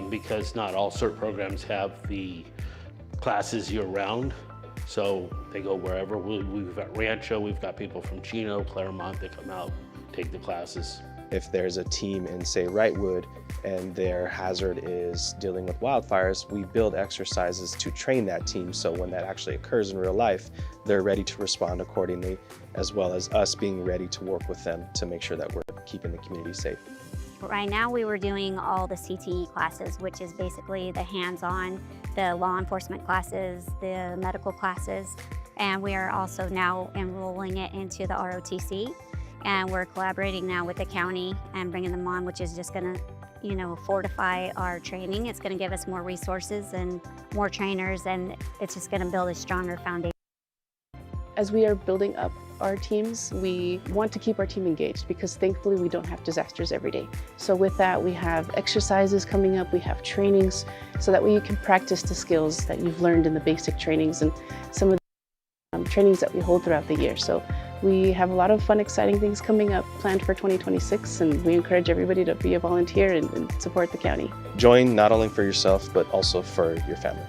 because not all CERT programs have the classes year-round. So they go wherever. We've got Rancho, we've got people from Chino, Claremont that come out, take the classes. If there's a team in, say, Wrightwood, and their hazard is dealing with wildfires, we build exercises to train that team so when that actually occurs in real life, they're ready to respond accordingly, as well as us being ready to work with them to make sure that we're keeping the community safe. Right now we were doing all the CTE classes, which is basically the hands-on, the law enforcement classes, the medical classes, and we are also now enrolling it into the ROTC. And we're collaborating now with the county and bringing them on, which is just gonna, fortify our training. It's gonna give us more resources and more trainers, and it's just gonna build a stronger foundation. As we are building up our teams, we want to keep our team engaged because thankfully we don't have disasters every day. So with that, we have exercises coming up, we have trainings, so that way you can practice the skills that you've learned in the basic trainings and some of the trainings that we hold throughout the year. So we have a lot of fun, exciting things coming up planned for 2026, and we encourage everybody to be a volunteer and support the county. Join not only for yourself, but also for your family.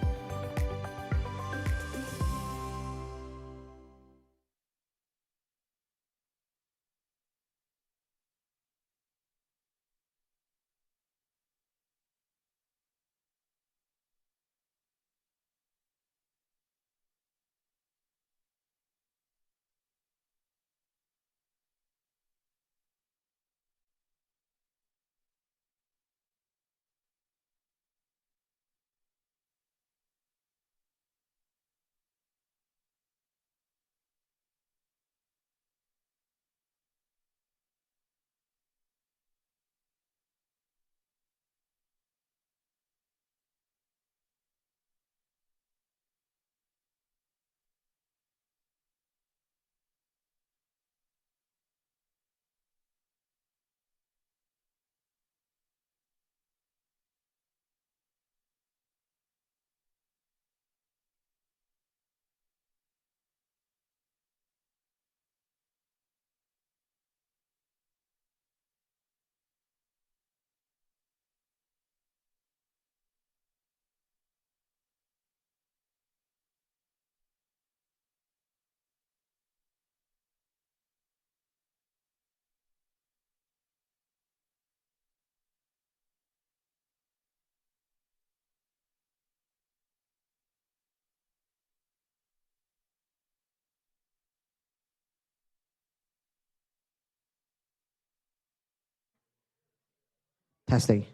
Testing.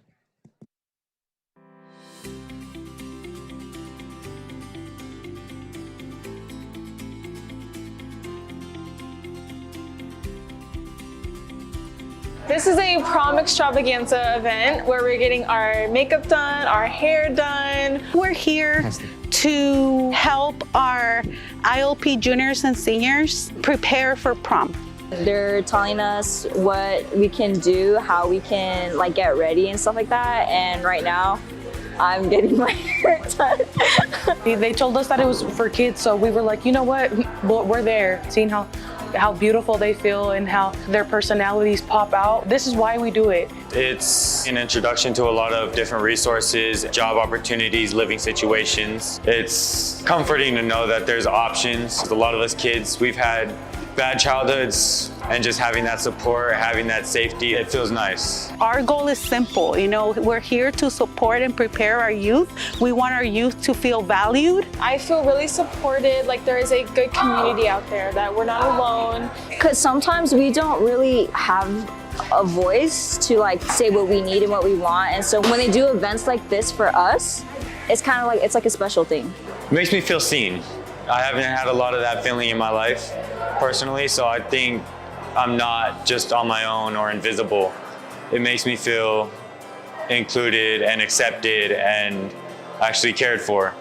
This is a prom extravaganza event where we're getting our makeup done, our hair done. We're here to help our ILP juniors and seniors prepare for prom. They're telling us what we can do, how we can get ready and stuff like that. And right now, I'm getting my hair done. They told us that it was for kids, so we were like, you know what, we're there, seeing how beautiful they feel and how their personalities pop out. This is why we do it. It's an introduction to a lot of different resources, job opportunities, living situations. It's comforting to know that there's options. A lot of us kids, we've had bad childhoods, and just having that support, having that safety, it feels nice. Our goal is simple, we're here to support and prepare our youth. We want our youth to feel valued. I feel really supported, like there is a good community out there, that we're not alone. Because sometimes we don't really have a voice to say what we need and what we want. And so when they do events like this for us, it's kind of it's like a special thing. It makes me feel seen. I haven't had a lot of that feeling in my life personally, so I think I'm not just on my own or invisible. It makes me feel included and accepted and actually cared for.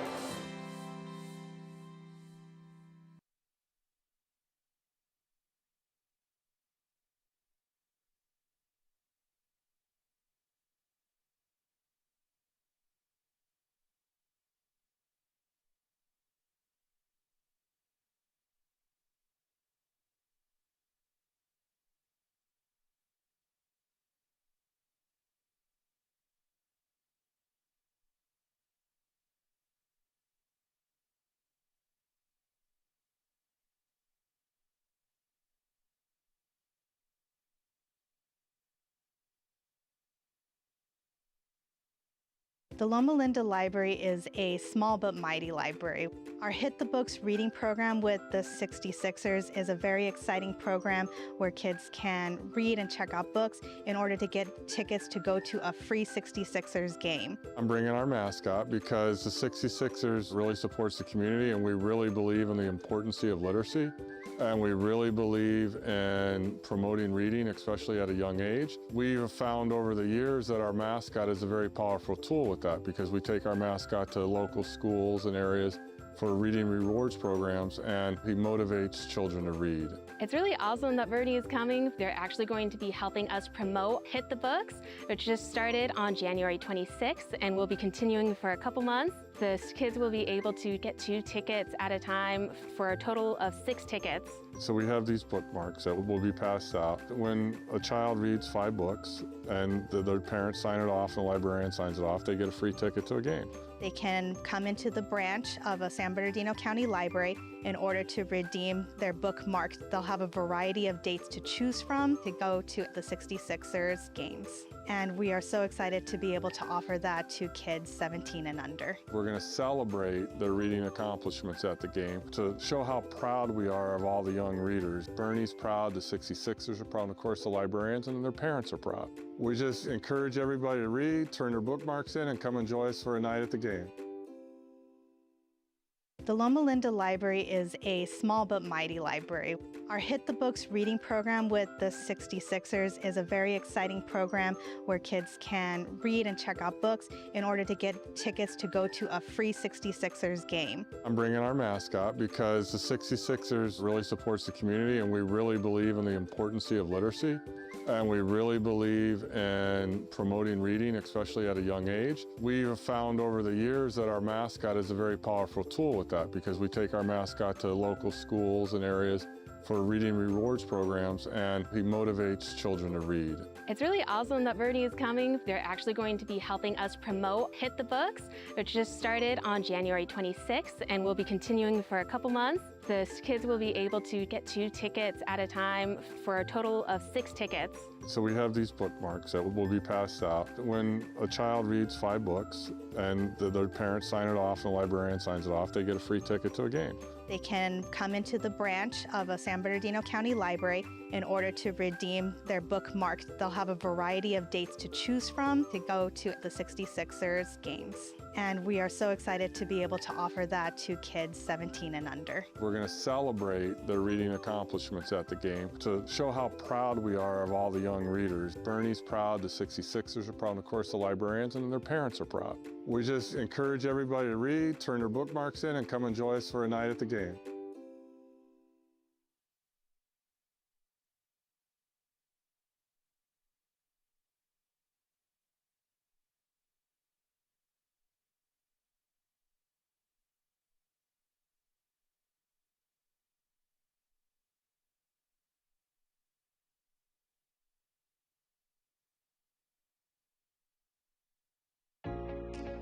The Loma Linda Library is a small but mighty library. Our Hit the Books reading program with the 66ers is a very exciting program where kids can read and check out books in order to get tickets to go to a free 66ers game. I'm bringing our mascot because the 66ers really supports the community, and we really believe in the importance of literacy. And we really believe in promoting reading, especially at a young age. We've found over the years that our mascot is a very powerful tool with that, because we take our mascot to local schools and areas for reading rewards programs, and he motivates children to read. It's really awesome that Verdi is coming. They're actually going to be helping us promote Hit the Books, which just started on January 26th and will be continuing for a couple months. The kids will be able to get 2 tickets at a time for a total of 6 tickets. So we have these bookmarks that will be passed out. When a child reads 5 books and their parents sign it off and the librarian signs it off, they get a free ticket to a game. They can come into the branch of a San Bernardino County Library in order to redeem their bookmark. They'll have a variety of dates to choose from to go to the 66ers games. And we are so excited to be able to offer that to kids 17 and under. We're going to celebrate their reading accomplishments at the game to show how proud we are of all the young readers. Bernie's proud, the 66ers are proud, and of course the librarians and their parents are proud. We just encourage everybody to read, turn their bookmarks in, and come enjoy us for a night at the game. The Loma Linda Library is a small but mighty library. Our Hit the Books reading program with the 66ers is a very exciting program where kids can read and check out books in order to get tickets to go to a free 66ers game. I'm bringing our mascot because the 66ers really supports the community, and we really believe in the importance of literacy. And we really believe in promoting reading, especially at a young age. We've found over the years that our mascot is a very powerful tool with that, because we take our mascot to local schools and areas for reading rewards programs, and he motivates children to read. It's really awesome that Verdi is coming. They're actually going to be helping us promote Hit the Books, which just started on January 26th and will be continuing for a couple months. The kids will be able to get 2 tickets at a time for a total of 6 tickets. So we have these bookmarks that will be passed out. When a child reads 5 books and their parents sign it off and the librarian signs it off, they get a free ticket to a game. They can come into the branch of a San Bernardino County Library in order to redeem their bookmark. They'll have a variety of dates to choose from to go to the 66ers games. And we are so excited to be able to offer that to kids 17 and under. We're going to celebrate their reading accomplishments at the game to show how proud we are of all the young readers. Bernie's proud, the 66ers are proud, and of course the librarians and their parents are proud. We just encourage everybody to read, turn their bookmarks in, and come enjoy us for a night at the game.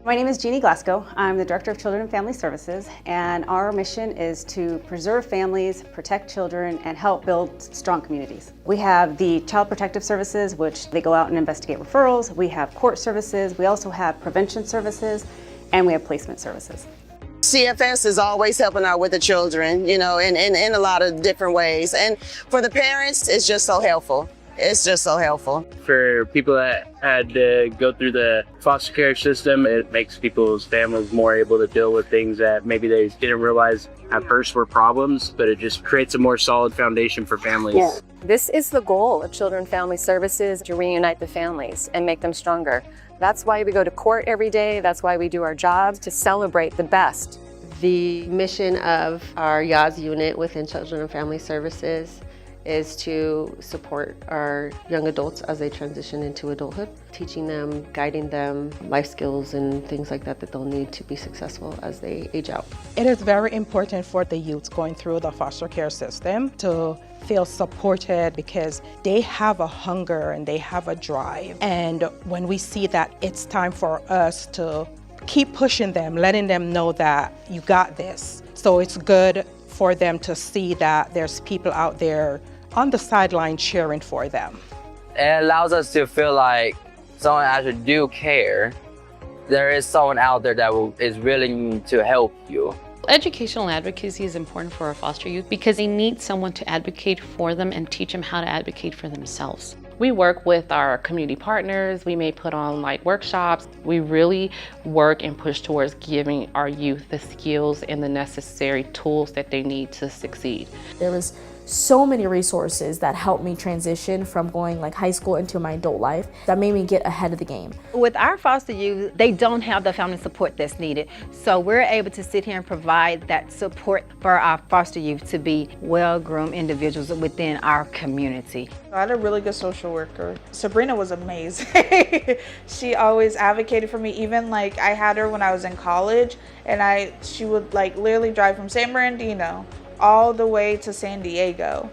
My name is Jeannie Glasgow. I'm the Director of Children and Family Services, and our mission is to preserve families, protect children, and help build strong communities. We have the Child Protective Services, which they go out and investigate referrals. We have court services. We also have prevention services, and we have placement services. CFS is always helping out with the children, you know, in a lot of different ways. And for the parents, it's just so helpful. It's just so helpful. For people that had to go through the foster care system, it makes people's families more able to deal with things that maybe they didn't realize at first were problems, but it just creates a more solid foundation for families. Yeah. This is the goal of Children and Family Services, to reunite the families and make them stronger. That's why we go to court every day. That's why we do our jobs, to celebrate the best. The mission of our YAS unit within Children and Family Services is to support our young adults as they transition into adulthood, teaching them, guiding them, life skills and things like that that they'll need to be successful as they age out. It is very important for the youth going through the foster care system to feel supported, because they have a hunger and they have a drive. And when we see that it's time for us to keep pushing them, letting them know that you got this. So it's good for them to see that there's people out there on the sideline cheering for them. It allows us to feel like someone actually do care there is someone out there that is willing to help you. Educational advocacy is important for our foster youth because they need someone to advocate for them and teach them how to advocate for themselves. We work with our community partners. We may put on like workshops. We really work and push towards giving our youth the skills and the necessary tools that they need to succeed. There was so many resources that helped me transition from going like high school into my adult life that made me get ahead of the game. With our foster youth, they don't have the family support that's needed. So we're able to sit here and provide that support for our foster youth to be well-groomed individuals within our community. I had a really good social worker. Sabrina was amazing. She always advocated for me. Even like I had her when I was in college, and she would like literally drive from San Bernardino all the way to San Diego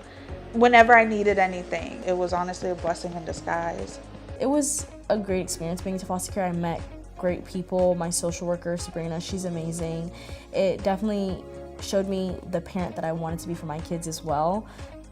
whenever I needed anything. It was honestly a blessing in disguise. It was a great experience being to foster care. I met great people. My social worker, Sabrina, she's amazing. It definitely showed me the parent that I wanted to be for my kids as well.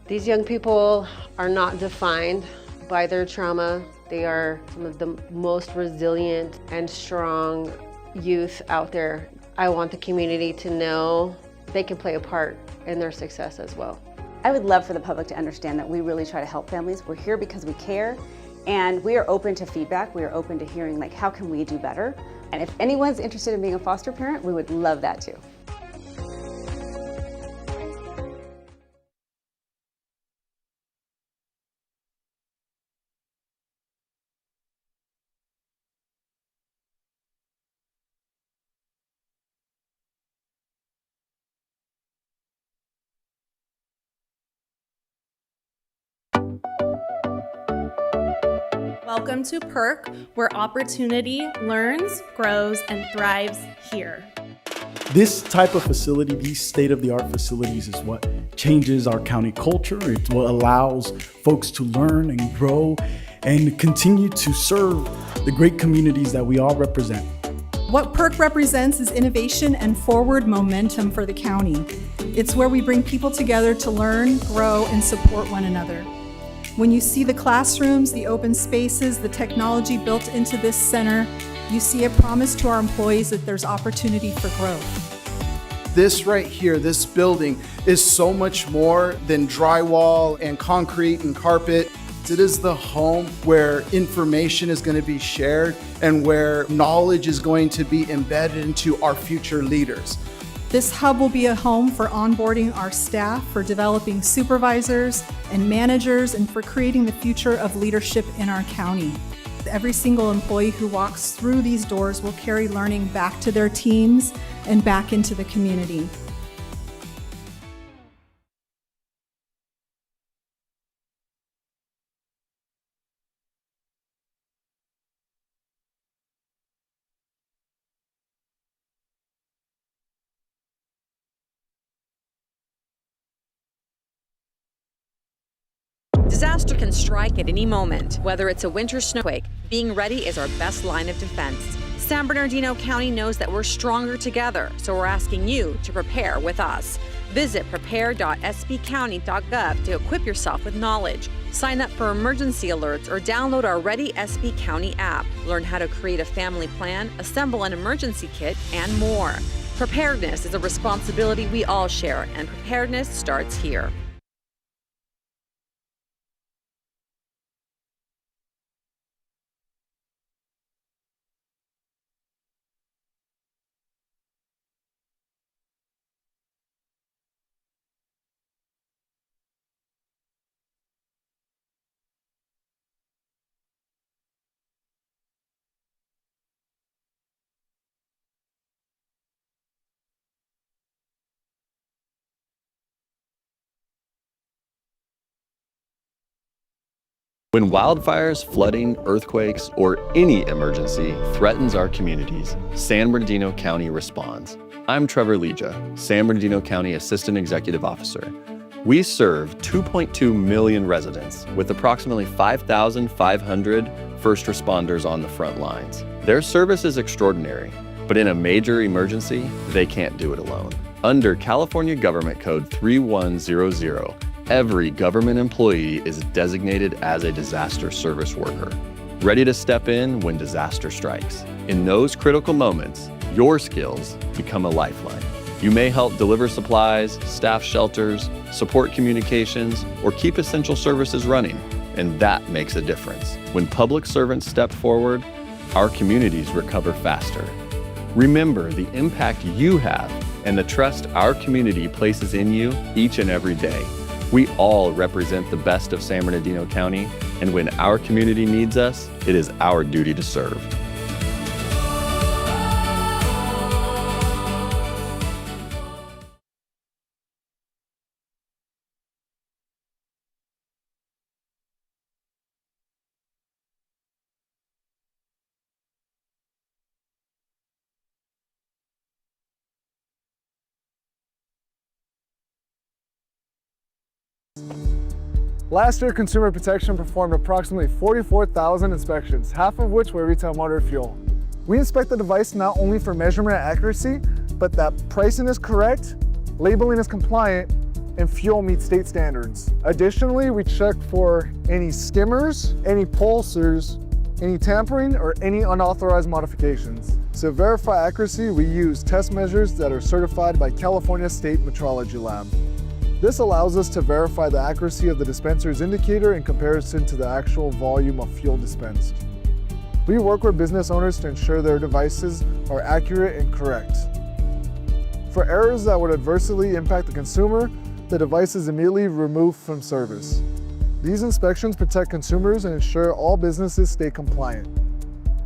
These young people are not defined by their trauma. They are some of the most resilient and strong youth out there. I want the community to know they can play a part in their success as well. I would love for the public to understand that we really try to help families. We're here because we care, and we are open to feedback. We are open to hearing like, how can we do better? And if anyone's interested in being a foster parent, we would love that too. Welcome to PERC, where opportunity learns, grows, and thrives here. This type of facility, these state-of-the-art facilities, is what changes our county culture. It's what allows folks to learn and grow and continue to serve the great communities that we all represent. What PERC represents is innovation and forward momentum for the county. It's where we bring people together to learn, grow, and support one another. When you see the classrooms, the open spaces, the technology built into this center, you see a promise to our employees that there's opportunity for growth. This right here, this building, is so much more than drywall and concrete and carpet. It is the home where information is going to be shared and where knowledge is going to be embedded into our future leaders. This hub will be a home for onboarding our staff, for developing supervisors and managers, and for creating the future of leadership in our county. Every single employee who walks through these doors will carry learning back to their teams and back into the community. Disaster can strike at any moment, whether it's a winter snowquake. Being ready is our best line of defense. San Bernardino County knows that we're stronger together, so we're asking you to prepare with us. Visit prepare.sbcounty.gov to equip yourself with knowledge. Sign up for emergency alerts or download our Ready SB County app. Learn how to create a family plan, assemble an emergency kit, and more. Preparedness is a responsibility we all share, and preparedness starts here. When wildfires, flooding, earthquakes, or any emergency threatens our communities, San Bernardino County responds. I'm Trevor Leja, San Bernardino County Assistant Executive Officer. We serve 2.2 million residents with approximately 5,500 first responders on the front lines. Their service is extraordinary, but in a major emergency, they can't do it alone. Under California Government Code 3100, every government employee is designated as a disaster service worker. ready to step in when disaster strikes. In those critical moments, your skills become a lifeline. You may help deliver supplies, staff shelters, support communications, or keep essential services running, and that makes a difference. When public servants step forward, our communities recover faster. Remember the impact you have and the trust our community places in you each and every day. We all represent the best of San Bernardino County, and when our community needs us, it is our duty to serve. Last year, Consumer Protection performed approximately 44,000 inspections, half of which were retail motor fuel. We inspect the device not only for measurement accuracy, but that pricing is correct, labeling is compliant, and fuel meets state standards. Additionally, we check for any skimmers, any pulsers, any tampering, or any unauthorized modifications. To verify accuracy, we use test measures that are certified by California State Metrology Lab. This allows us to verify the accuracy of the dispenser's indicator in comparison to the actual volume of fuel dispensed. We work with business owners to ensure their devices are accurate and correct. For errors that would adversely impact the consumer, the device is immediately removed from service. These inspections protect consumers and ensure all businesses stay compliant.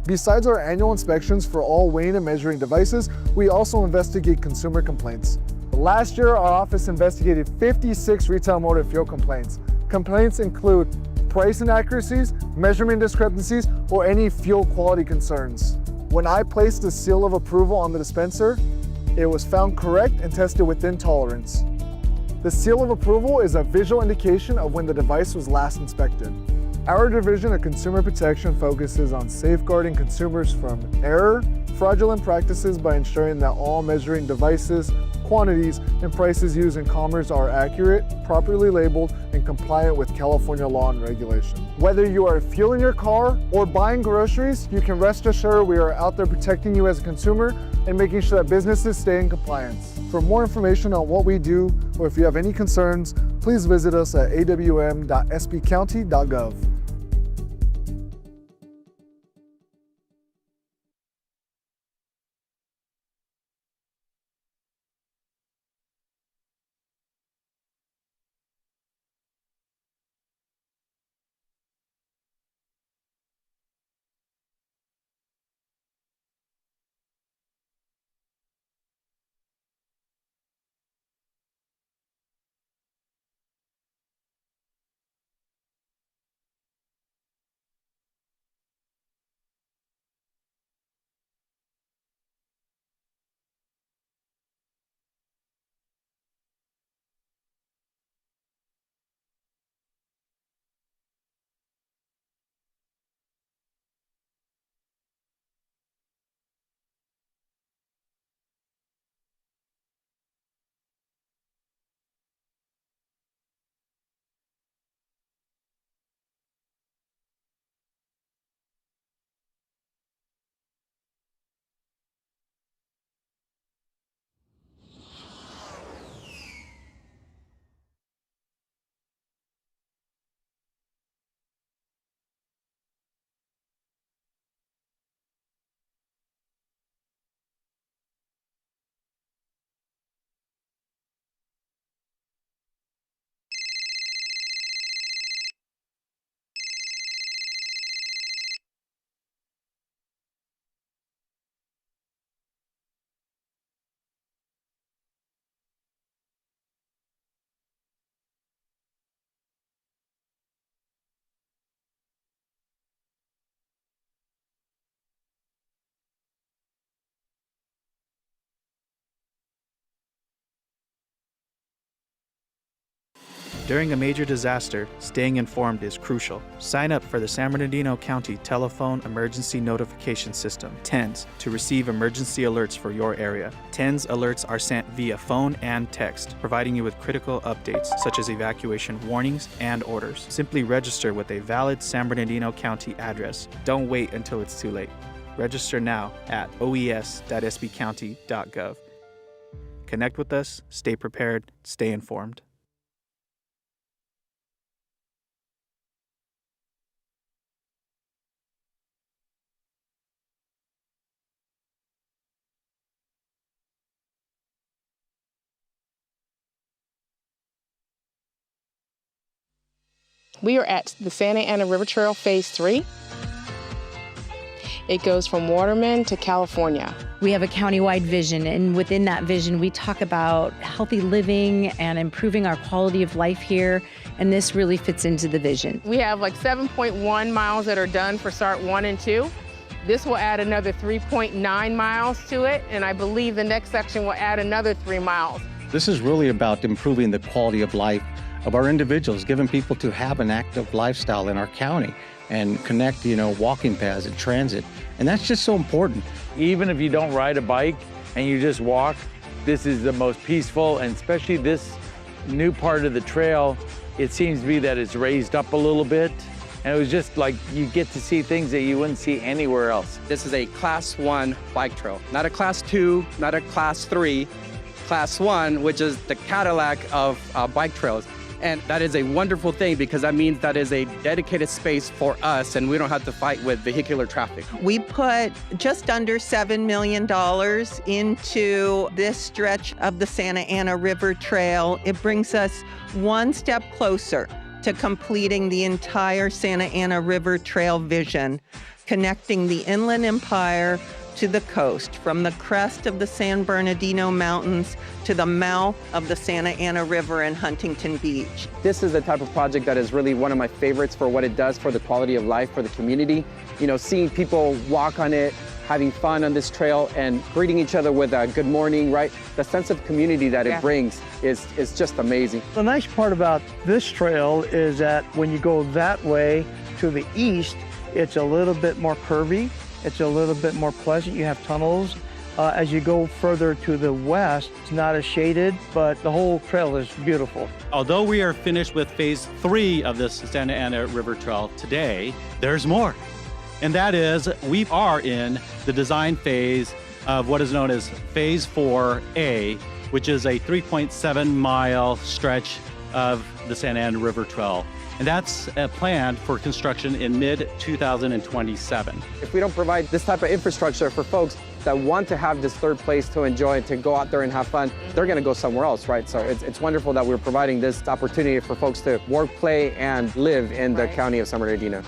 Besides our annual inspections for all weighing and measuring devices, we also investigate consumer complaints. Last year, our office investigated 56 retail motor fuel complaints. Complaints include price inaccuracies, measurement discrepancies, or any fuel quality concerns. When I placed the seal of approval on the dispenser, it was found correct and tested within tolerance. The seal of approval is a visual indication of when the device was last inspected. Our Division of Consumer Protection focuses on safeguarding consumers from error, fraudulent practices by ensuring that all measuring devices, quantities, and prices used in commerce are accurate, properly labeled, and compliant with California law and regulation. Whether you are fueling your car or buying groceries, you can rest assured we are out there protecting you as a consumer and making sure that businesses stay in compliance. For more information on what we do, or if you have any concerns, please visit us at awm.sbcounty.gov. During a major disaster, staying informed is crucial. Sign up for the San Bernardino County Telephone Emergency Notification System, TENS, to receive emergency alerts for your area. TENS alerts are sent via phone and text, providing you with critical updates such as evacuation warnings and orders. Simply register with a valid San Bernardino County address. Don't wait until it's too late. Register now at oes.sbcounty.gov. Connect with us, stay prepared, stay informed. We are at the Santa Ana River Trail Phase 3. It goes from Waterman to California. We have a countywide vision, and within that vision, we talk about healthy living and improving our quality of life here, and this really fits into the vision. We have like 7.1 miles that are done for SART 1 and 2. This will add another 3.9 miles to it, and I believe the next section will add another 3 miles. This is really about improving the quality of life of our individuals, giving people to have an active lifestyle in our county and connect, walking paths and transit. And that's just so important. Even if you don't ride a bike and you just walk, this is the most peaceful, and especially this new part of the trail, it seems to be that it's raised up a little bit. And it was just like you get to see things that you wouldn't see anywhere else. This is a Class 1 bike trail, not a Class 2, not a Class 3, Class 1, which is the Cadillac of bike trails. And that is a wonderful thing because that means that is a dedicated space for us and we don't have to fight with vehicular traffic. We put just under $7 million into this stretch of the Santa Ana River Trail. It brings us one step closer to completing the entire Santa Ana River Trail vision, connecting the Inland Empire to the coast, from the crest of the San Bernardino Mountains to the mouth of the Santa Ana River in Huntington Beach. This is the type of project that is really one of my favorites for what it does for the quality of life for the community. Seeing people walk on it, having fun on this trail and greeting each other with a good morning, right? The sense of community that it brings is just amazing. The nice part about this trail is that when you go that way to the east, it's a little bit more curvy. It's a little bit more pleasant. You have tunnels. As you go further to the west, it's not as shaded, but the whole trail is beautiful. Although we are finished with phase 3 of this Santa Ana River Trail today, there's more. And that is, we are in the design phase of what is known as phase 4A, which is a 3.7 mile stretch of the Santa Ana River Trail. And that's planned for construction in mid-2027. If we don't provide this type of infrastructure for folks that want to have this third place to enjoy and to go out there and have fun, they're gonna go somewhere else, right? So it's wonderful that we're providing this opportunity for folks to work, play, and live in the county of San Bernardino.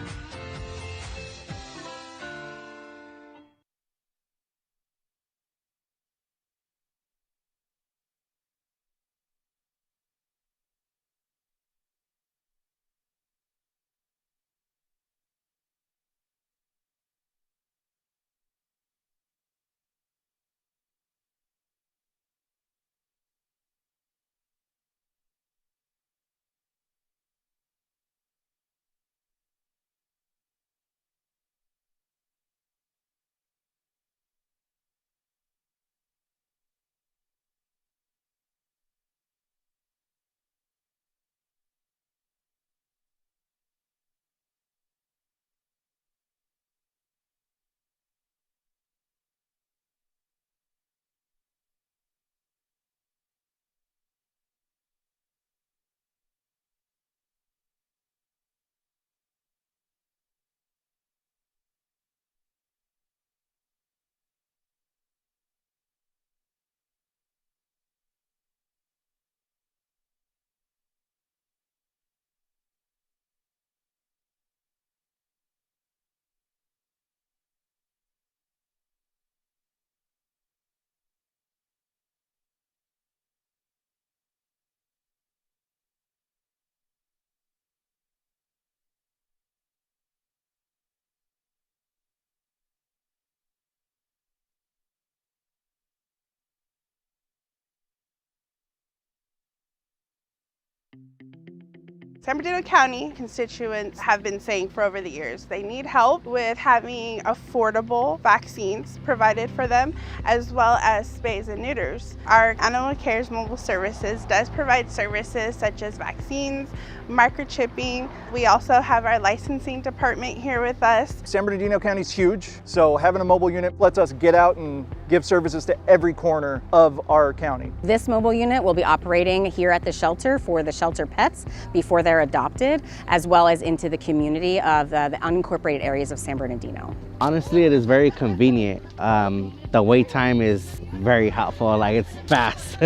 San Bernardino County constituents have been saying for over the years they need help with having affordable vaccines provided for them, as well as spays and neuters. Our Animal Care's mobile services does provide services such as vaccines, microchipping. We also have our licensing department here with us. San Bernardino County is huge, so having a mobile unit lets us get out and give services to every corner of our county. This mobile unit will be operating here at the shelter for the shelter pets before they're adopted, as well as into the community of the unincorporated areas of San Bernardino. Honestly, it is very convenient. The wait time is very helpful, like it's fast.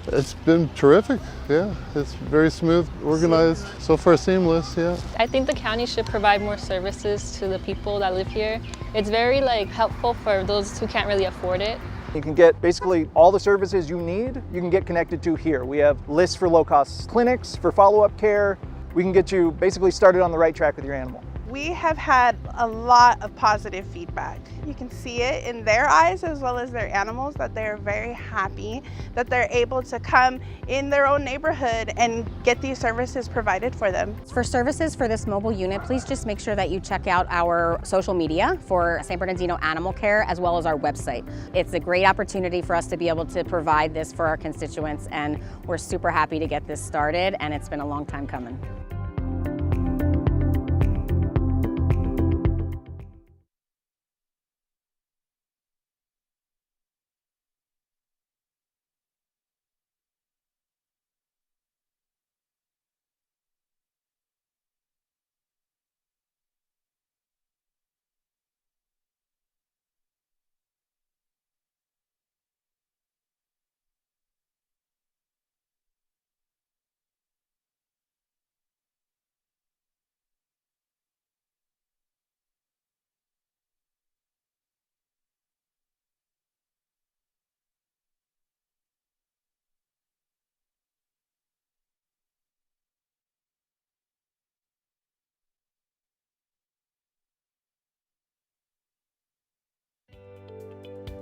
It's been terrific, yeah. It's very smooth, organized, so far seamless, yeah. I think the county should provide more services to the people that live here. It's very helpful for those who can't really afford it. You can get basically all the services you need, you can get connected to here. We have lists for low-cost clinics, for follow-up care. We can get you basically started on the right track with your animal. We have had a lot of positive feedback. You can see it in their eyes as well as their animals that they're very happy that they're able to come in their own neighborhood and get these services provided for them. For services for this mobile unit, please just make sure that you check out our social media for San Bernardino Animal Care as well as our website. It's a great opportunity for us to be able to provide this for our constituents, and we're super happy to get this started, and it's been a long time coming.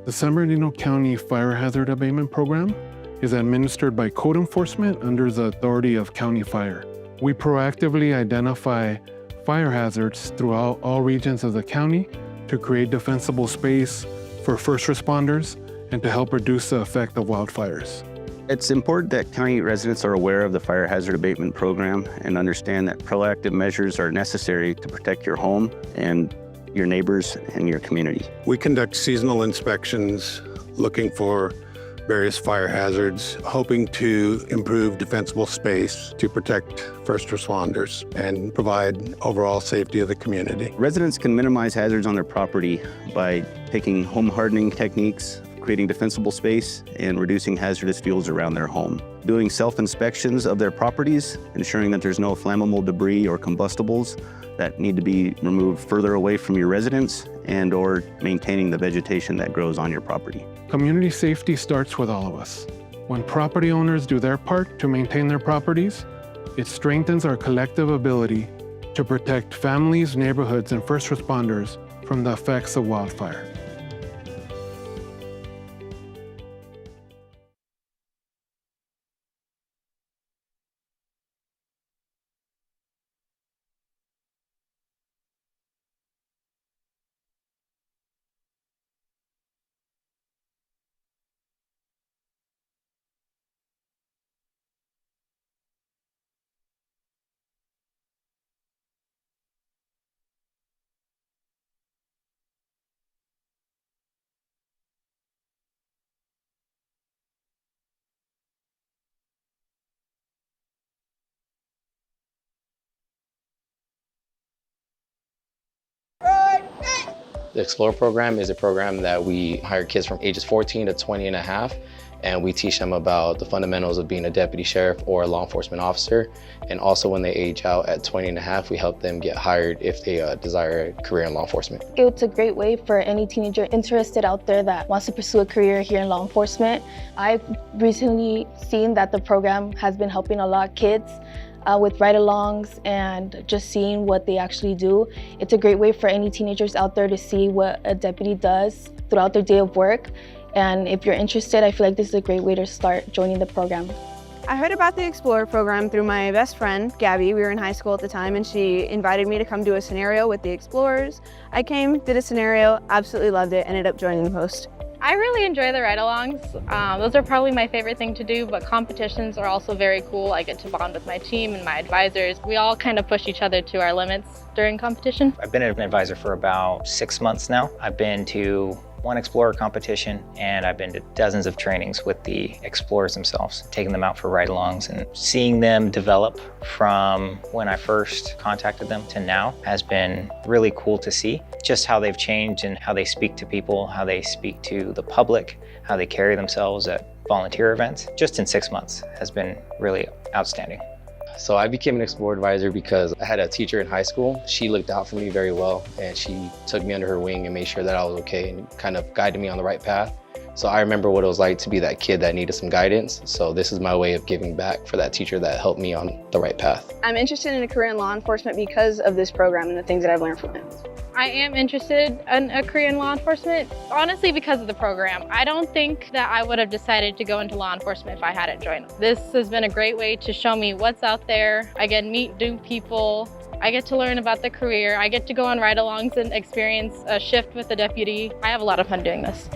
The San Bernardino County Fire Hazard Abatement Program is administered by code enforcement under the authority of County Fire. We proactively identify fire hazards throughout all regions of the county to create defensible space for first responders and to help reduce the effect of wildfires. It's important that county residents are aware of the Fire Hazard Abatement Program and understand that proactive measures are necessary to protect your home and your neighbors and your community. We conduct seasonal inspections looking for various fire hazards, hoping to improve defensible space to protect first responders and provide overall safety of the community. Residents can minimize hazards on their property by taking home hardening techniques, creating defensible space, and reducing hazardous fuels around their home. Doing self-inspections of their properties, ensuring that there's no flammable debris or combustibles that need to be removed further away from your residence, and or maintaining the vegetation that grows on your property. Community safety starts with all of us. When property owners do their part to maintain their properties, it strengthens our collective ability to protect families, neighborhoods, and first responders from the effects of wildfire. The Explore program is a program that we hire kids from ages 14 to 20 and a half, and we teach them about the fundamentals of being a deputy sheriff or a law enforcement officer. And also when they age out at 20 and a half, we help them get hired if they desire a career in law enforcement. It's a great way for any teenager interested out there that wants to pursue a career here in law enforcement. I've recently seen that the program has been helping a lot of kids with ride-alongs and just seeing what they actually do. It's a great way for any teenagers out there to see what a deputy does throughout their day of work. And if you're interested, I feel like this is a great way to start joining the program. I heard about the Explorer program through my best friend, Gabby. We were in high school at the time, and she invited me to come do a scenario with the Explorers. I came, did a scenario, absolutely loved it, ended up joining the post. I really enjoy the ride-alongs. Those are probably my favorite thing to do, but competitions are also very cool. I get to bond with my team and my advisors. We all kind of push each other to our limits during competition. I've been an advisor for about 6 months now. I've been to one Explorer competition, and I've been to dozens of trainings with the Explorers themselves, taking them out for ride-alongs, and seeing them develop from when I first contacted them to now has been really cool to see. Just how they've changed and how they speak to people, how they speak to the public, how they carry themselves at volunteer events, just in 6 months has been really outstanding. So I became an Explorer advisor because I had a teacher in high school. She looked out for me very well, and she took me under her wing and made sure that I was okay and kind of guided me on the right path. So I remember what it was like to be that kid that needed some guidance. So this is my way of giving back for that teacher that helped me on the right path. I'm interested in a career in law enforcement because of this program and the things that I've learned from it. I am interested in a career in law enforcement, honestly because of the program. I don't think that I would have decided to go into law enforcement if I hadn't joined. This has been a great way to show me what's out there. I get to meet new people. I get to learn about the career. I get to go on ride-alongs and experience a shift with the deputy. I have a lot of fun doing this.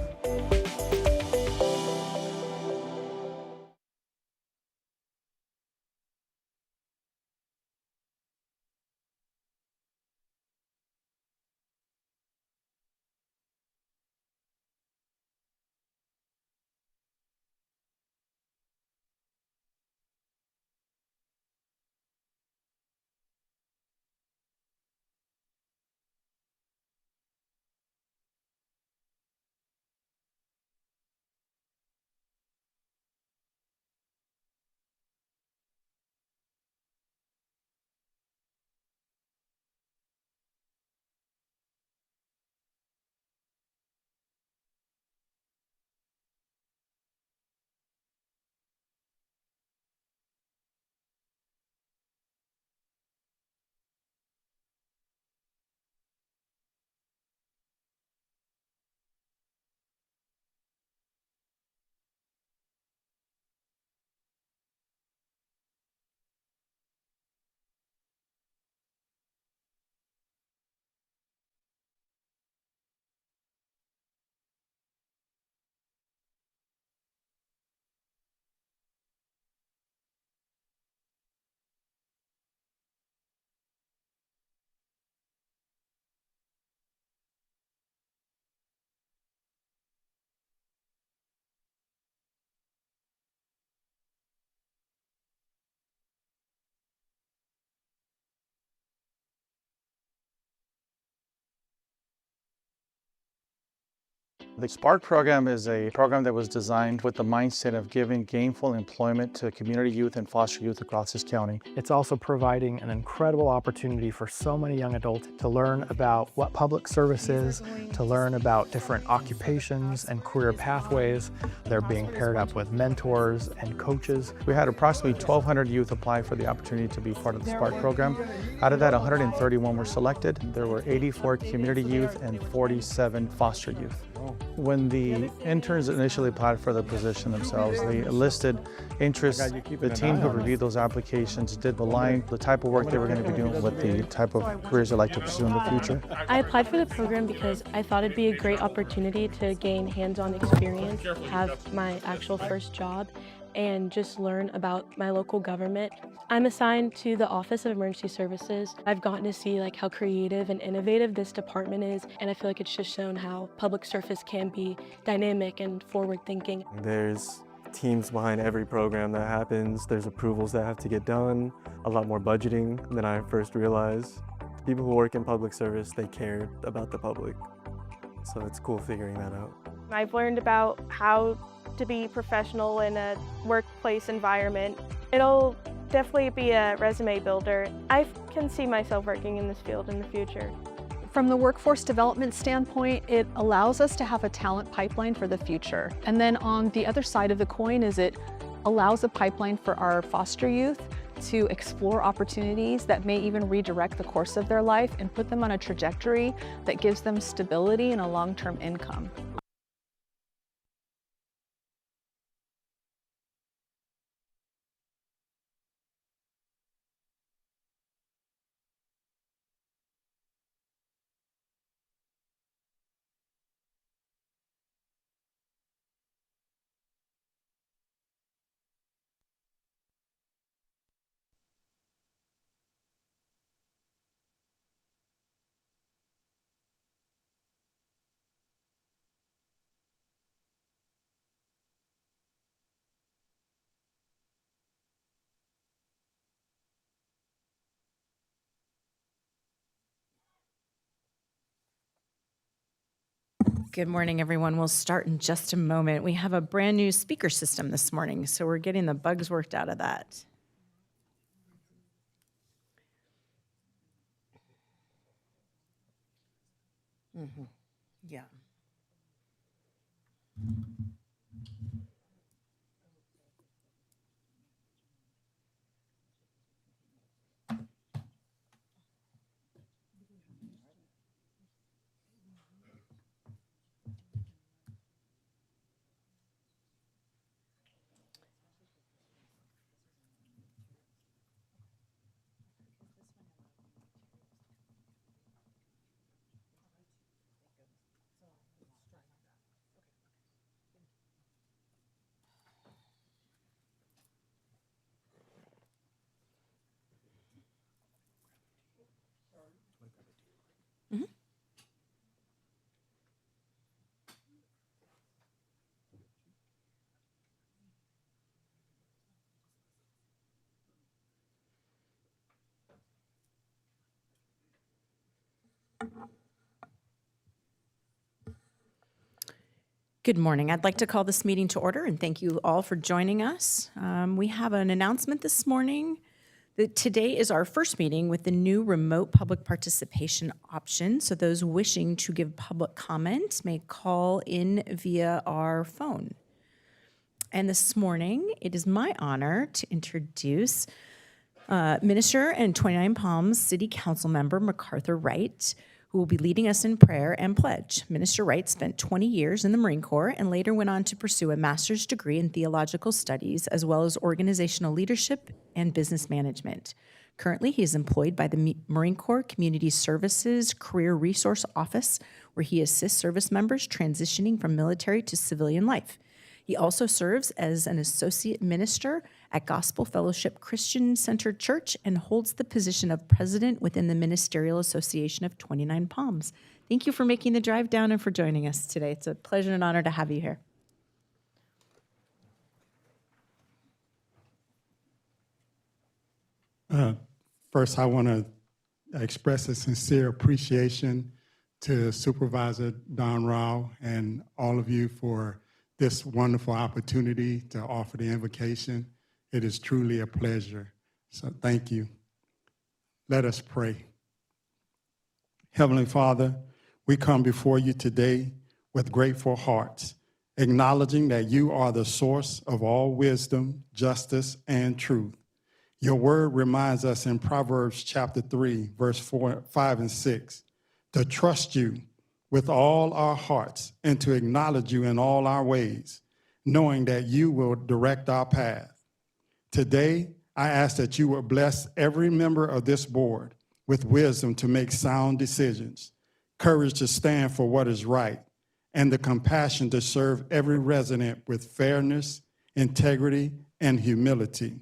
The SPARK program is a program that was designed with the mindset of giving gainful employment to community youth and foster youth across this county. It's also providing an incredible opportunity for so many young adults to learn about what public service is, to learn about different occupations and career pathways. They're being paired up with mentors and coaches. We had approximately 1,200 youth apply for the opportunity to be part of the SPARK program. Out of that, 131 were selected. There were 84 community youth and 47 foster youth. When the interns initially applied for the position themselves, they listed interests. The team who reviewed those applications did align the type of work they were going to be doing with the type of careers they'd like to pursue in the future. I applied for the program because I thought it'd be a great opportunity to gain hands-on experience, have my actual first job, and just learn about my local government. I'm assigned to the Office of Emergency Services. I've gotten to see how creative and innovative this department is, and I feel like it's just shown how public service can be dynamic and forward-thinking. There's teams behind every program that happens. There's approvals that have to get done, a lot more budgeting than I first realized. People who work in public service, they care about the public. So it's cool figuring that out. I've learned about how to be professional in a workplace environment. It'll definitely be a resume builder. I can see myself working in this field in the future. From the workforce development standpoint, it allows us to have a talent pipeline for the future. And then on the other side of the coin is it allows a pipeline for our foster youth to explore opportunities that may even redirect the course of their life and put them on a trajectory that gives them stability and a long-term income. Good morning, everyone. We'll start in just a moment. We have a brand new speaker system this morning, so we're getting the bugs worked out of that. Yeah. Good morning. I'd like to call this meeting to order and thank you all for joining us. We have an announcement this morning that today is our first meeting with the new remote public participation option. So those wishing to give public comment may call in via our phone. And this morning, it is my honor to introduce Minister and 29 Palms City Council member MacArthur Wright, who will be leading us in prayer and pledge. Minister Wright spent 20 years in the Marine Corps and later went on to pursue a master's degree in theological studies, as well as organizational leadership and business management. Currently, he is employed by the Marine Corps Community Services Career Resource Office, where he assists service members transitioning from military to civilian life. He also serves as an associate minister at Gospel Fellowship Christian Center Church and holds the position of president within the Ministerial Association of 29 Palms. Thank you for making the drive down and for joining us today. It's a pleasure and honor to have you here. First, I want to express a sincere appreciation to Supervisor Don Rao and all of you for this wonderful opportunity to offer the invocation. It is truly a pleasure. So thank you. Let us pray. Heavenly Father, we come before you today with grateful hearts, acknowledging that you are the source of all wisdom, justice, and truth. Your word reminds us in Proverbs chapter 3, verse 4, 5, and 6, to trust you with all our hearts and to acknowledge you in all our ways, knowing that you will direct our path. Today, I ask that you would bless every member of this board with wisdom to make sound decisions, courage to stand for what is right, and the compassion to serve every resident with fairness, integrity, and humility.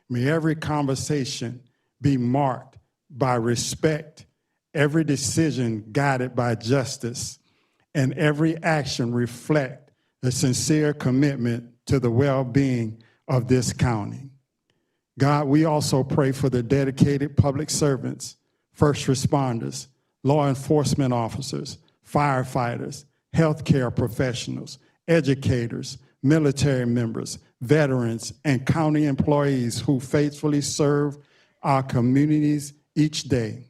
May every conversation be marked by respect, every decision guided by justice, and every action reflect a sincere commitment to the well-being of this county. God, we also pray for the dedicated public servants, first responders, law enforcement officers, firefighters, healthcare professionals, educators, military members, veterans, and county employees who faithfully serve our communities each day.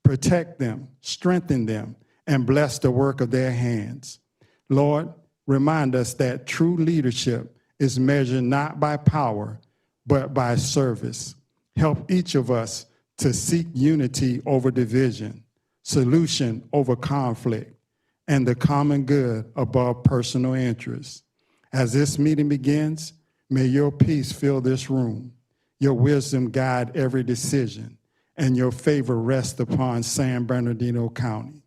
Protect them, strengthen them, and bless the work of their hands. Lord, remind us that true leadership is measured not by power, but by service. Help each of us to seek unity over division, solution over conflict, and the common good above personal interests. As this meeting begins, may your peace fill this room, your wisdom guide every decision, and your favor rest upon San Bernardino County.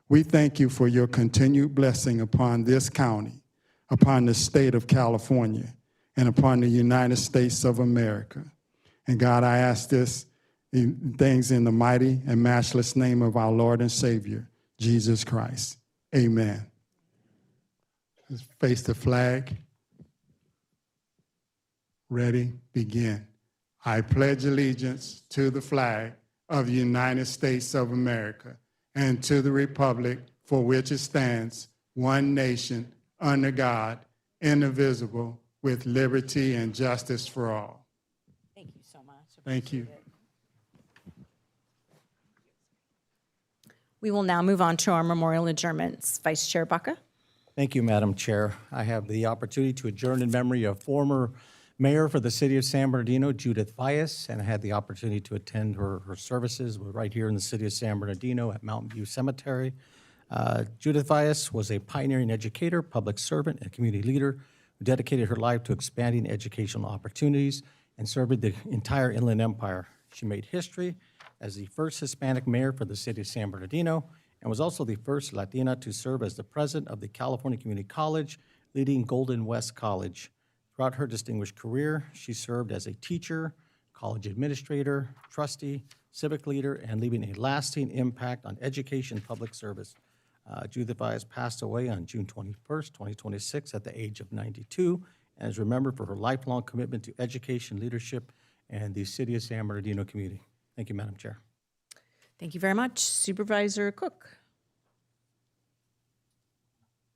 We thank you for your continued blessing upon this county, upon the state of California, and upon the United States of America. And God, I ask this things in the mighty and matchless name of our Lord and Savior, Jesus Christ. Amen. Let's face the flag. Ready, begin. I pledge allegiance to the flag of the United States of America and to the republic for which it stands, one nation, under God, indivisible, with liberty and justice for all. Thank you so much. Thank you. Appreciate it. We will now move on to our memorial adjournments. Vice Chair Baca. Thank you, Madam Chair. I have the opportunity to adjourn in memory of former Mayor for the City of San Bernardino, Judith Valles, and I had the opportunity to attend her services right here in the City of San Bernardino at Mountain View Cemetery. Judith Valles was a pioneering educator, public servant, and community leader who dedicated her life to expanding educational opportunities and served the entire Inland Empire. She made history as the first Hispanic mayor for the City of San Bernardino and was also the first Latina to serve as the president of the California Community College, leading Golden West College. Throughout her distinguished career, she served as a teacher, college administrator, trustee, civic leader, and leaving a lasting impact on education and public service. Judith Valles passed away on June 21st, 2026 at the age of 92 and is remembered for her lifelong commitment to education, leadership, and the City of San Bernardino community. Thank you, Madam Chair. Thank you very much. Supervisor Cook.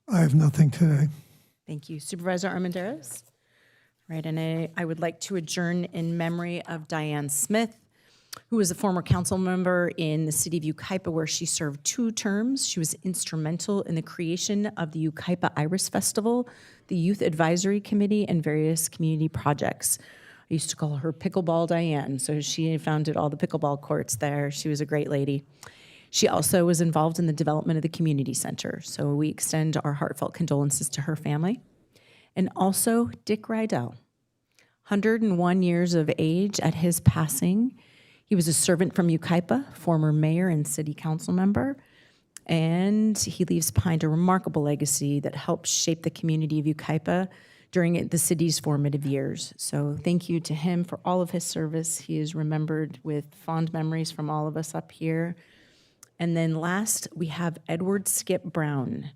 I have nothing today. Thank you. Supervisor Armendariz. Right, and I would like to adjourn in memory of Diane Smith, who was a former council member in the city of Yucaipa, where she served 2 terms. She was instrumental in the creation of the Yucaipa Iris Festival, the Youth Advisory Committee, and various community projects. I used to call her Pickleball Diane, so she founded all the pickleball courts there. She was a great lady. She also was involved in the development of the community center, so we extend our heartfelt condolences to her family. And also Dick Rydell, 101 years of age at his passing. He was a servant from Yucaipa, former mayor and city council member, and he leaves behind a remarkable legacy that helped shape the community of Yucaipa during the city's formative years. So thank you to him for all of his service. He is remembered with fond memories from all of us up here. And then last, we have Edward Skip Brown,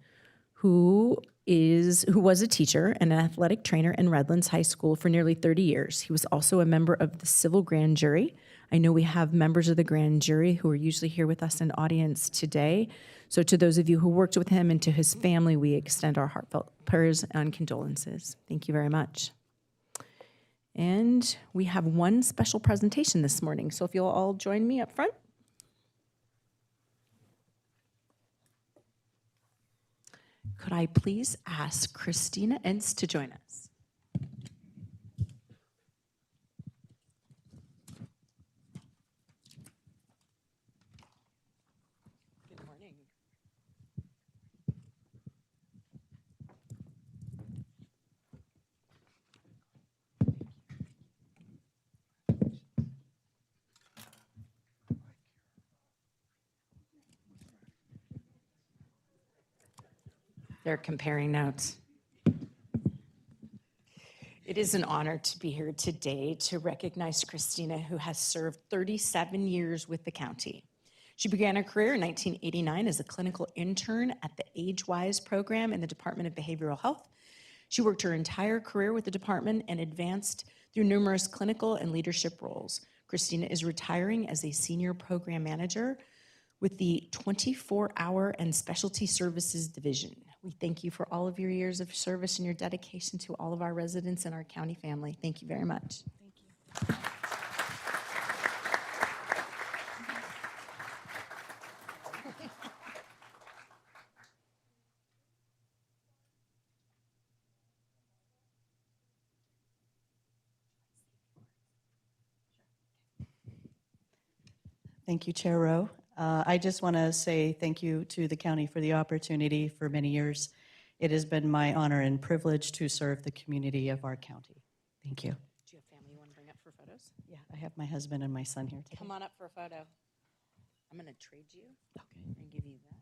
who was a teacher and an athletic trainer in Redlands High School for nearly 30 years. He was also a member of the civil grand jury. I know we have members of the grand jury who are usually here with us in audience today. So to those of you who worked with him and to his family, we extend our heartfelt prayers and condolences. Thank you very much. And we have one special presentation this morning. So if you'll all join me up front. Could I please ask Christina Entz to join us? Good morning. They're comparing notes. It is an honor to be here today to recognize Christina, who has served 37 years with the county. She began her career in 1989 as a clinical intern at the AgeWise program in the Department of Behavioral Health. She worked her entire career with the department and advanced through numerous clinical and leadership roles. Christina is retiring as a senior program manager with the 24-hour and specialty services division. We thank you for all of your years of service and your dedication to all of our residents and our county family. Thank you very much. Thank you. Thank you, Chair Rowe. I just want to say thank you to the county for the opportunity for many years. It has been my honor and privilege to serve the community of our county. Thank you. Do you have family you want to bring up for photos? Yeah, I have my husband and my son here today. Come on up for a photo. I'm going to trade you. Okay. And give you that.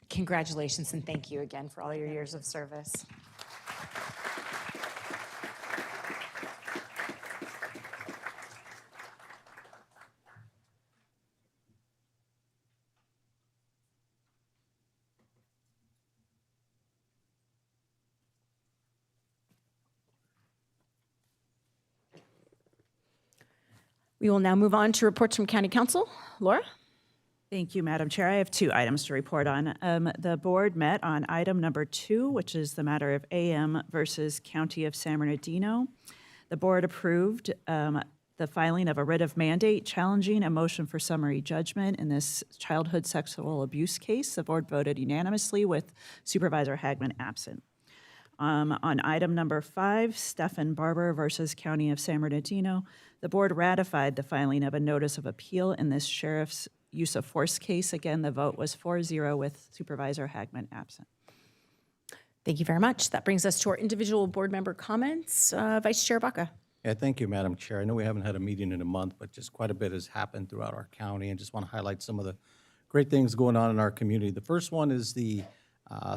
Congratulations and thank you again for all your years of service. We will now move on to reports from County Council. Laura? Thank you, Madam Chair. I have 2 items to report on. The board met on item number 2, which is the matter of AM versus County of San Bernardino. The board approved the filing of a writ of mandate challenging a motion for summary judgment in this childhood sexual abuse case. The board voted unanimously with Supervisor Hagman absent. On item number 5, Stephan Barber versus County of San Bernardino, the board ratified the filing of a notice of appeal in this sheriff's use of force case. Again, the vote was 4-0 with Supervisor Hagman absent. Thank you very much. That brings us to our individual board member comments. Vice Chair Baca. Yeah, thank you, Madam Chair. I know we haven't had a meeting in a month, but just quite a bit has happened throughout our county, and just want to highlight some of the great things going on in our community. The first one is the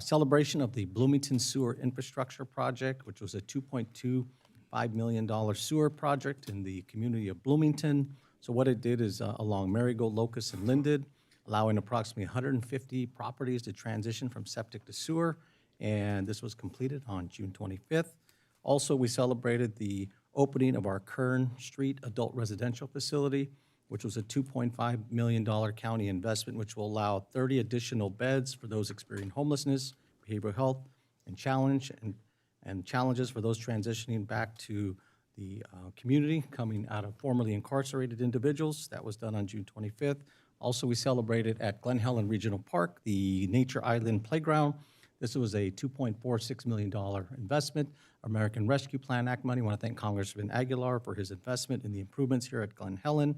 celebration of the Bloomington Sewer Infrastructure Project, which was a $2.25 million sewer project in the community of Bloomington. So what it did is along Marigold, Locust, and Linden, allowing approximately 150 properties to transition from septic to sewer, and this was completed on June 25th. Also, we celebrated the opening of our Kern Street Adult Residential Facility, which was a $2.5 million county investment, which will allow 30 additional beds for those experiencing homelessness, behavioral health, and challenges for those transitioning back to the community coming out of formerly incarcerated individuals. That was done on June 25th. Also, we celebrated at Glen Helen Regional Park, the Nature Island Playground. This was a $2.46 million investment, American Rescue Plan Act money. I want to thank Congressman Aguilar for his investment in the improvements here at Glen Helen.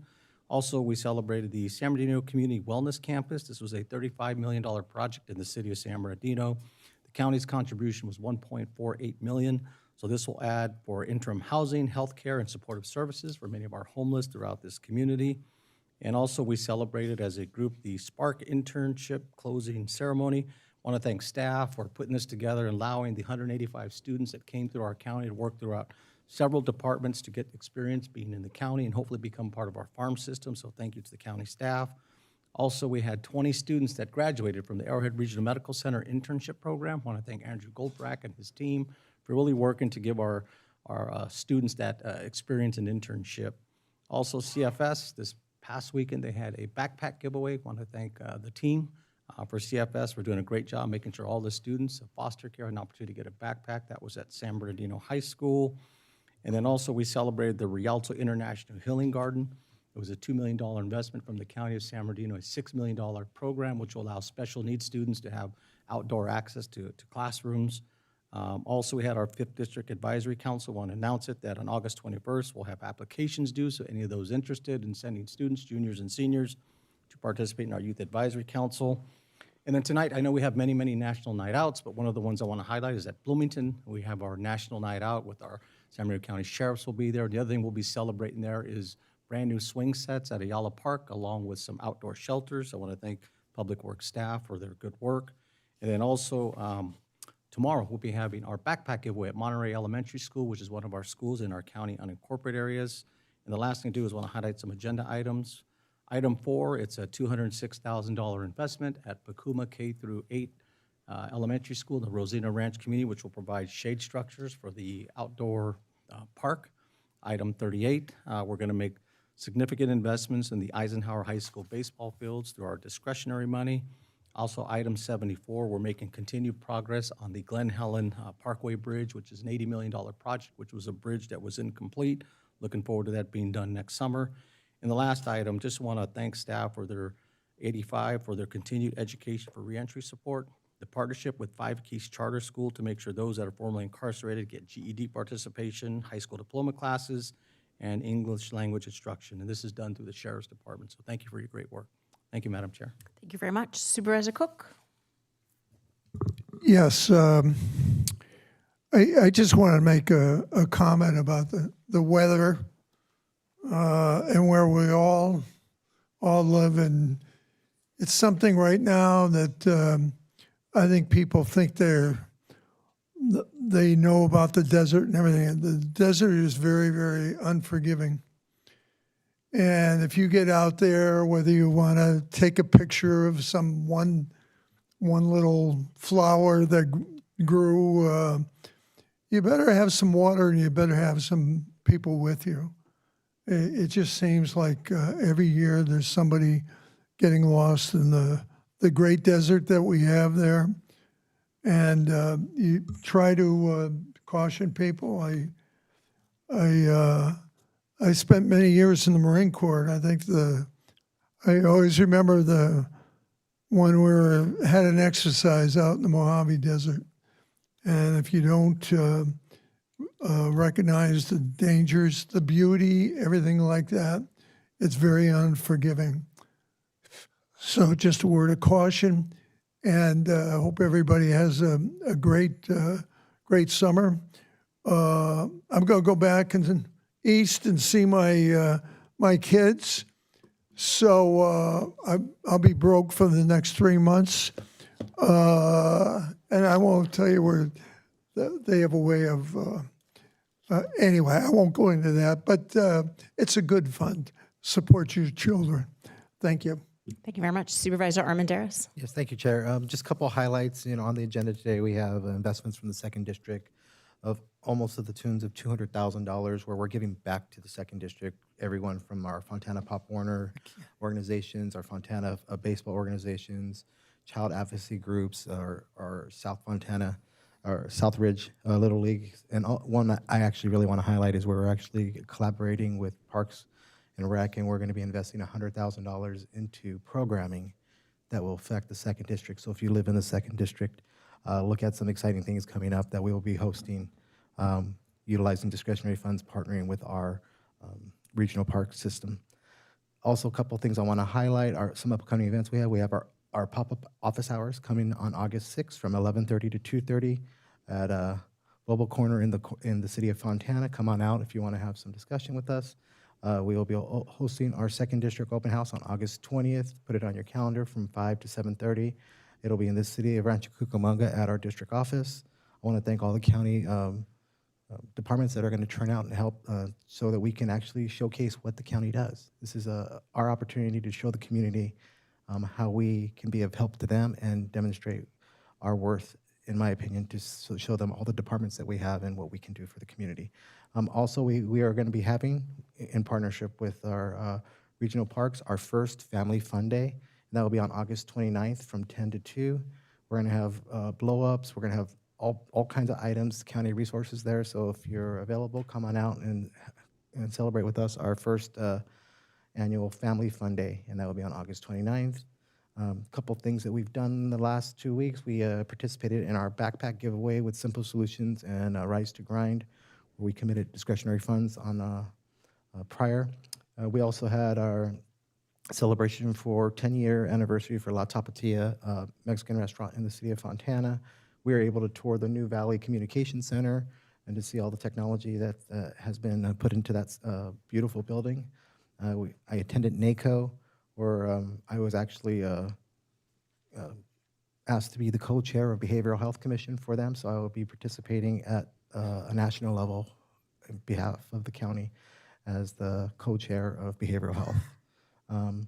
Also, we celebrated the San Bernardino Community Wellness Campus. This was a $35 million project in the city of San Bernardino. The county's contribution was $1.48 million. So this will add for interim housing, healthcare, and supportive services for many of our homeless throughout this community. And also, we celebrated as a group the Spark Internship closing ceremony. I want to thank staff for putting this together and allowing the 185 students that came through our county to work throughout several departments to get experience being in the county and hopefully become part of our farm system. So thank you to the county staff. Also, we had 20 students that graduated from the Arrowhead Regional Medical Center internship program. I want to thank Andrew Goldbrack and his team for really working to give our students that experience and internship. Also, CFS, this past weekend, they had a backpack giveaway. I want to thank the team for CFS for doing a great job making sure all the students of foster care had an opportunity to get a backpack. That was at San Bernardino High School. And then also we celebrated the Rialto International Healing Garden. It was a $2 million investment from the County of San Bernardino, a $6 million program which will allow special needs students to have outdoor access to classrooms. Also, we had our 5th District Advisory Council. I want to announce it that on August 21st, we'll have applications due, so any of those interested in sending students, juniors and seniors, to participate in our Youth Advisory Council. And then tonight, I know we have many, many national night outs, but one of the ones I want to highlight is at Bloomington. We have our national night out with our San Bernardino County Sheriffs will be there. The other thing we'll be celebrating there is brand new swing sets at Ayala Park, along with some outdoor shelters. I want to thank Public Works staff for their good work. And then also, tomorrow, we'll be having our backpack giveaway at Monterey Elementary School, which is one of our schools in our county unincorporated areas. And the last thing to do is want to highlight some agenda items. Item 4, it's a $206,000 investment at Pacuma K through 8 Elementary School in the Rosina Ranch community, which will provide shade structures for the outdoor park. Item 38, we're going to make significant investments in the Eisenhower High School baseball fields through our discretionary money. Also, item 74, we're making continued progress on the Glen Helen Parkway Bridge, which is an $80 million project, which was a bridge that was incomplete. Looking forward to that being done next summer. And the last item, just want to thank staff for their 85 for their continued education for reentry support, the partnership with 5 Keys Charter School to make sure those that are formerly incarcerated get GED participation, high school diploma classes, and English language instruction. And this is done through the Sheriff's Department. So thank you for your great work. Thank you, Madam Chair. Thank you very much. Supervisor Cook. Yes, I just want to make a comment about the weather and where we all live. And it's something right now that I think people think they know about the desert and everything. The desert is very, very unforgiving. And if you get out there, whether you want to take a picture of some one little flower that grew, you better have some water and you better have some people with you. It just seems like every year there's somebody getting lost in the great desert that we have there. And you try to caution people. I spent many years in the Marine Corps, and I think I always remember when we had an exercise out in the Mojave Desert. And if you don't recognize the dangers, the beauty, everything like that, it's very unforgiving. So just a word of caution, and I hope everybody has a great summer. I'm going to go back and east and see my kids. So I'll be broke for the next 3 months. And I won't tell you where they have a way of, anyway, I won't go into that, but it's a good fund. Support your children. Thank you. Thank you very much. Supervisor Armendariz. Yes, thank you, Chair. Just a couple of highlights. On the agenda today, we have investments from the 2nd District of almost to the tunes of $200,000, where we're giving back to the 2nd District, everyone from our Fontana Pop Warner organizations, our Fontana baseball organizations, child advocacy groups, our South Fontana, our Southridge Little League. And one that I actually really want to highlight is we're actually collaborating with Parks and Rec, and we're going to be investing $100,000 into programming that will affect the 2nd District. So if you live in the 2nd District, look at some exciting things coming up that we will be hosting, utilizing discretionary funds, partnering with our regional park system. Also, a couple of things I want to highlight are some upcoming events we have. We have our pop-up office hours coming on August 6th from 11:30 to 2:30 at Bobo Corner in the city of Fontana. Come on out if you want to have some discussion with us. We will be hosting our 2nd District Open House on August 20th. Put it on your calendar from 5 to 7:30. It'll be in the city of Rancho Cucamonga at our district office. I want to thank all the county departments that are going to turn out and help so that we can actually showcase what the county does. This is our opportunity to show the community how we can be of help to them and demonstrate our worth, in my opinion, to show them all the departments that we have and what we can do for the community. Also, we are going to be having, in partnership with our regional parks, our first Family Fun Day, and that will be on August 29th from 10 to 2. We're going to have blow-ups. We're going to have all kinds of items, county resources there. So if you're available, come on out and celebrate with us our first annual Family Fun Day, and that will be on August 29th. A couple things that we've done in the last 2 weeks. We participated in our backpack giveaway with Simple Solutions and Rise to Grind, where we committed discretionary funds on prior. We also had our celebration for 10-year anniversary for La Tapatia, Mexican restaurant in the city of Fontana. We were able to tour the New Valley Communication Center and to see all the technology that has been put into that beautiful building. I attended NACO, where I was actually asked to be the co-chair of Behavioral Health Commission for them, so I will be participating at a national level on behalf of the county as the co-chair of Behavioral Health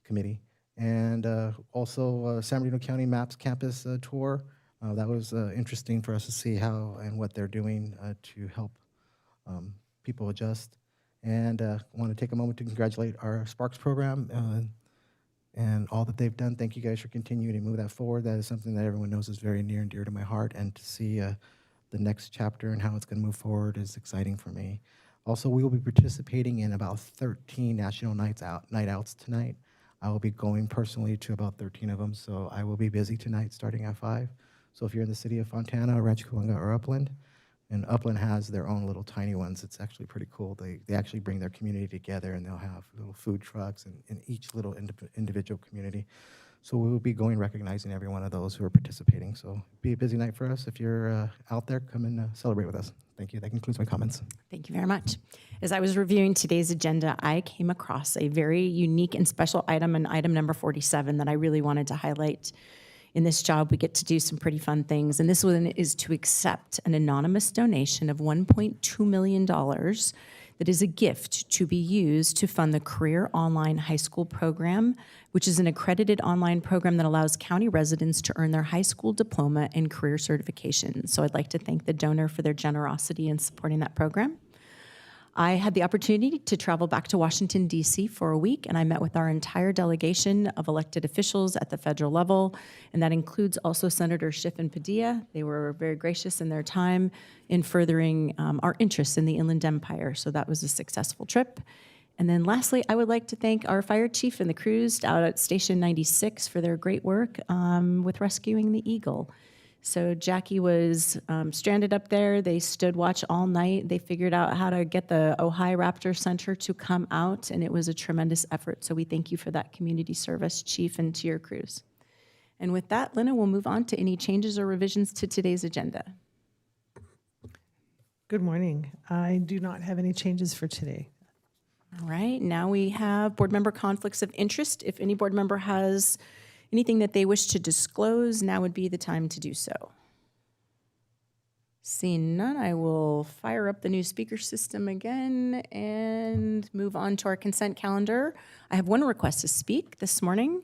Committee. And also San Bernardino County MAPS campus tour. That was interesting for us to see how and what they're doing to help people adjust. And I want to take a moment to congratulate our Sparks program and all that they've done. Thank you guys for continuing to move that forward. That is something that everyone knows is very near and dear to my heart, and to see the next chapter and how it's going to move forward is exciting for me. Also, we will be participating in about 13 national night outs tonight. I will be going personally to about 13 of them, so I will be busy tonight starting at 5. So if you're in the city of Fontana, Rancho Cucamonga, or Upland, and Upland has their own little tiny ones, it's actually pretty cool. They actually bring their community together, and they'll have little food trucks in each little individual community. So we will be going recognizing every one of those who are participating. So be a busy night for us. If you're out there, come and celebrate with us. Thank you. That concludes my comments. Thank you very much. As I was reviewing today's agenda, I came across a very unique and special item, and item number 47, that I really wanted to highlight In this job, we get to do some pretty fun things, and this one is to accept an anonymous donation of $1.2 million that is a gift to be used to fund the Career Online High School Program, which is an accredited online program that allows county residents to earn their high school diploma and career certification. So I'd like to thank the donor for their generosity in supporting that program. I had the opportunity to travel back to Washington, D.C. for a week, and I met with our entire delegation of elected officials at the federal level, and that includes also Senator Schiff and Padilla. They were very gracious in their time in furthering our interests in the Inland Empire, so that was a successful trip. And then lastly, I would like to thank our fire chief and the crews out at Station 96 for their great work with rescuing the Eagle. So Jackie was stranded up there. They stood watch all night. They figured out how to get the Ojai Raptor Center to come out, and it was a tremendous effort. So we thank you for that community service, Chief, and to your crews. And with that, Lena, we'll move on to any changes or revisions to today's agenda. Good morning. I do not have any changes for today. All right, now we have board member conflicts of interest. If any board member has anything that they wish to disclose, now would be the time to do so. Seeing none, I will fire up the new speaker system again and move on to our consent calendar. I have one request to speak this morning.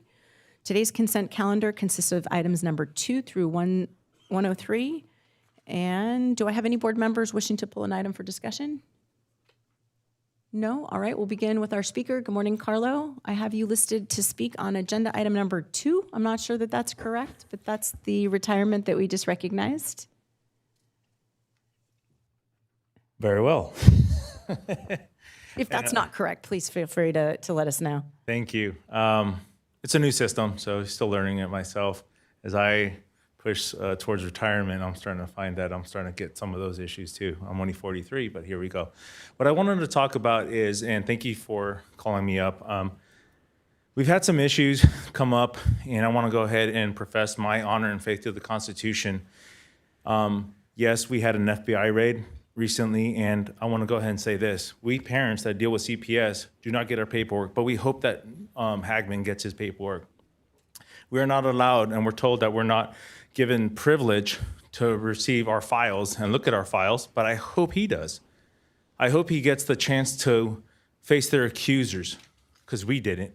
Today's consent calendar consists of items number 2 through 103. And do I have any board members wishing to pull an item for discussion? No? All right, we'll begin with our speaker. Good morning, Carlo. I have you listed to speak on agenda item number 2. I'm not sure that that's correct, but that's the retirement that we just recognized. Very well. If that's not correct, please feel free to let us know. Thank you. It's a new system, so still learning it myself. As I push towards retirement, I'm starting to find that I'm starting to get some of those issues too. I'm only 43, but here we go. What I wanted to talk about is, and thank you for calling me up, we've had some issues come up, and I want to go ahead and profess my honor and faith to the Constitution. Yes, we had an FBI raid recently, and I want to go ahead and say this. We parents that deal with CPS do not get our paperwork, but we hope that Hagman gets his paperwork. We are not allowed, and we're told that we're not given privilege to receive our files and look at our files, but I hope he does. I hope he gets the chance to face their accusers, because we didn't.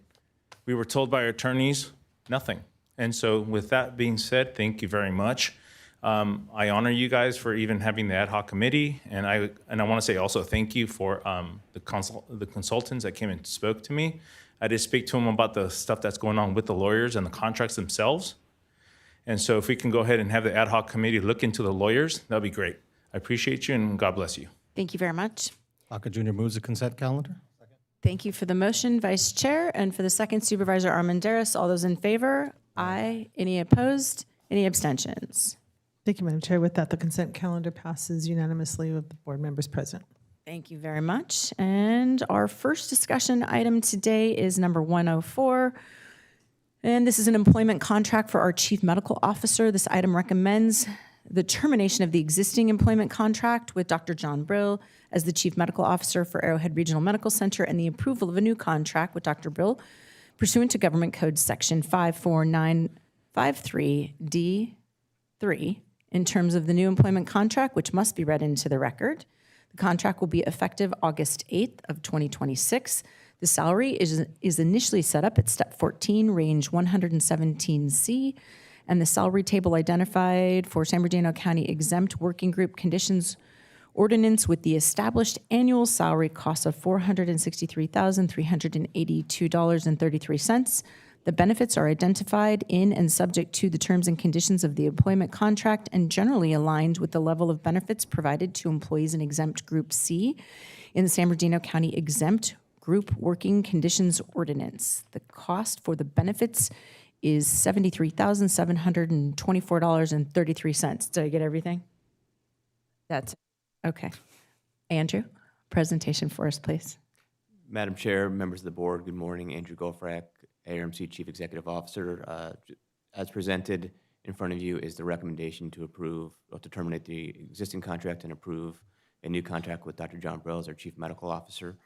We were told by our attorneys, nothing. And so with that being said, thank you very much. I honor you guys for even having the ad hoc committee, and I want to say also thank you for the consultants that came and spoke to me. I did speak to them about the stuff that's going on with the lawyers and the contracts themselves. And so if we can go ahead and have the ad hoc committee look into the lawyers, that'd be great. I appreciate you, and God bless you. Thank you very much. Baca Jr. moves the consent calendar. Thank you for the motion, Vice Chair, and for the second, Supervisor Armendariz. All those in favor? Aye. Any opposed? Any abstentions? Thank you, Madam Chair. With that, the consent calendar passes unanimously with the board members present. Thank you very much. And our first discussion item today is number 104. And this is an employment contract for our Chief Medical Officer. This item recommends the termination of the existing employment contract with Dr. John Brill as the Chief Medical Officer for Arrowhead Regional Medical Center and the approval of a new contract with Dr. Brill pursuant to Government Code Section 54953D3 in terms of the new employment contract, which must be read into the record. The contract will be effective August 8th of 2026. The salary is initially set up at step 14, range 117C, and the salary table identified for San Bernardino County Exempt Working Group Conditions Ordinance with the established annual salary cost of $463,382.33. The benefits are identified in and subject to the terms and conditions of the employment contract and generally aligned with the level of benefits provided to employees in Exempt Group C in the San Bernardino County Exempt Group Working Conditions Ordinance. The cost for the benefits is $73,724.33. Did I get everything? That's okay. Andrew, presentation for us, please. Madam Chair, members of the board, good morning. Andrew Gofrak, ARMC Chief Executive Officer. As presented in front of you is the recommendation to approve, or to terminate the existing contract and approve a new contract with Dr. John Brill as our Chief Medical Officer.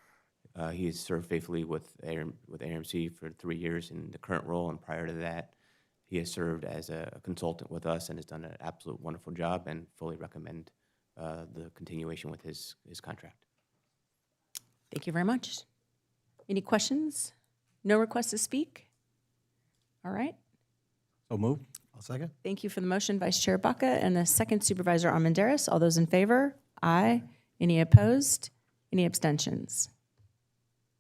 He has served faithfully with ARMC for 3 years in the current role, and prior to that, he has served as a consultant with us and has done an absolute wonderful job, and fully recommend the continuation with his contract. Thank you very much. Any questions? No requests to speak? All right. So moved. I'll second. Thank you for the motion, Vice Chair Baca, and a second, Supervisor Armendariz. All those in favor? Aye. Any opposed? Any abstentions?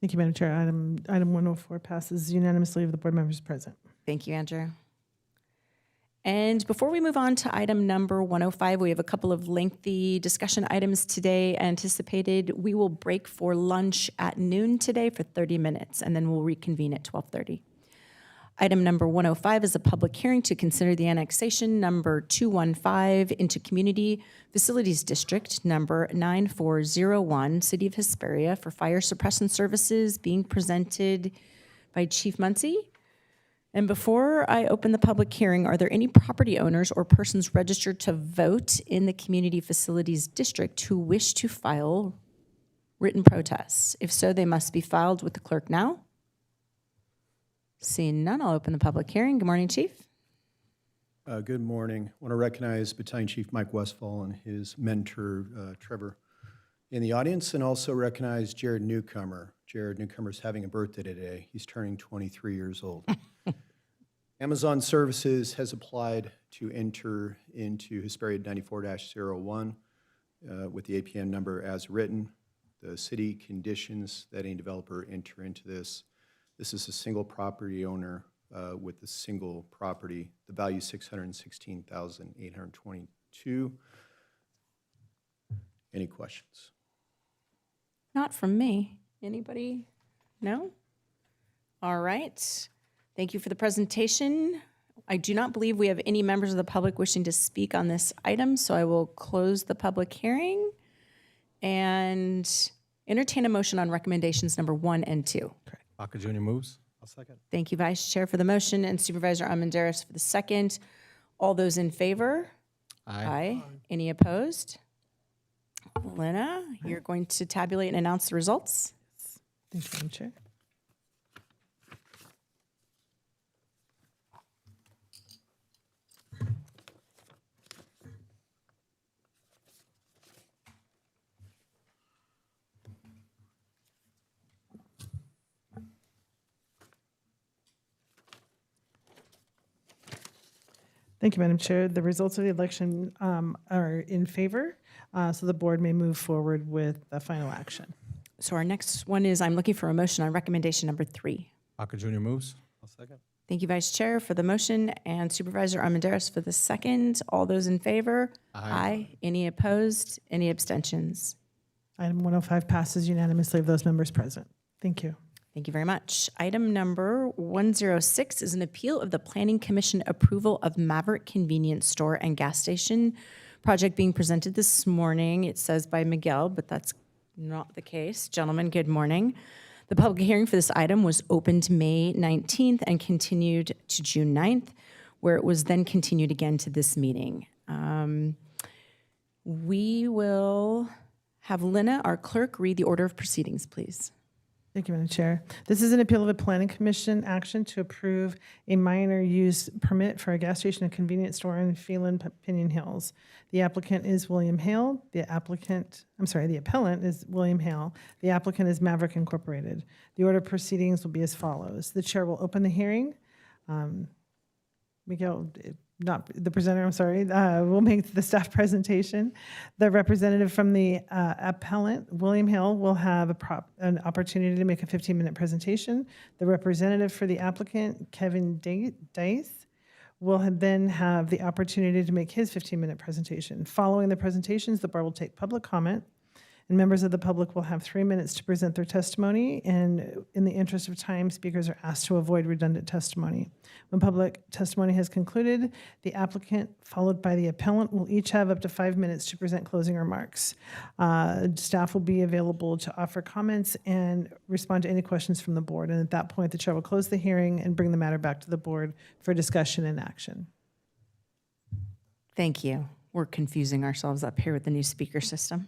Thank you, Madam Chair. Item 104 passes unanimously with the board members present. Thank you, Andrew. And before we move on to item number 105, we have a couple of lengthy discussion items today anticipated. We will break for lunch at noon today for 30 minutes, and then we'll reconvene at 12:30. Item number 105 is a public hearing to consider the annexation number 215 into Community Facilities District number 9401, City of Hesperia, for fire suppression services, being presented by Chief Muncy. And before I open the public hearing, are there any property owners or persons registered to vote in the Community Facilities District who wish to file written protests? If so, they must be filed with the clerk now. Seeing none, I'll open the public hearing. Good morning, Chief. Good morning. I want to recognize Battalion Chief Mike Westfall and his mentor, Trevor, in the audience, and also recognize Jared Newcomer. Jared Newcomer is having a birthday today. He's turning 23 years old. Amazon Services has applied to enter into Hesperia 94-01 with the APN number as written. The city conditions that any developer enter into this. This is a single property owner with a single property. The value is $616,822. Any questions? Not from me. Anybody? No? All right. Thank you for the presentation. I do not believe we have any members of the public wishing to speak on this item, so I will close the public hearing and entertain a motion on recommendations number 1 and 2. Baca Jr. moves. I'll second. Thank you, Vice Chair, for the motion, and Supervisor Armendariz for the second. All those in favor? Aye. Any opposed? Lena, you're going to tabulate and announce the results. Thank you, Madam Chair. Thank you, Madam Chair. The results of the election are in favor, so the board may move forward with the final action. So our next one is I'm looking for a motion on recommendation number 3. Baca Jr. moves. I'll second. Thank you, Vice Chair, for the motion, and Supervisor Armendariz for the second. All those in favor? Aye. Any opposed? Any abstentions? Item 105 passes unanimously of those members present. Thank you. Thank you very much. Item number 106 is an appeal of the Planning Commission approval of Maverick Convenience Store and Gas Station project being presented this morning. It says by Miguel, but that's not the case. Gentlemen, good morning. The public hearing for this item was opened May 19th and continued to June 9th, where it was then continued again to this meeting. We will have Lena, our clerk, read the order of proceedings, please. Thank you, Madam Chair. This is an appeal of a Planning Commission action to approve a minor use permit for a gas station and convenience store in Phelan, Pinion Hills. The applicant is William Hale. The appellant is William Hale. The applicant is Maverick Incorporated. The order of proceedings will be as follows. The chair will open the hearing. Miguel, not the presenter, I'm sorry, will make the staff presentation. The representative from the appellant, William Hill, will have an opportunity to make a 15-minute presentation. The representative for the applicant, Kevin Dice, will then have the opportunity to make his 15-minute presentation. Following the presentations, the board will take public comment, and members of the public will have 3 minutes to present their testimony, and in the interest of time, speakers are asked to avoid redundant testimony. When public testimony has concluded, the applicant, followed by the appellant, will each have up to 5 minutes to present closing remarks. Staff will be available to offer comments and respond to any questions from the board, and at that point, the chair will close the hearing and bring the matter back to the board for discussion and action. Thank you. We're confusing ourselves up here with the new speaker system.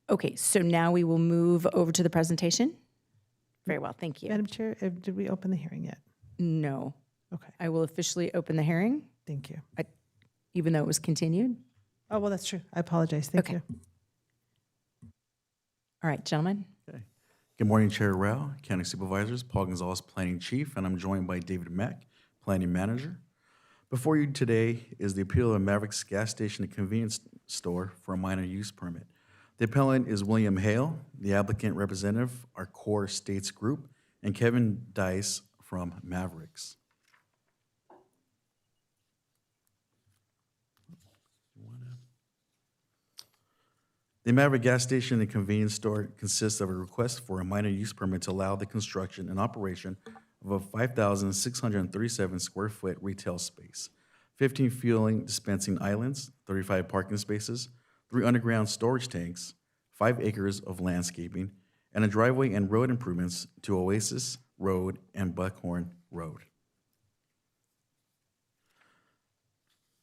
Okay, so now we will move over to the presentation. Very well, thank you. Madam Chair, did we open the hearing yet? No. Okay. I will officially open the hearing, Thank you. even though it was continued. Oh, well, that's true. I apologize. Thank you. All right, gentlemen. Good morning, Chair Rao, County Supervisors, Paul Gonzalez, Planning Chief, and I'm joined by David Mack, Planning Manager. Before you today is the appeal of Mavericks Gas Station and Convenience Store for a minor use permit. The appellant is William Hale, the applicant representative, our Core States Group, and Kevin Dice from Mavericks. The Maverick Gas Station and Convenience Store consists of a request for a minor use permit to allow the construction and operation of a 5,637 square foot retail space, 15 fueling dispensing islands, 35 parking spaces, 3 underground storage tanks, 5 acres of landscaping, and a driveway and road improvements to Oasis Road and Buckhorn Road.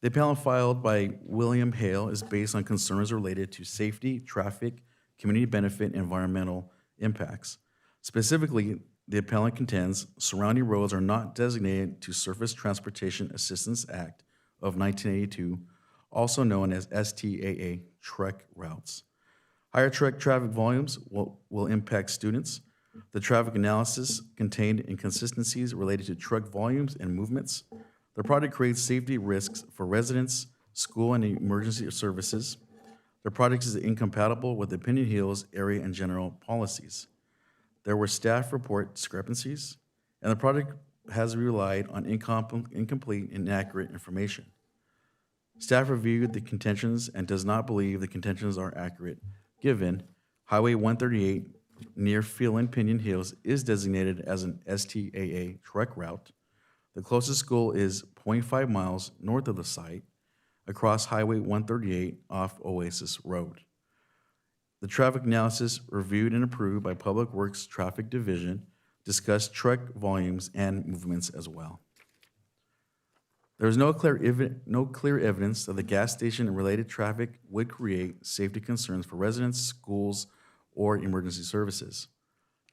The appellant filed by William Hale is based on concerns related to safety, traffic, community benefit, and environmental impacts. Specifically, the appellant contends surrounding roads are not designated to Surface Transportation Assistance Act of 1982, also known as STAA truck routes. Higher truck traffic volumes will impact students. The traffic analysis contained inconsistencies related to truck volumes and movements. The project creates safety risks for residents, school, and emergency services. The project is incompatible with the Opinion Hills area and general policies. There were staff report discrepancies, and the project has relied on incomplete and inaccurate information. Staff reviewed the contentions and does not believe the contentions are accurate, given Highway 138 near Phil and Pinion Hills is designated as an STAA truck route. The closest school is 0.5 miles north of the site, across Highway 138 off Oasis Road. The traffic analysis reviewed and approved by Public Works Traffic Division discussed truck volumes and movements as well. There is no clear evidence that the gas station and related traffic would create safety concerns for residents, schools, or emergency services.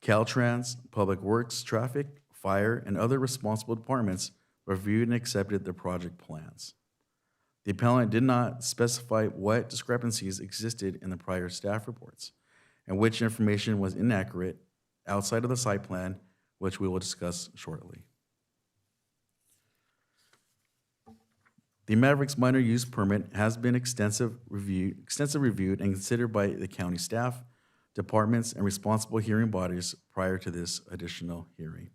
Caltrans, Public Works, Traffic, Fire, and other responsible departments reviewed and accepted the project plans. The appellant did not specify what discrepancies existed in the prior staff reports and which information was inaccurate outside of the site plan, which we will discuss shortly. The Mavericks minor use permit has been extensive reviewed and considered by the county staff, departments, and responsible hearing bodies prior to this additional hearing.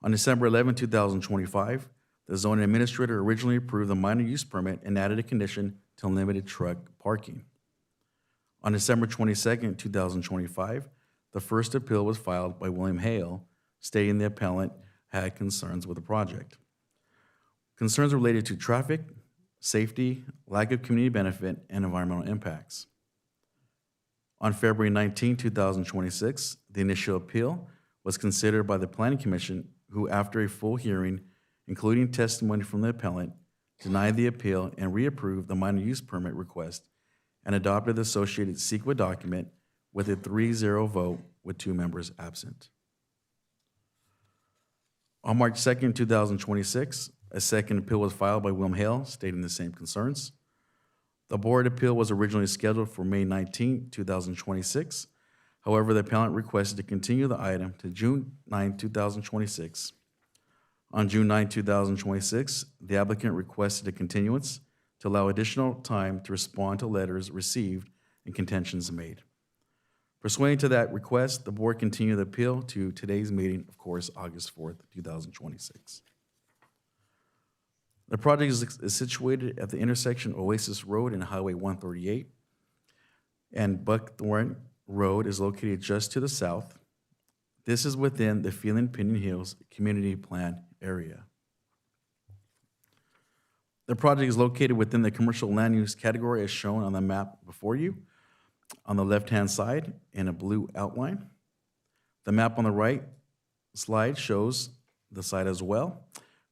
On December 11, 2025, the zoning administrator originally approved the minor use permit and added a condition to limited truck parking. On December 22, 2025, the first appeal was filed by William Hale, stating the appellant had concerns with the project. Concerns related to traffic, safety, lack of community benefit, and environmental impacts. On February 19, 2026, the initial appeal was considered by the Planning Commission, who, after a full hearing, including testimony from the appellant, denied the appeal and reapproved the minor use permit request and adopted the associated CEQA document with a 3-0 vote with 2 members absent. On March 2, 2026, a second appeal was filed by William Hale, stating the same concerns. The board appeal was originally scheduled for May 19, 2026. However, the appellant requested to continue the item to June 9, 2026. On June 9, 2026, the applicant requested a continuance to allow additional time to respond to letters received and contentions made. Pursuant to that request, the board continued the appeal to today's meeting, of course, August 4th, 2026. The project is situated at the intersection of Oasis Road and Highway 138, and Buckhorn Road is located just to the south. This is within the Phelan Pinion Hills Community Plan area. The project is located within the commercial land use category as shown on the map before you. On the left-hand side in a blue outline. The map on the right slide shows the site as well,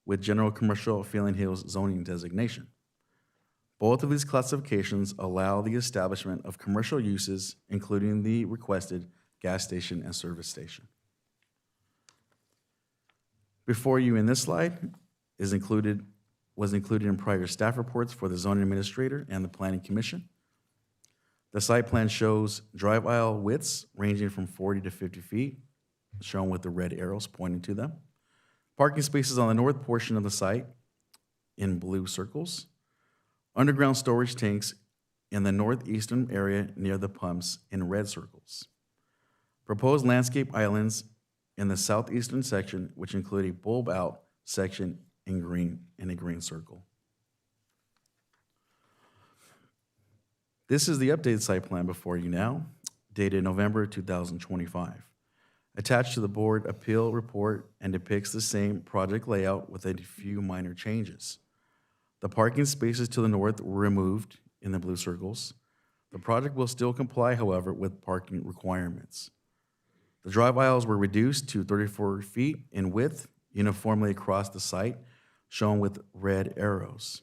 with general commercial Phelan Hills zoning designation. Both of these classifications allow the establishment of commercial uses, including the requested gas station and service station. Before you in this slide was included in prior staff reports for the zoning administrator and the planning commission. The site plan shows drive aisle widths ranging from 40 to 50 feet, shown with the red arrows pointing to them. Parking spaces on the north portion of the site in blue circles. Underground storage tanks in the northeastern area near the pumps in red circles. Proposed landscape islands in the southeastern section, which include a bulb out section in a green circle. This is the updated site plan before you now, dated November 2025. Attached to the board appeal report and depicts the same project layout with a few minor changes. The parking spaces to the north were removed in the blue circles. The project will still comply, however, with parking requirements. The drive aisles were reduced to 34 feet in width uniformly across the site, shown with red arrows.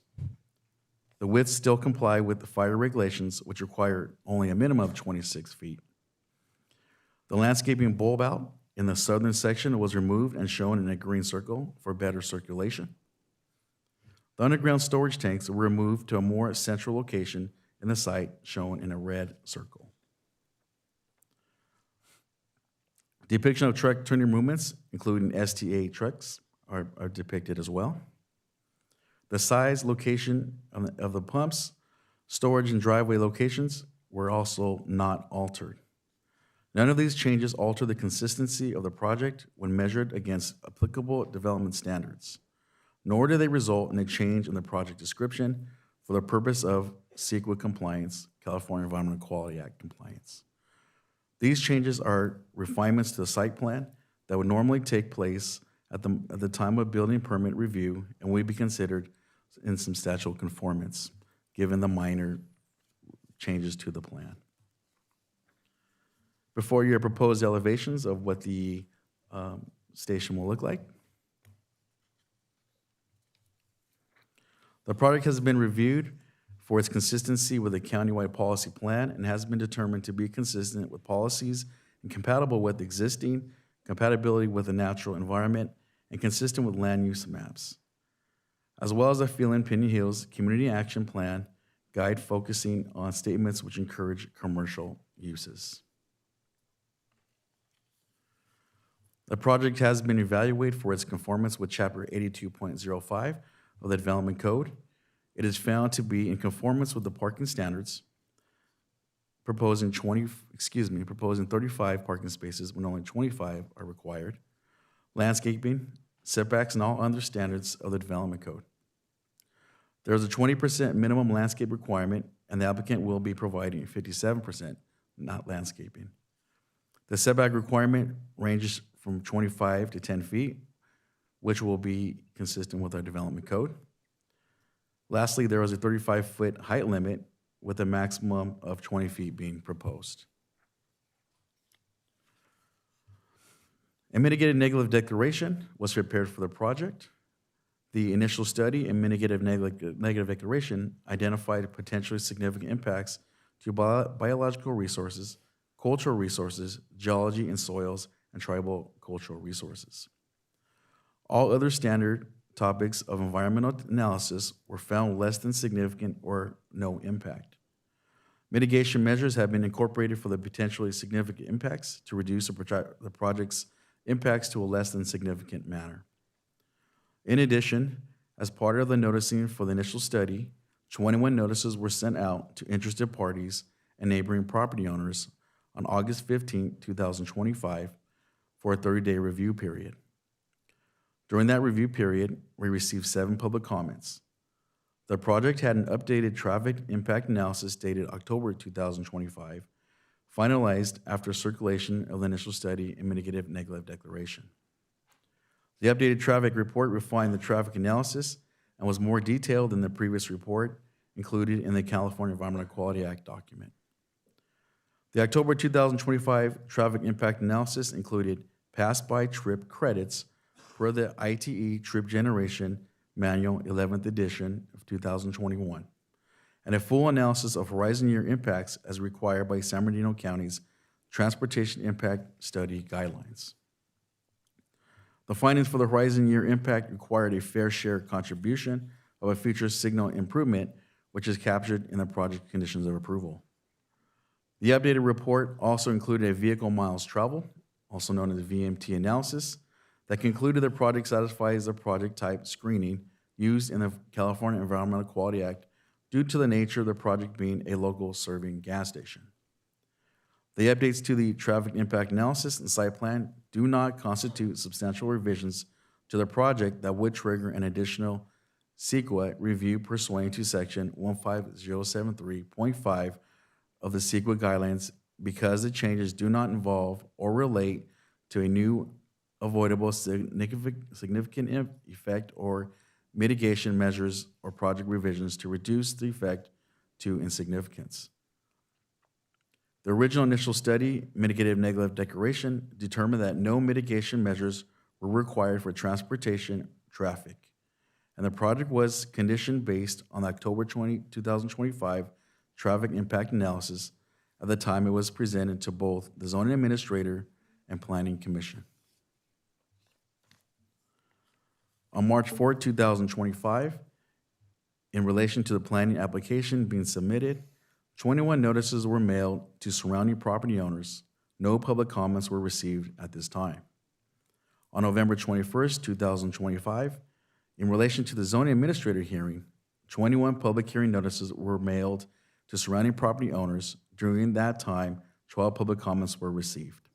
The widths still comply with the fire regulations, which require only a minimum of 26 feet. The landscaping bulb out in the southern section was removed and shown in a green circle for better circulation. The underground storage tanks were removed to a more central location in the site, shown in a red circle. Depiction of truck turning movements, including STA trucks, are depicted as well. The size, location of the pumps, storage, and driveway locations were also not altered. None of these changes alter the consistency of the project when measured against applicable development standards, nor do they result in a change in the project description for the purpose of CEQA compliance, California Environmental Quality Act compliance. These changes are refinements to the site plan that would normally take place at the time of building permit review and would be considered in substantial conformance, given the minor changes to the plan. Before you are proposed elevations of what the station will look like. The project has been reviewed for its consistency with a countywide policy plan and has been determined to be consistent with policies and compatible with existing, compatibility with the natural environment, and consistent with land use maps, as well as the Phelan Pinyon Hills Community Action Plan guide focusing on statements which encourage commercial uses. The project has been evaluated for its conformance with Chapter 82.05 of the Development Code. It is found to be in conformance with the parking standards, proposing 35 parking spaces when only 25 are required, landscaping, setbacks, and all other standards of the Development Code. There is a 20% minimum landscape requirement, and the applicant will be providing 57%, not landscaping. The setback requirement ranges from 25 to 10 feet, which will be consistent with our Development Code. Lastly, there is a 35-foot height limit with a maximum of 20 feet being proposed. A mitigated negative declaration was prepared for the project. The initial study and mitigated negative declaration identified potentially significant impacts to biological resources, cultural resources, geology and soils, and tribal cultural resources. All other standard topics of environmental analysis were found less than significant or no impact. Mitigation measures have been incorporated for the potentially significant impacts to reduce the project's impacts to a less than significant manner. In addition, as part of the noticing for the initial study, 21 notices were sent out to interested parties and neighboring property owners on August 15, 2025 for a 30-day review period. During that review period, we received 7 public comments. The project had an updated traffic impact analysis dated October 2025, finalized after circulation of the initial study and mitigative negative declaration. The updated traffic report refined the traffic analysis and was more detailed than the previous report included in the California Environmental Quality Act document. The October 2025 traffic impact analysis included pass-by trip credits per the ITE Trip Generation Manual 11th edition of 2021, and a full analysis of horizon year impacts as required by San Bernardino County's Transportation Impact Study Guidelines. The findings for the horizon year impact required a fair share contribution of a future signal improvement, which is captured in the project conditions of approval. The updated report also included a vehicle miles traveled, also known as VMT analysis, that concluded the project satisfies the project type screening used in the California Environmental Quality Act due to the nature of the project being a local serving gas station. The updates to the traffic impact analysis and site plan do not constitute substantial revisions to the project that would trigger an additional CEQA review pursuant to section 15073.5 of the CEQA guidelines because the changes do not involve or relate to a new avoidable significant effect or mitigation measures or project revisions to reduce the effect to insignificance. The original initial study, mitigative negative declaration, determined that no mitigation measures were required for transportation traffic, and the project was condition based on the October 2025 traffic impact analysis at the time it was presented to both the zoning administrator and planning commission. On March 4, 2025, in relation to the planning application being submitted, 21 notices were mailed to surrounding property owners. No public comments were received at this time. On November 21st, 2025, in relation to the zoning administrator hearing, 21 public hearing notices were mailed to surrounding property owners. During that time, 12 public comments were received.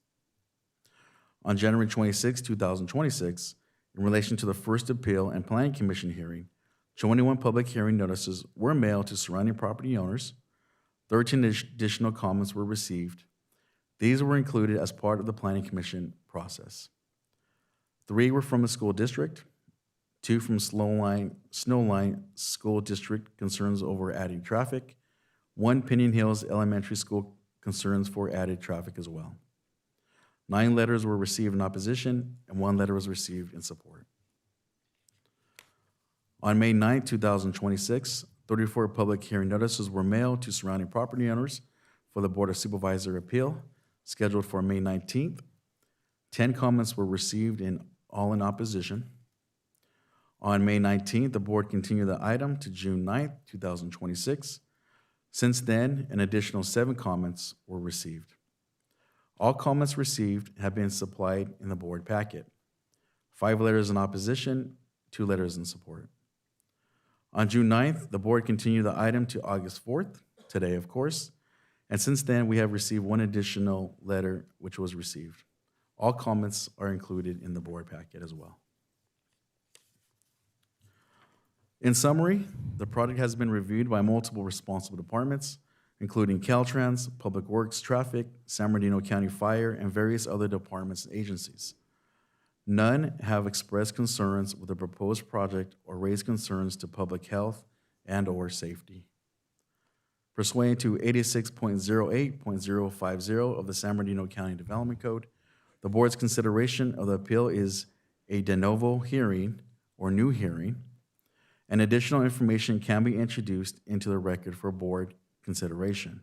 On January 26, 2026, in relation to the first appeal and planning commission hearing, 21 public hearing notices were mailed to surrounding property owners. 13 additional comments were received. These were included as part of the planning commission process. 3 were from the school district, 2 from Snowline School District concerns over adding traffic, 1 Pinion Hills Elementary School concerns for added traffic as well. 9 letters were received in opposition, and 1 letter was received in support. On May 9, 2026, 34 public hearing notices were mailed to surrounding property owners for the Board of Supervisor appeal, scheduled for May 19th. 10 comments were received, all in opposition. On May 19th, the board continued the item to June 9th, 2026. Since then, an additional 7 comments were received. All comments received have been supplied in the board packet. 5 letters in opposition, 2 letters in support. On June 9th, the board continued the item to August 4th, today of course, and since then we have received 1 additional letter which was received. All comments are included in the board packet as well. In summary, the project has been reviewed by multiple responsible departments, including Caltrans, Public Works, Traffic, San Bernardino County Fire, and various other departments and agencies. None have expressed concerns with the proposed project or raised concerns to public health and/or safety. Pursuant to 86.08.050 of the San Bernardino County Development Code, the board's consideration of the appeal is a de novo hearing or new hearing, and additional information can be introduced into the record for board consideration.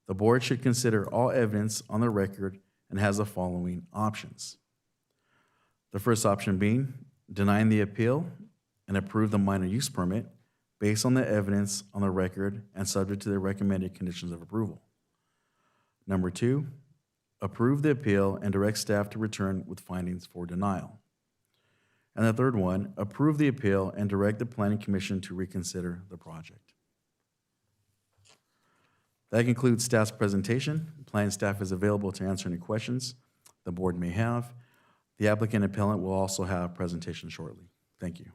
The board should consider all evidence on the record and has the following options. The first option being denying the appeal and approve the minor use permit based on the evidence on the record and subject to the recommended conditions of approval. Number 2, approve the appeal and direct staff to return with findings for denial. And the third one, approve the appeal and direct the Planning Commission to reconsider the project. That concludes staff's presentation. Planning staff is available to answer any questions the board may have. The applicant appellant will also have a presentation shortly. Thank you.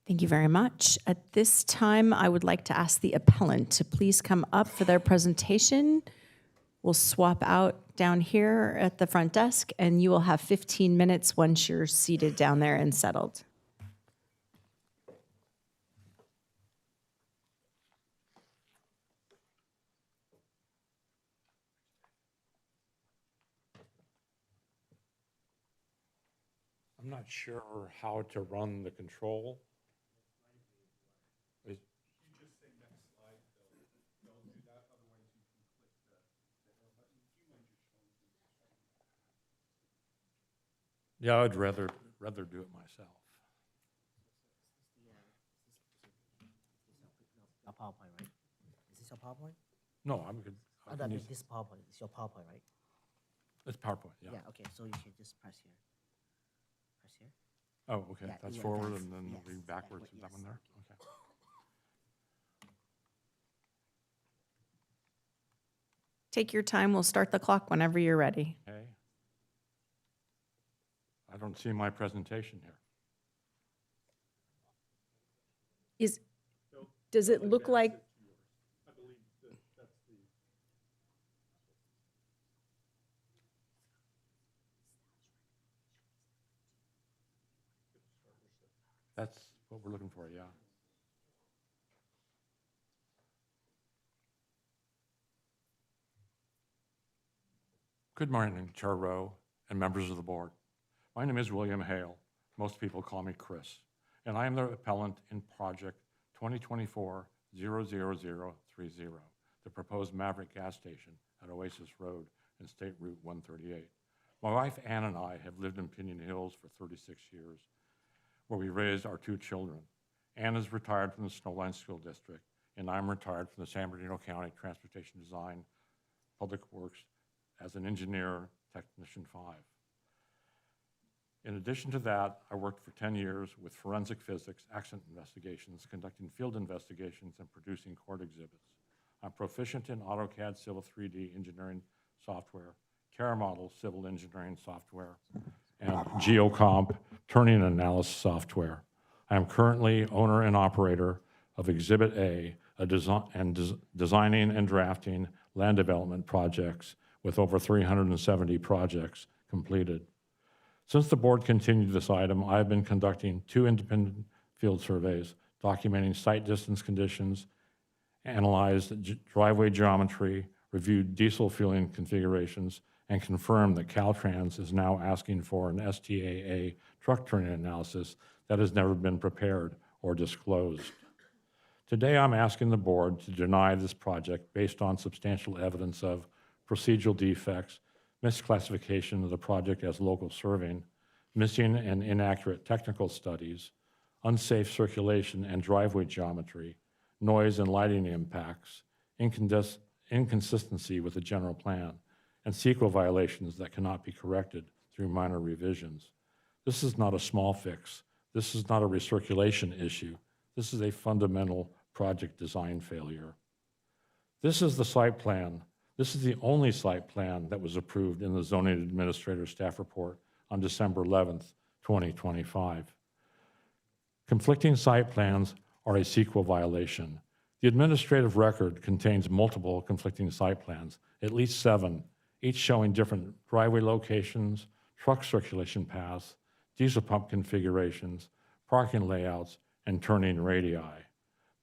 Thank you very much. At this time, I would like to ask the appellant to please come up for their presentation. We'll swap out down here at the front desk, and you will have 15 minutes once you're seated down there and settled. I'm not sure how to run the control. Yeah, I'd rather rather do it myself. Your PowerPoint, right? Is this your PowerPoint? No, I'm good. I can use- This PowerPoint is your PowerPoint, right? It's PowerPoint, yeah. Yeah, okay, so you can just press here. Press here. Oh, okay, Yeah, that's yeah, forward that's- and then yes, read backwards, backward, is that one yes. there? Okay. Take your time. We'll start the clock whenever you're ready. Okay. I don't see my presentation here. Does it look like, That's what we're looking for, yeah. Good morning, Chair Rowe and members of the board. My name is William Hale. Most people call me Chris, and I am the appellant in project 2024-00030, the proposed Maverick gas station at Oasis Road and State Route 138. My wife Ann and I have lived in Pinion Hills for 36 years, where we raised our 2 children. Ann is retired from the Snowline School District, and I'm retired from the San Bernardino County Transportation Design, Public Works as an engineer, technician 5. In addition to that, I worked for 10 years with forensic physics, accident investigations, conducting field investigations, and producing court exhibits. I'm proficient in AutoCAD Civil 3D engineering software, TerraModel civil engineering software, and GeoComp turning analysis software. I am currently owner and operator of Exhibit A, designing and drafting land development projects with over 370 projects completed. Since the board continued this item, I have been conducting 2 independent field surveys, documenting site distance conditions, analyzed driveway geometry, reviewed diesel fueling configurations, and confirmed that Caltrans is now asking for an STAA truck turning analysis that has never been prepared or disclosed. Today, I'm asking the board to deny this project based on substantial evidence of procedural defects, misclassification of the project as local serving, missing and inaccurate technical studies, unsafe circulation and driveway geometry, noise and lighting impacts, inconsistency with the general plan, and CEQA violations that cannot be corrected through minor revisions. This is not a small fix. This is not a recirculation issue. This is a fundamental project design failure. This is the site plan. This is the only site plan that was approved in the zoning administrator staff report on December 11th, 2025. Conflicting site plans are a CEQA violation. The administrative record contains multiple conflicting site plans, at least 7, each showing different driveway locations, truck circulation paths, diesel pump configurations, parking layouts, and turning radii.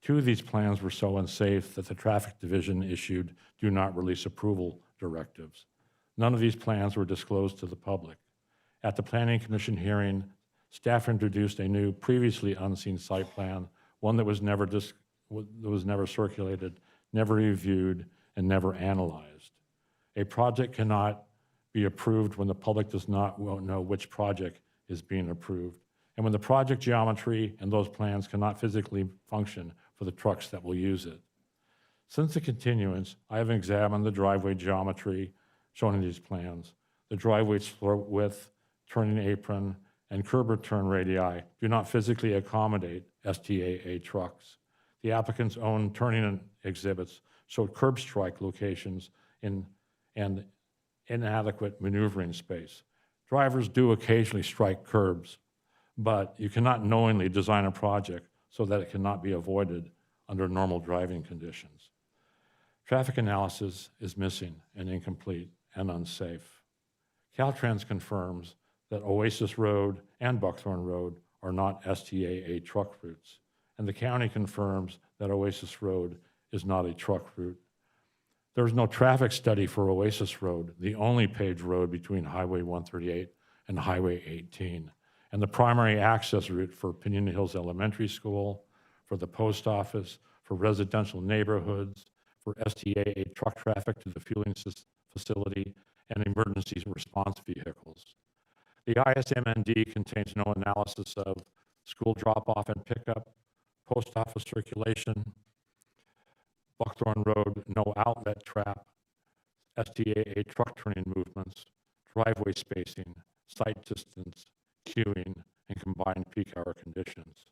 2 of these plans were so unsafe that the traffic division issued do not release approval directives. None of these plans were disclosed to the public. At the Planning Commission hearing, staff introduced a new, previously unseen site plan, one that was never circulated, never reviewed, and never analyzed. A project cannot be approved when the public does not know which project is being approved, and when the project geometry and those plans cannot physically function for the trucks that will use it. Since the continuance, I have examined the driveway geometry shown in these plans. The driveway slope width, turning apron, and curb return radii do not physically accommodate STAA trucks. The applicant's own turning exhibits showed curb strike locations and inadequate maneuvering space. Drivers do occasionally strike curbs, but you cannot knowingly design a project so that it cannot be avoided under normal driving conditions. Traffic analysis is missing and incomplete and unsafe. Caltrans confirms that Oasis Road and Buckthorn Road are not STAA truck routes, and the county confirms that Oasis Road is not a truck route. There is no traffic study for Oasis Road, the only paved road between Highway 138 and Highway 18, and the primary access route for Pinion Hills Elementary School, for the post office, for residential neighborhoods, for STAA truck traffic to the fueling facility, and emergency response vehicles. The ISMND contains no analysis of school drop-off and pickup, post office circulation, Buckthorn Road, no outlet trap, STAA truck turning movements, driveway spacing, site distance, queuing, and combined peak hour conditions.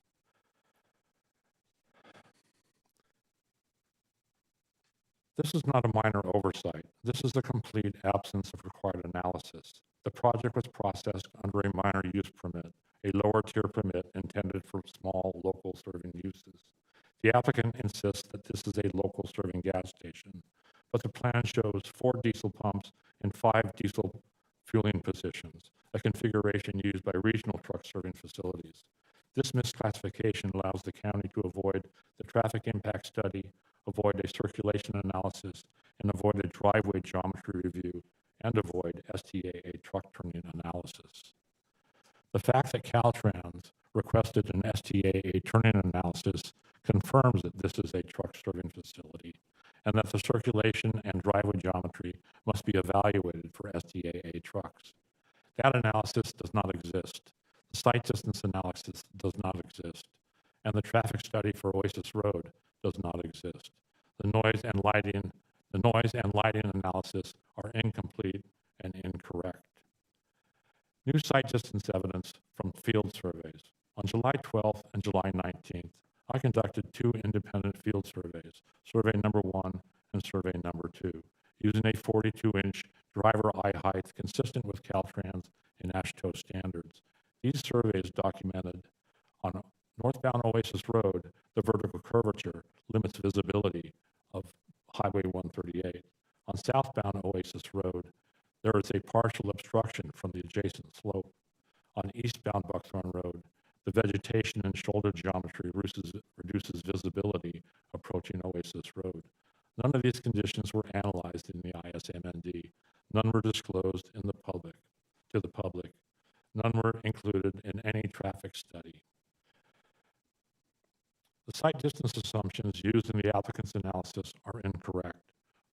This is not a minor oversight. This is a complete absence of required analysis. The project was processed under a minor use permit, a lower tier permit intended for small local serving uses. The applicant insists that this is a local serving gas station, but the plan shows 4 diesel pumps and 5 diesel fueling positions, a configuration used by regional truck serving facilities. This misclassification allows the county to avoid the traffic impact study, avoid a circulation analysis, and avoid a driveway geometry review, and avoid STAA truck turning analysis. The fact that Caltrans requested an STAA turning analysis confirms that this is a truck serving facility, and that the circulation and driveway geometry must be evaluated for STAA trucks. That analysis does not exist. The site distance analysis does not exist, and the traffic study for Oasis Road does not exist. The noise and lighting analysis are incomplete and incorrect. New site distance evidence from field surveys. On July 12th and July 19th, I conducted 2 independent field surveys, survey number 1 and survey number 2, using a 42-inch driver eye height consistent with Caltrans and AASHTO standards. These surveys documented on northbound Oasis Road, the vertical curvature limits visibility of Highway 138. On southbound Oasis Road, there is a partial obstruction from the adjacent slope. On eastbound Buckthorn Road, the vegetation and shoulder geometry reduces visibility approaching Oasis Road. None of these conditions were analyzed in the ISMND. None were disclosed to the public. None were included in any traffic study. The site distance assumptions used in the applicant's analysis are incorrect.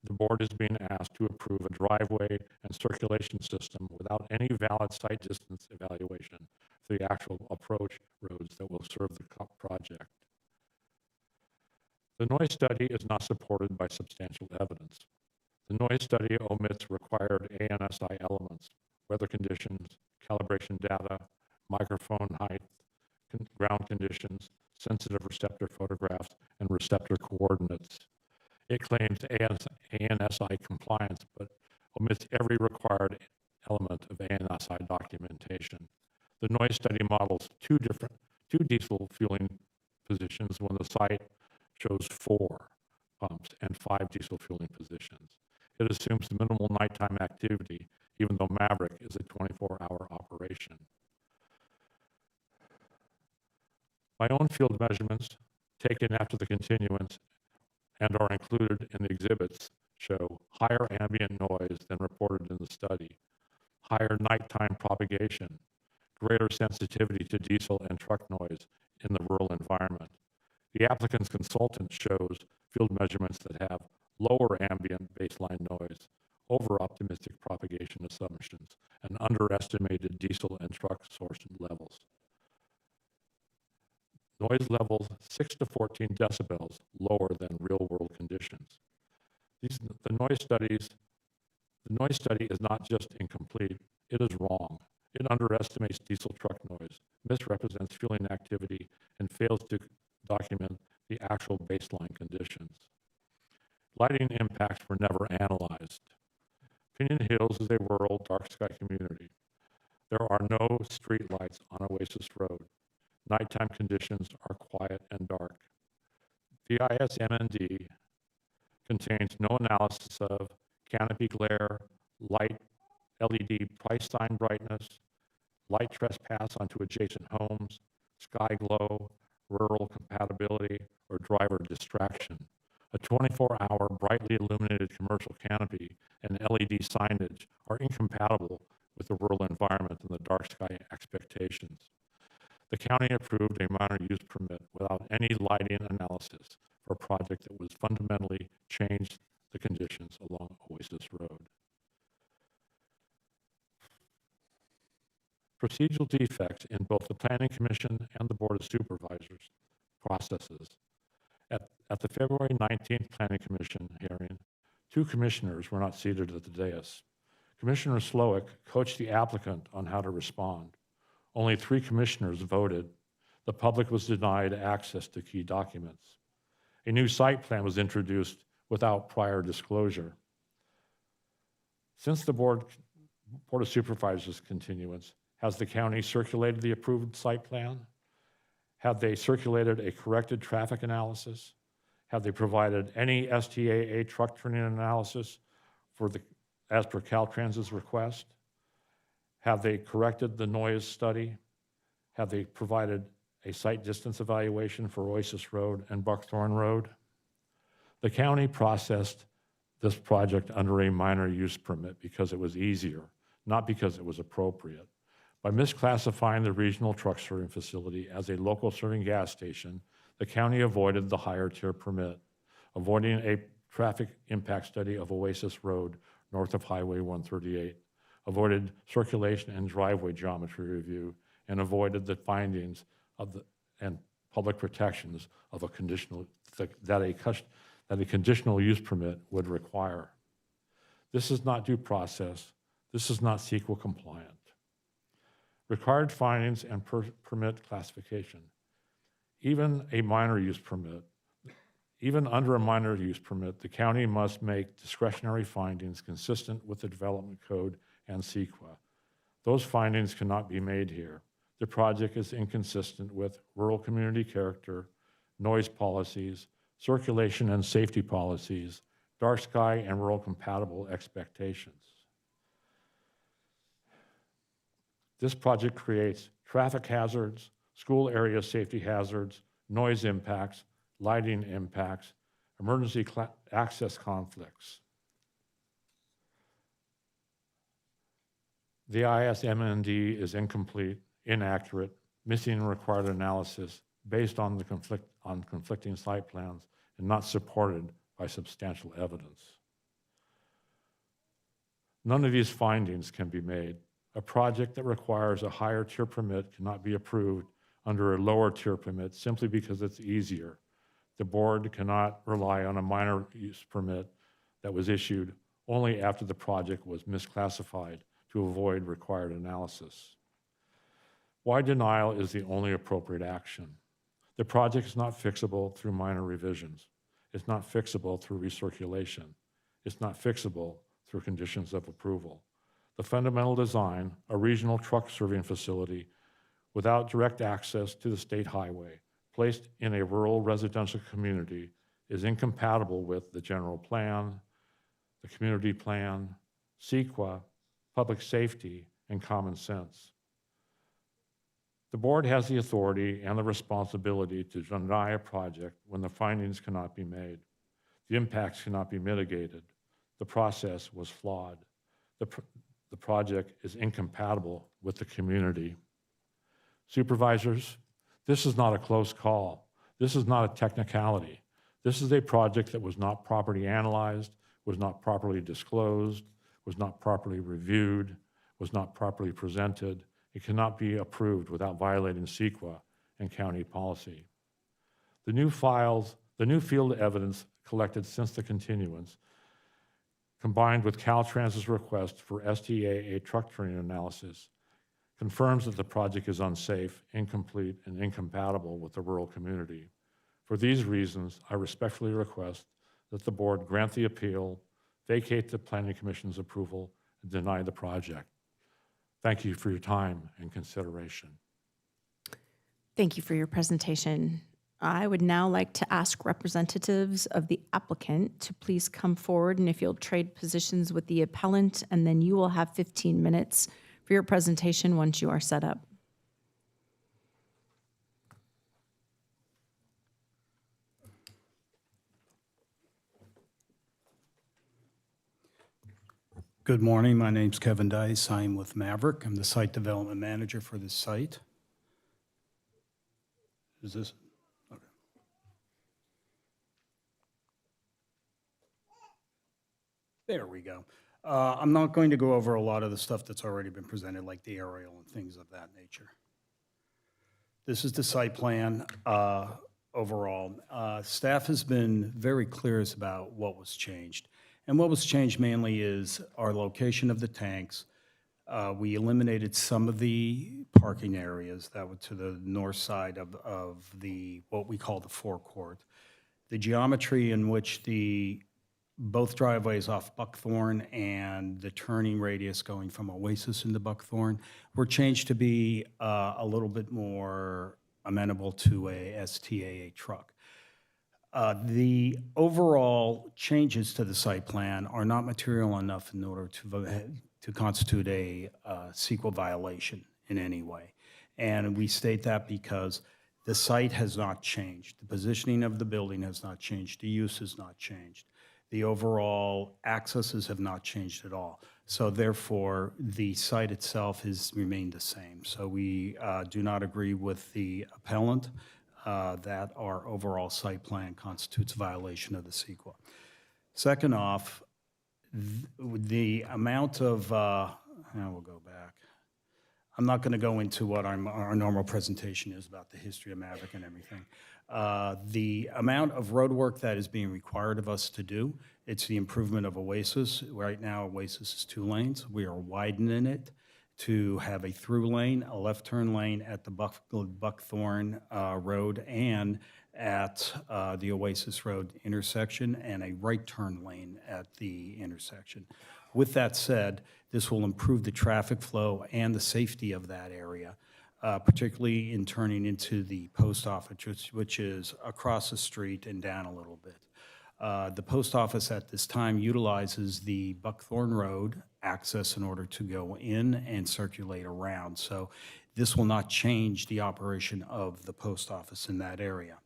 The board is being asked to approve a driveway and circulation system without any valid site distance evaluation for the actual approach roads that will serve the project. The noise study is not supported by substantial evidence. The noise study omits required ANSI elements, weather conditions, calibration data, microphone height, ground conditions, sensitive receptor photographs, and receptor coordinates. It claims ANSI compliance, but omits every required element of ANSI documentation. The noise study models two diesel fueling positions when the site shows 4 pumps and 5 diesel fueling positions. It assumes minimal nighttime activity, even though Maverick is a 24-hour operation. My own field measurements, taken after the continuance and are included in the exhibits, show higher ambient noise than reported in the study, higher nighttime propagation, greater sensitivity to diesel and truck noise in the rural environment. The applicant's consultant shows field measurements that have lower ambient baseline noise, over-optimistic propagation assumptions, and underestimated diesel and truck source levels. Noise levels 6 to 14 decibels lower than real-world conditions. The noise study is not just incomplete, it is wrong. It underestimates diesel truck noise, misrepresents fueling activity, and fails to document the actual baseline conditions. Lighting impacts were never analyzed. Pinion Hills is a rural dark sky community. There are no street lights on Oasis Road. Nighttime conditions are quiet and dark. The ISMND contains no analysis of canopy glare, light, LED price sign brightness, light trespass onto adjacent homes, sky glow, rural compatibility, or driver distraction. A 24-hour brightly illuminated commercial canopy and LED signage are incompatible with the rural environment and the dark sky expectations. The county approved a minor use permit without any lighting analysis for a project that was fundamentally changed the conditions along Oasis Road. procedural defects in both the Planning Commission and the Board of Supervisors processes. At the February 19th Planning Commission hearing, 2 commissioners were not seated at the dais. Commissioner Slowick coached the applicant on how to respond. Only 3 commissioners voted. The public was denied access to key documents. A new site plan was introduced without prior disclosure. Since the Board of Supervisors continuance, has the county circulated the approved site plan? Have they circulated a corrected traffic analysis? Have they provided any STAA truck turning analysis as per Caltrans's request? Have they corrected the noise study? Have they provided a site distance evaluation for Oasis Road and Buckthorn Road? The county processed this project under a minor use permit because it was easier, not because it was appropriate. By misclassifying the regional truck serving facility as a local serving gas station, the county avoided the higher tier permit, avoiding a traffic impact study of Oasis Road north of Highway 138, avoided circulation and driveway geometry review, and avoided the findings and public protections of a conditional that a conditional use permit would require. This is not due process. This is not CEQA compliant. Required findings and permit classification. Even under a minor use permit, the county must make discretionary findings consistent with the development code and CEQA. Those findings cannot be made here. The project is inconsistent with rural community character, noise policies, circulation and safety policies, dark sky and rural compatible expectations. This project creates traffic hazards, school area safety hazards, noise impacts, lighting impacts, emergency access conflicts. The ISMND is incomplete, inaccurate, missing required analysis based on conflicting site plans and not supported by substantial evidence. None of these findings can be made. A project that requires a higher tier permit cannot be approved under a lower tier permit simply because it's easier. The board cannot rely on a minor use permit that was issued only after the project was misclassified to avoid required analysis. Why denial is the only appropriate action? The project is not fixable through minor revisions. It's not fixable through recirculation. It's not fixable through conditions of approval. The fundamental design, a regional truck serving facility without direct access to the state highway, placed in a rural residential community, is incompatible with the general plan, the community plan, CEQA, public safety, and common sense. The board has the authority and the responsibility to deny a project when the findings cannot be made. The impacts cannot be mitigated. The process was flawed. The project is incompatible with the community. Supervisors, this is not a close call. This is not a technicality. This is a project that was not properly analyzed, was not properly disclosed, was not properly reviewed, was not properly presented. It cannot be approved without violating CEQA and county policy. The new field evidence collected since the continuance, combined with Caltrans's request for STAA truck turning analysis, confirms that the project is unsafe, incomplete, and incompatible with the rural community. For these reasons, I respectfully request that the board grant the appeal, vacate the Planning Commission's approval, and deny the project. Thank you for your time and consideration. Thank you for your presentation. I would now like to ask representatives of the applicant to please come forward, and if you'll trade positions with the appellant, and then you will have 15 minutes for your presentation once you are set up. Good morning. My name's Kevin Dice. I'm with Maverick. I'm the site development manager for this site. Is this? Okay. There we go. I'm not going to go over a lot of the stuff that's already been presented, like the aerial and things of that nature. This is the site plan overall. Staff has been very clear about what was changed. And what was changed mainly is our location of the tanks. We eliminated some of the parking areas that were to the north side of the, what we call the forecourt. The geometry in which both driveways off Buckthorn and the turning radius going from Oasis into Buckthorn were changed to be a little bit more amenable to a STAA truck. The overall changes to the site plan are not material enough in order to constitute a CEQA violation in any way. And we state that because the site has not changed. The positioning of the building has not changed. The use has not changed. The overall accesses have not changed at all. So therefore, the site itself has remained the same. So we do not agree with the appellant that our overall site plan constitutes a violation of the CEQA. Second off, the amount of, we'll go back. I'm not going to go into what our normal presentation is about the history of Maverick and everything. The amount of road work that is being required of us to do, it's the improvement of Oasis. Right now, Oasis is 2 lanes. We are widening it to have a through lane, a left turn lane at the Buckthorn Road and at the Oasis Road intersection, and a right turn lane at the intersection. With that said, this will improve the traffic flow and the safety of that area, particularly in turning into the post office, which is across the street and down a little bit. The post office at this time utilizes the Buckthorn Road access in order to go in and circulate around. So this will not change the operation of the post office in that area.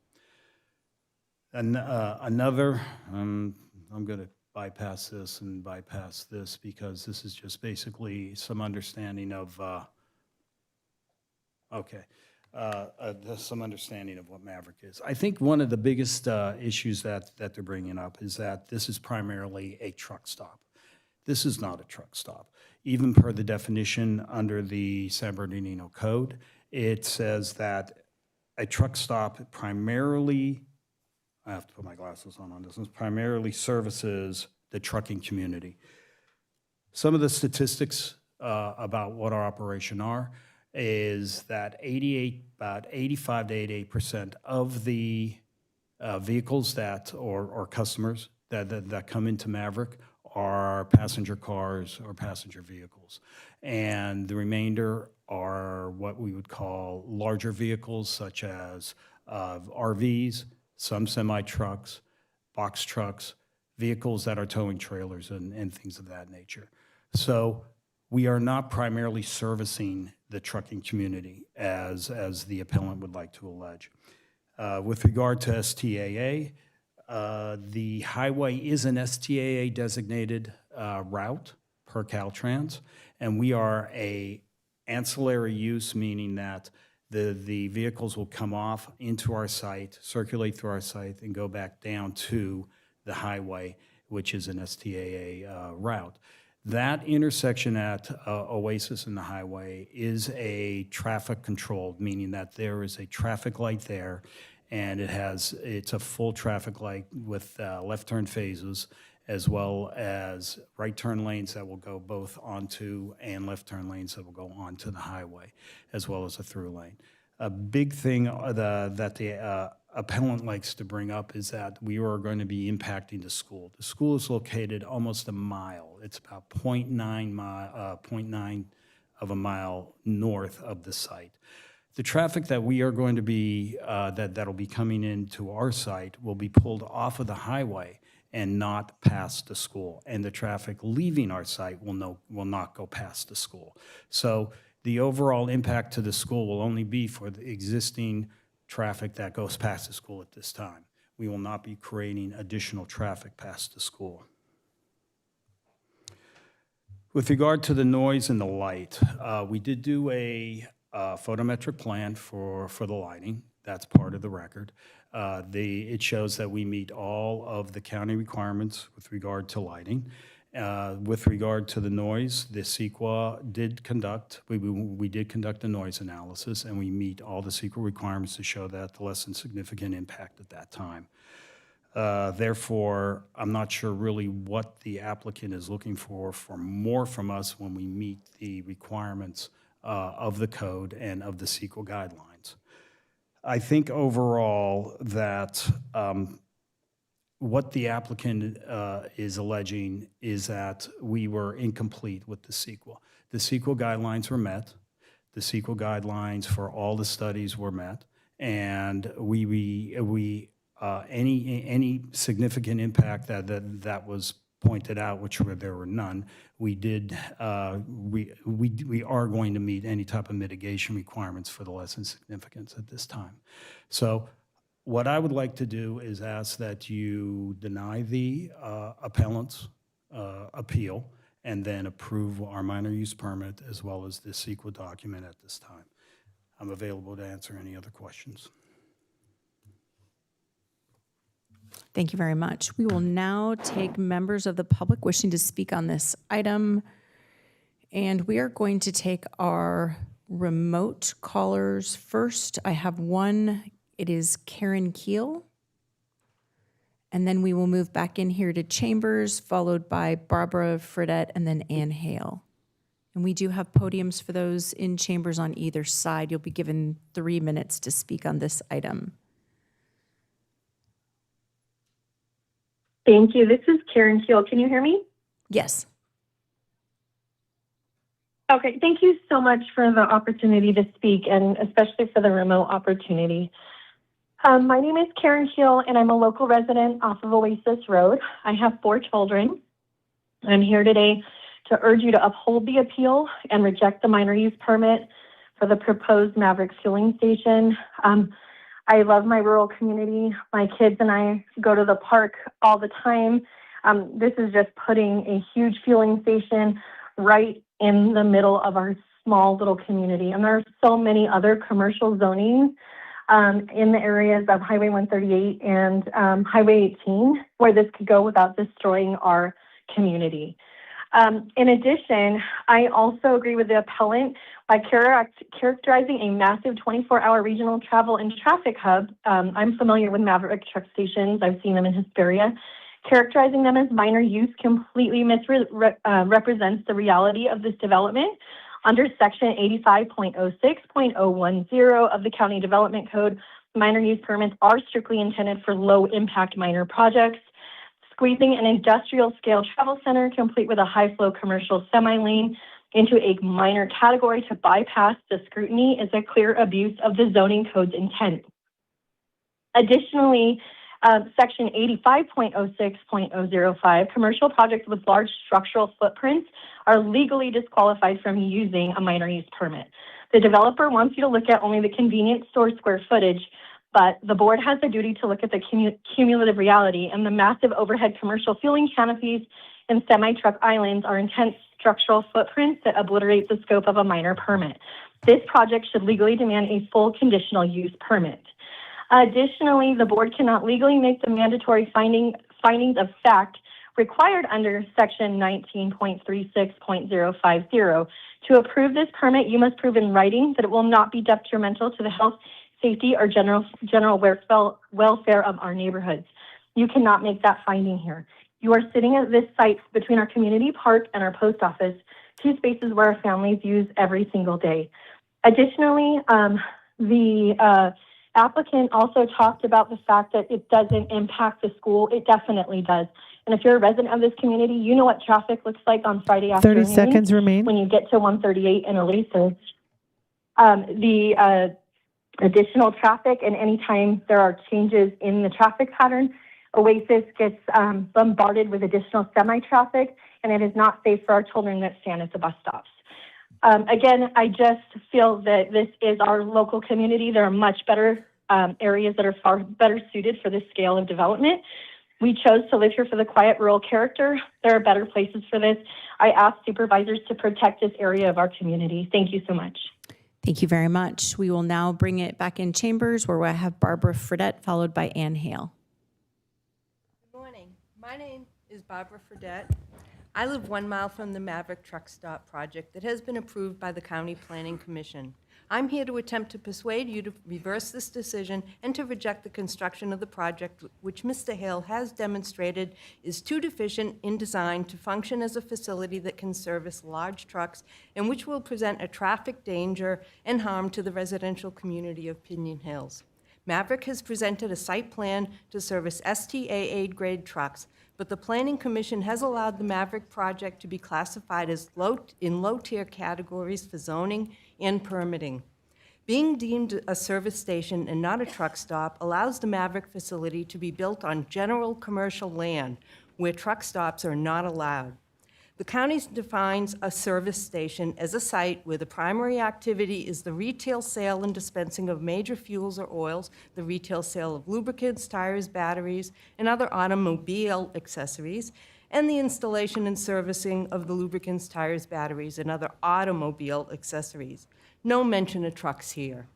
And another, I'm going to bypass this and bypass this because this is just basically some understanding of, some understanding of what Maverick is. I think one of the biggest issues that they're bringing up is that this is primarily a truck stop. This is not a truck stop. Even per the definition under the San Bernardino Code, it says that a truck stop primarily, I have to put my glasses on this one, primarily services the trucking community. Some of the statistics about what our operation are is that about 85 to 88% of the vehicles or customers that come into Maverick are passenger cars or passenger vehicles. And the remainder are what we would call larger vehicles such as RVs, some semi-trucks, box trucks, vehicles that are towing trailers and things of that nature. So we are not primarily servicing the trucking community as the appellant would like to allege. With regard to STAA, the highway is an STAA designated route per Caltrans, and we are a ancillary use, meaning that the vehicles will come off into our site, circulate through our site, and go back down to the highway, which is an STAA route. That intersection at Oasis and the highway is a traffic controlled, meaning that there is a traffic light there, and it's a full traffic light with left turn phases, as well as right turn lanes that will go both onto and left turn lanes that will go onto the highway, as well as a through lane. A big thing that the appellant likes to bring up is that we are going to be impacting the school. The school is located almost a mile. It's about 0.9 of a mile north of the site. The traffic that we are going to be, that'll be coming into our site will be pulled off of the highway and not past the school. And the traffic leaving our site will not go past the school. So the overall impact to the school will only be for the existing traffic that goes past the school at this time. We will not be creating additional traffic past the school. With regard to the noise and the light, we did do a photometric plan for the lighting. That's part of the record. It shows that we meet all of the county requirements with regard to lighting. With regard to the noise, the CEQA did conduct, we did conduct a noise analysis, and we meet all the CEQA requirements to show that the less than significant impact at that time. Therefore, I'm not sure really what the applicant is looking for more from us when we meet the requirements of the code and of the CEQA guidelines. I think overall that what the applicant is alleging is that we were incomplete with the CEQA. The CEQA guidelines were met. The CEQA guidelines for all the studies were met, and any significant impact that was pointed out, which there were none, we are going to meet any type of mitigation requirements for the less than significance at this time. So what I would like to do is ask that you deny the appellant's appeal and then approve our minor use permit as well as the CEQA document at this time. I'm available to answer any other questions. Thank you very much. We will now take members of the public wishing to speak on this item. And we are going to take our remote callers first. I have one. It is Karen Keel. And then we will move back in here to Chambers, followed by Barbara Fredette and then Ann Hale. And we do have podiums for those in Chambers on either side. You'll be given 3 minutes to speak on this item. Thank you. This is Karen Keel. Can you hear me? Yes. Okay. Thank you so much for the opportunity to speak, and especially for the remote opportunity. My name is Karen Keel, and I'm a local resident off of Oasis Road. I have 4 children. I'm here today to urge you to uphold the appeal and reject the minor use permit for the proposed Maverick fueling station. I love my rural community. My kids and I go to the park all the time. This is just putting a huge fueling station right in the middle of our small little community. And there are so many other commercial zonings in the areas of Highway 138 and Highway 18 where this could go without destroying our community. In addition, I also agree with the appellant by characterizing a massive 24-hour regional travel and traffic hub. I'm familiar with Maverick truck stations. I've seen them in Hesperia. Characterizing them as minor use completely misrepresents the reality of this development. Under Section 85.06.010 of the County Development Code, minor use permits are strictly intended for low-impact minor projects. Squeezing an industrial-scale travel center complete with a high-flow commercial semi-lane into a minor category to bypass the scrutiny is a clear abuse of the zoning code's intent. Additionally, Section 85.06.005, commercial projects with large structural footprints are legally disqualified from using a minor use permit. The developer wants you to look at only the convenience store square footage, but the board has a duty to look at the cumulative reality, and the massive overhead commercial fueling canopies and semi-truck islands are intense structural footprints that obliterate the scope of a minor permit. This project should legally demand a full conditional use permit. Additionally, the board cannot legally make the mandatory findings of fact required under Section 19.36.050. To approve this permit, you must prove in writing that it will not be detrimental to the health, safety, or general welfare of our neighborhoods. You cannot make that finding here. You are sitting at this site between our community park and our post office, 2 spaces where our families use every single day. Additionally, the applicant also talked about the fact that it doesn't impact the school. It definitely does. And if you're a resident of this community, you know what traffic looks like on Friday afternoon. 30 seconds remain. When you get to 138 and Oasis. The additional traffic, and anytime there are changes in the traffic pattern, Oasis gets bombarded with additional semi-traffic, and it is not safe for our children that stand at the bus stops. Again, I just feel that this is our local community. There are much better areas that are far better suited for this scale of development. We chose to live here for the quiet rural character. There are better places for this. I ask supervisors to protect this area of our community. Thank you so much. Thank you very much. We will now bring it back in Chambers where I have Barbara Fredette followed by Ann Hale. Good morning. My name is Barbara Fredette. I live 1 mile from the Maverick Truck Stop project that has been approved by the County Planning Commission. I'm here to attempt to persuade you to reverse this decision and to reject the construction of the project, which Mr. Hale has demonstrated is too deficient in design to function as a facility that can service large trucks and which will present a traffic danger and harm to the residential community of Pinion Hills. Maverick has presented a site plan to service STAA grade trucks, but the Planning Commission has allowed the Maverick project to be classified as low-tier categories for zoning and permitting. Being deemed a service station and not a truck stop allows the Maverick facility to be built on general commercial land where truck stops are not allowed. The county defines a service station as a site where the primary activity is the retail sale and dispensing of major fuels or oils, the retail sale of lubricants, tires, batteries, and other automobile accessories, and the installation and servicing of the lubricants, tires, batteries, and other automobile accessories. No mention of trucks here.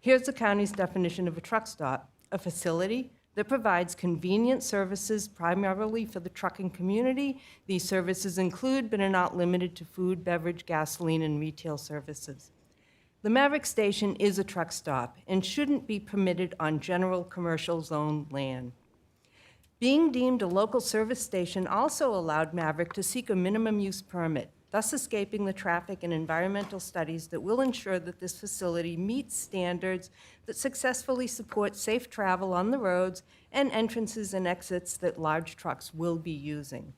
Here's the county's definition of a truck stop: a facility that provides convenient services primarily for the trucking community. These services include, but are not limited to, food, beverage, gasoline, and retail services. The Maverick Station is a truck stop and shouldn't be permitted on general commercial zone land. Being deemed a local service station also allowed Maverick to seek a minimum use permit, thus escaping the traffic and environmental studies that will ensure that this facility meets standards that successfully support safe travel on the roads and entrances and exits that large trucks will be using.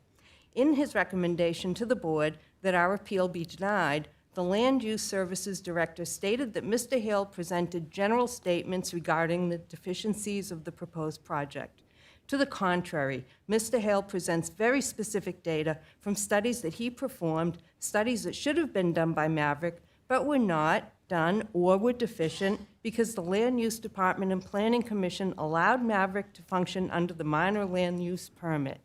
In his recommendation to the board that our appeal be denied, the Land Use Services Director stated that Mr. Hale presented general statements regarding the deficiencies of the proposed project. To the contrary, Mr. Hale presents very specific data from studies that he performed, studies that should have been done by Maverick, but were not done or were deficient because the Land Use Department and Planning Commission allowed Maverick to function under the minor land use permit.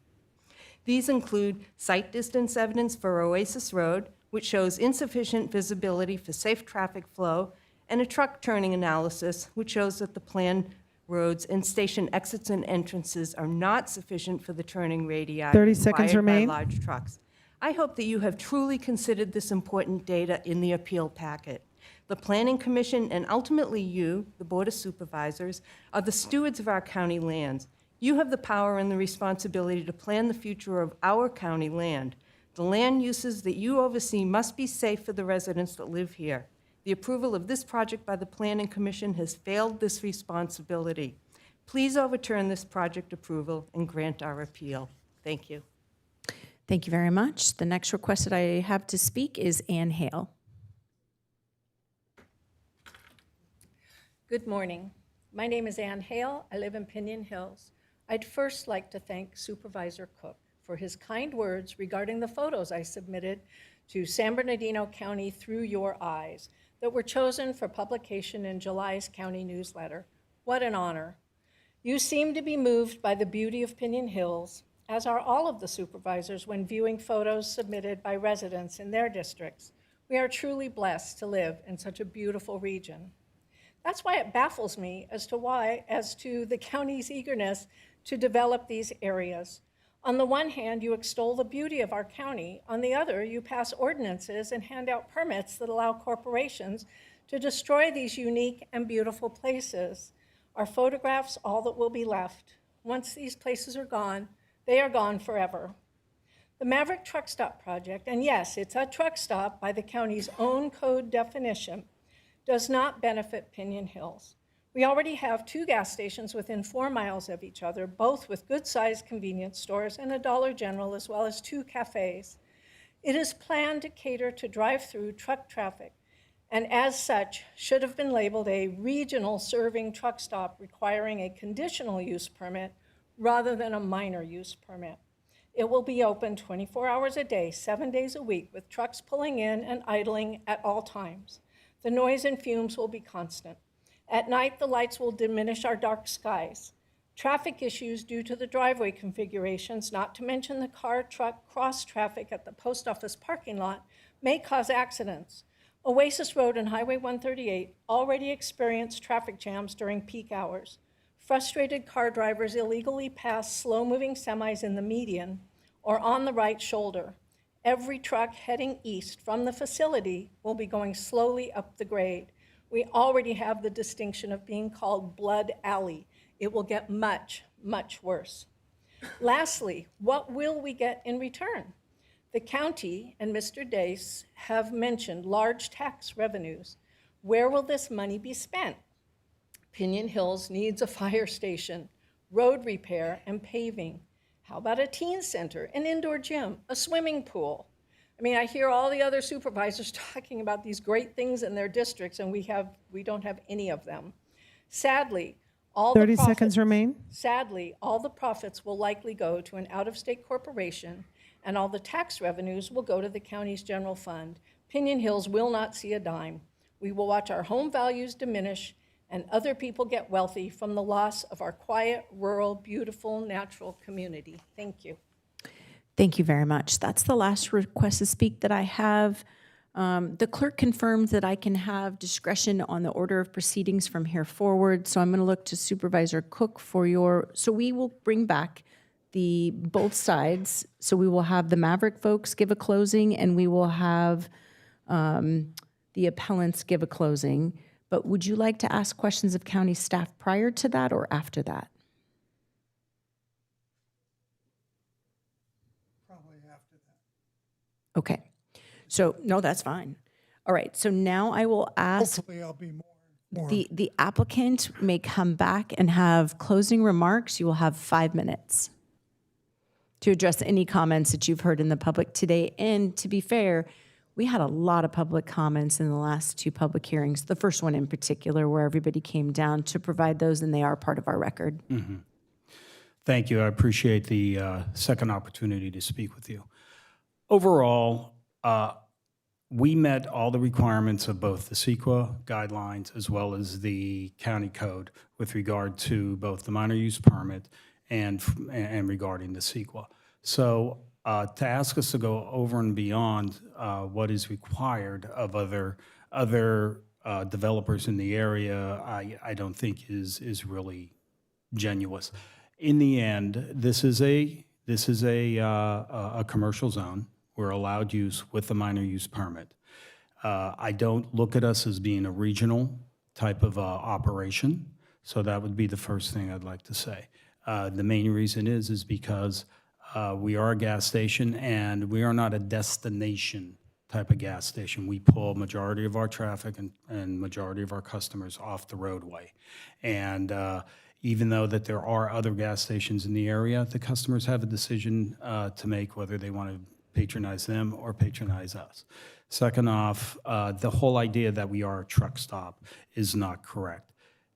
These include site distance evidence for Oasis Road, which shows insufficient visibility for safe traffic flow, and a truck turning analysis, which shows that the planned roads and station exits and entrances are not sufficient for the turning radii 30 seconds required by remain. large trucks. I hope that you have truly considered this important data in the appeal packet. The Planning Commission and ultimately you, the Board of Supervisors, are the stewards of our county lands. You have the power and the responsibility to plan the future of our county land. The land uses that you oversee must be safe for the residents that live here. The approval of this project by the Planning Commission has failed this responsibility. Please overturn this project approval and grant our appeal. Thank you. Thank you very much. The next request that I have to speak is Ann Hale. Good morning. My name is Ann Hale. I live in Pinion Hills. I'd first like to thank Supervisor Cook for his kind words regarding the photos I submitted to San Bernardino County Through Your Eyes that were chosen for publication in July's county newsletter. What an honor. You seem to be moved by the beauty of Pinion Hills, as are all of the supervisors when viewing photos submitted by residents in their districts. We are truly blessed to live in such a beautiful region. That's why it baffles me as to the county's eagerness to develop these areas. On the one hand, you extol the beauty of our county. On the other, you pass ordinances and hand out permits that allow corporations to destroy these unique and beautiful places. Are photographs all that will be left? Once these places are gone, they are gone forever. The Maverick Truck Stop project, and yes, it's a truck stop by the county's own code definition, does not benefit Pinion Hills. We already have 2 gas stations within 4 miles of each other, both with good-sized convenience stores and a Dollar General, as well as 2 cafes. It is planned to cater to drive-through truck traffic, and as such, should have been labeled a regional serving truck stop requiring a conditional use permit rather than a minor use permit. It will be open 24 hours a day, 7 days a week, with trucks pulling in and idling at all times. The noise and fumes will be constant. At night, the lights will diminish our dark skies. Traffic issues due to the driveway configurations, not to mention the car-truck cross traffic at the post office parking lot, may cause accidents. Oasis Road and Highway 138 already experience traffic jams during peak hours. Frustrated car drivers illegally pass slow-moving semis in the median or on the right shoulder. Every truck heading east from the facility will be going slowly up the grade. We already have the distinction of being called Blood Alley. It will get much, much worse. Lastly, what will we get in return? The county and Mr. Dace have mentioned large tax revenues. Where will this money be spent? Pinion Hills needs a fire station, road repair, and paving. How about a teen center, an indoor gym, a swimming pool? I mean, I hear all the other supervisors talking about these great things in their districts, and we don't have any of them. Sadly, all the 30 profits, seconds remain. Sadly, all the profits will likely go to an out-of-state corporation, and all the tax revenues will go to the county's general fund. Pinion Hills will not see a dime. We will watch our home values diminish and other people get wealthy from the loss of our quiet, rural, beautiful, natural community. Thank you. Thank you very much. That's the last request to speak that I have. The clerk confirms that I can have discretion on the order of proceedings from here forward. So I'm going to look to Supervisor Cook for so we will bring back both sides. So we will have the Maverick folks give a closing, and we will have the appellants give a closing. But would you like to ask questions of county staff prior to that or after that? Probably after that. Okay. So, no, that's fine. All right. So now I will ask Hopefully I'll be more. the applicant may come back and have closing remarks. You will have 5 minutes to address any comments that you've heard in the public today. And to be fair, we had a lot of public comments in the last 2 public hearings, the first one in particular, where everybody came down to provide those, and they are part of our record. Mm-hmm. Thank you. I appreciate the second opportunity to speak with you. Overall, we met all the requirements of both the CEQA guidelines as well as the county code with regard to both the minor use permit and regarding the CEQA. So to ask us to go over and beyond what is required of other developers in the area, I don't think is really genuine. In the end, this is a commercial zone. We're allowed use with the minor use permit. I don't look at us as being a regional type of operation, so that would be the first thing I'd like to say. The main reason is because we are a gas station, and we are not a destination type of gas station. We pull majority of our traffic and majority of our customers off the roadway. And even though that there are other gas stations in the area, the customers have a decision to make whether they want to patronize them or patronize us. Second off, the whole idea that we are a truck stop is not correct.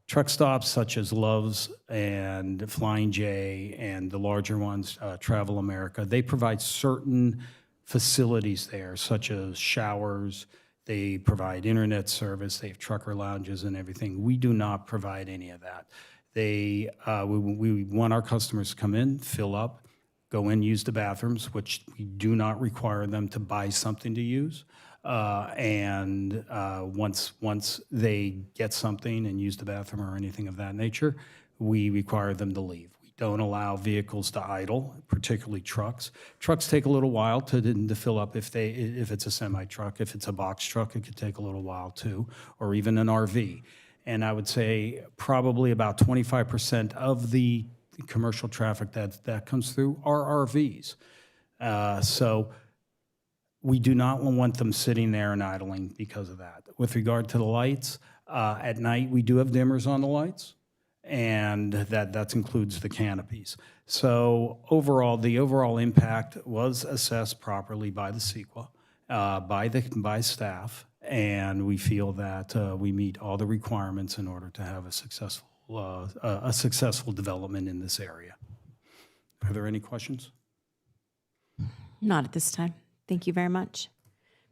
Truck stops such as Love's and Flying J and the larger ones, Travel America, they provide certain facilities there, such as showers. They provide internet service. They have trucker lounges and everything. We do not provide any of that. We want our customers to come in, fill up, go in, use the bathrooms, which we do not require them to buy something to use. Once they get something and use the bathroom or anything of that nature, we require them to leave. We don't allow vehicles to idle, particularly trucks. Trucks take a little while to fill up if it's a semi-truck. If it's a box truck, it could take a little while too, or even an RV. And I would say probably about 25% of the commercial traffic that comes through are RVs. So we do not want them sitting there and idling because of that. With regard to the lights, at night we do have dimmers on the lights, and that includes the canopies. So overall, the overall impact was assessed properly by the CEQA, by staff, and we feel that we meet all the requirements in order to have a successful development in this area. Are there any questions? Not at this time. Thank you very much.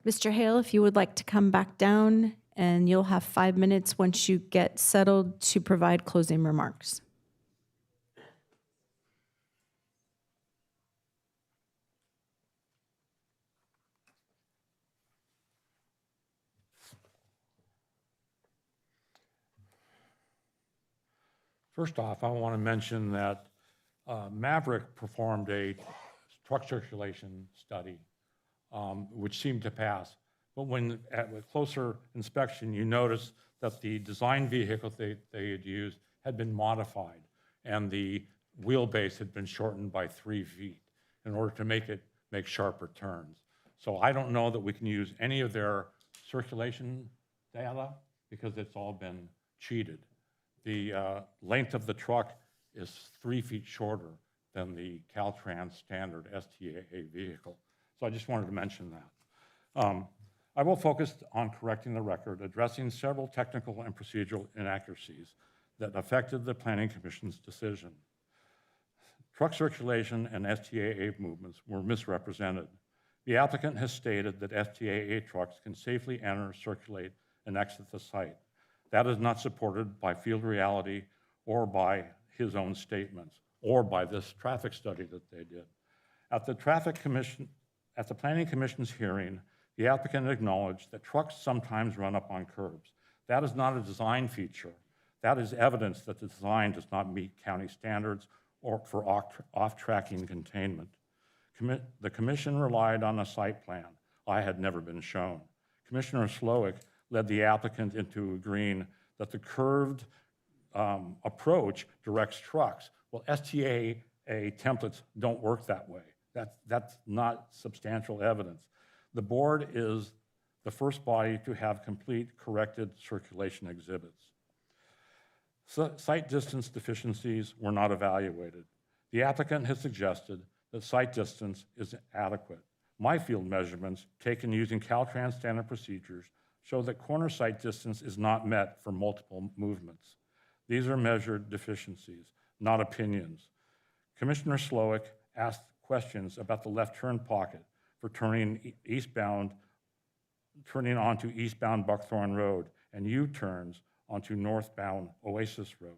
Mr. Hale, if you would like to come back down, and you'll have 5 minutes once you get settled to provide closing remarks. First off, I want to mention that Maverick performed a truck circulation study which seemed to pass. But when at a closer inspection, you notice that the design vehicle they had used had been modified, and the wheelbase had been shortened by 3 feet in order to make sharper turns. So I don't know that we can use any of their circulation data because it's all been cheated. The length of the truck is 3 feet shorter than the Caltrans standard STAA vehicle. So I just wanted to mention that. I will focus on correcting the record, addressing several technical and procedural inaccuracies that affected the Planning Commission's decision. Truck circulation and STAA movements were misrepresented. The applicant has stated that STAA trucks can safely enter, circulate, and exit the site. That is not supported by field reality or by his own statements or by this traffic study that they did. At the Planning Commission's hearing, the applicant acknowledged that trucks sometimes run up on curbs. That is not a design feature. That is evidence that the design does not meet county standards or for off-tracking containment. The commission relied on a site plan I had never been shown. Commissioner Slowick led the applicant into agreeing that the curved approach directs trucks. Well, STAA templates don't work that way. That's not substantial evidence. The board is the first body to have complete corrected circulation exhibits. Site distance deficiencies were not evaluated. The applicant has suggested that site distance is adequate. My field measurements, taken using Caltrans standard procedures, show that corner site distance is not met for multiple movements. These are measured deficiencies, not opinions. Commissioner Slowick asked questions about the left turn pocket for turning onto eastbound Buckthorn Road and U-turns onto northbound Oasis Road.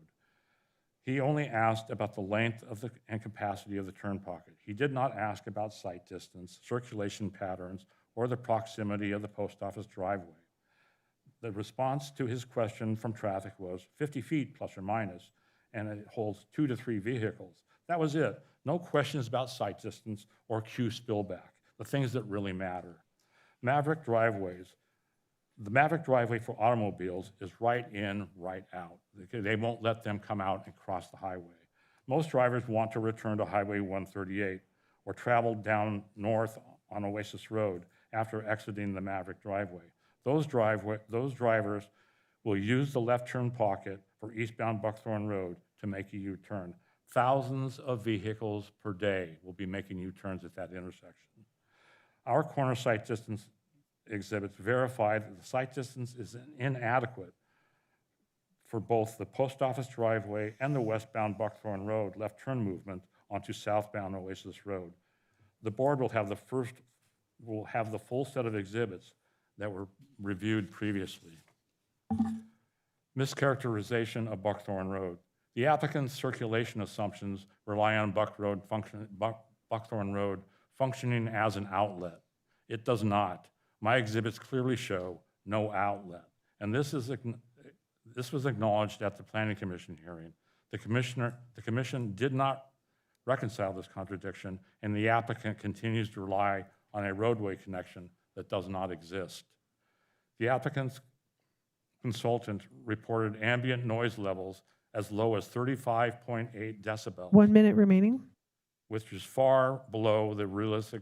He only asked about the length of and capacity of the turn pocket. He did not ask about site distance, circulation patterns, or the proximity of the post office driveway. The response to his question from traffic was 50 feet plus or minus, and it holds 2 to 3 vehicles. That was it. No questions about site distance or queue spillback, the things that really matter. Maverick driveways. The Maverick driveway for automobiles is right in, right out. They won't let them come out and cross the highway. Most drivers want to return to Highway 138 or travel down north on Oasis Road after exiting the Maverick driveway. Those drivers will use the left turn pocket for eastbound Buckthorn Road to make a U-turn. Thousands of vehicles per day will be making U-turns at that intersection. Our corner site distance exhibits verify that the site distance is inadequate for both the post office driveway and the westbound Buckthorn Road left turn movement onto southbound Oasis Road. The board will have the full set of exhibits that were reviewed previously. Mischaracterization of Buckthorn Road. The applicant's circulation assumptions rely on Buckthorn Road functioning as an outlet. It does not. My exhibits clearly show no outlet, and this was acknowledged at the Planning Commission hearing. The commission did not reconcile this contradiction, and the applicant continues to rely on a roadway connection that does not exist. The applicant's consultant reported ambient noise levels as low as 35.8 decibels. 1 minute remaining. Which is far below the realistic,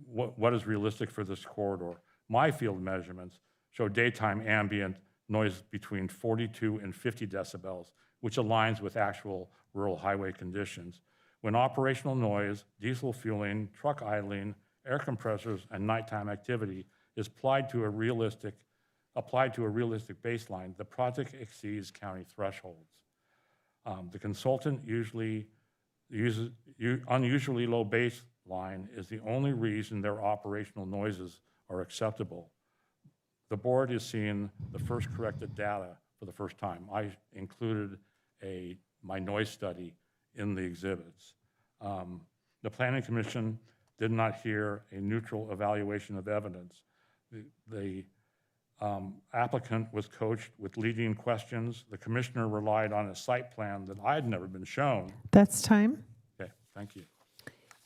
what is realistic for this corridor. My field measurements show daytime ambient noise between 42 and 50 decibels, which aligns with actual rural highway conditions. When operational noise, diesel fueling, truck idling, air compressors, and nighttime activity is applied to a realistic baseline, the project exceeds county thresholds. The consultant usually uses unusually low baseline is the only reason their operational noises are acceptable. The board is seeing the first corrected data for the first time. I included my noise study in the exhibits. The Planning Commission did not hear a neutral evaluation of evidence. The applicant was coached with leading questions. The commissioner relied on a site plan that I had never been shown. That's time. Okay, thank you.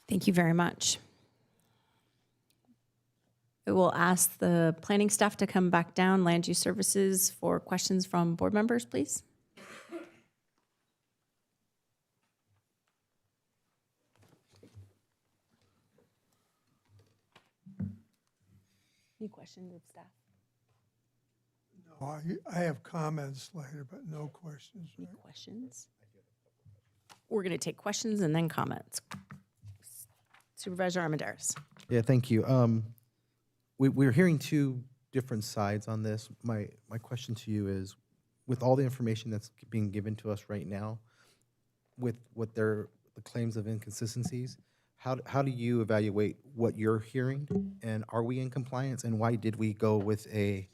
Thank you very much. I will ask the planning staff to come back down, land use services, for questions from board members, please. Any questions of staff? Oh, I have comments later, but no questions. Any questions? We're going to take questions and then comments. Supervisor Armendariz. Yeah, thank you. We're hearing two different sides on this. My question to you is, with all the information that's being given to us right now, with what the claims of inconsistencies, how do you evaluate what you're hearing, and are we in compliance, and why did we go with a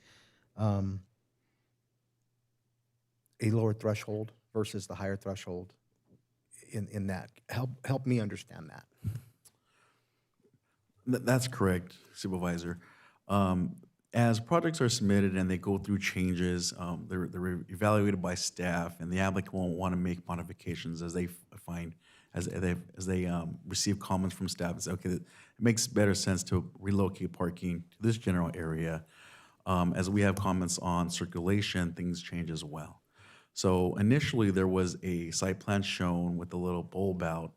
lower threshold versus the higher threshold in that? Help me understand that. That's correct, Supervisor. As projects are submitted and they go through changes, they're evaluated by staff, and the applicant will want to make modifications as they find, as they receive comments from staff and say, okay, it makes better sense to relocate parking to this general area. As we have comments on circulation, things change as well. So initially, there was a site plan shown with a little bulb out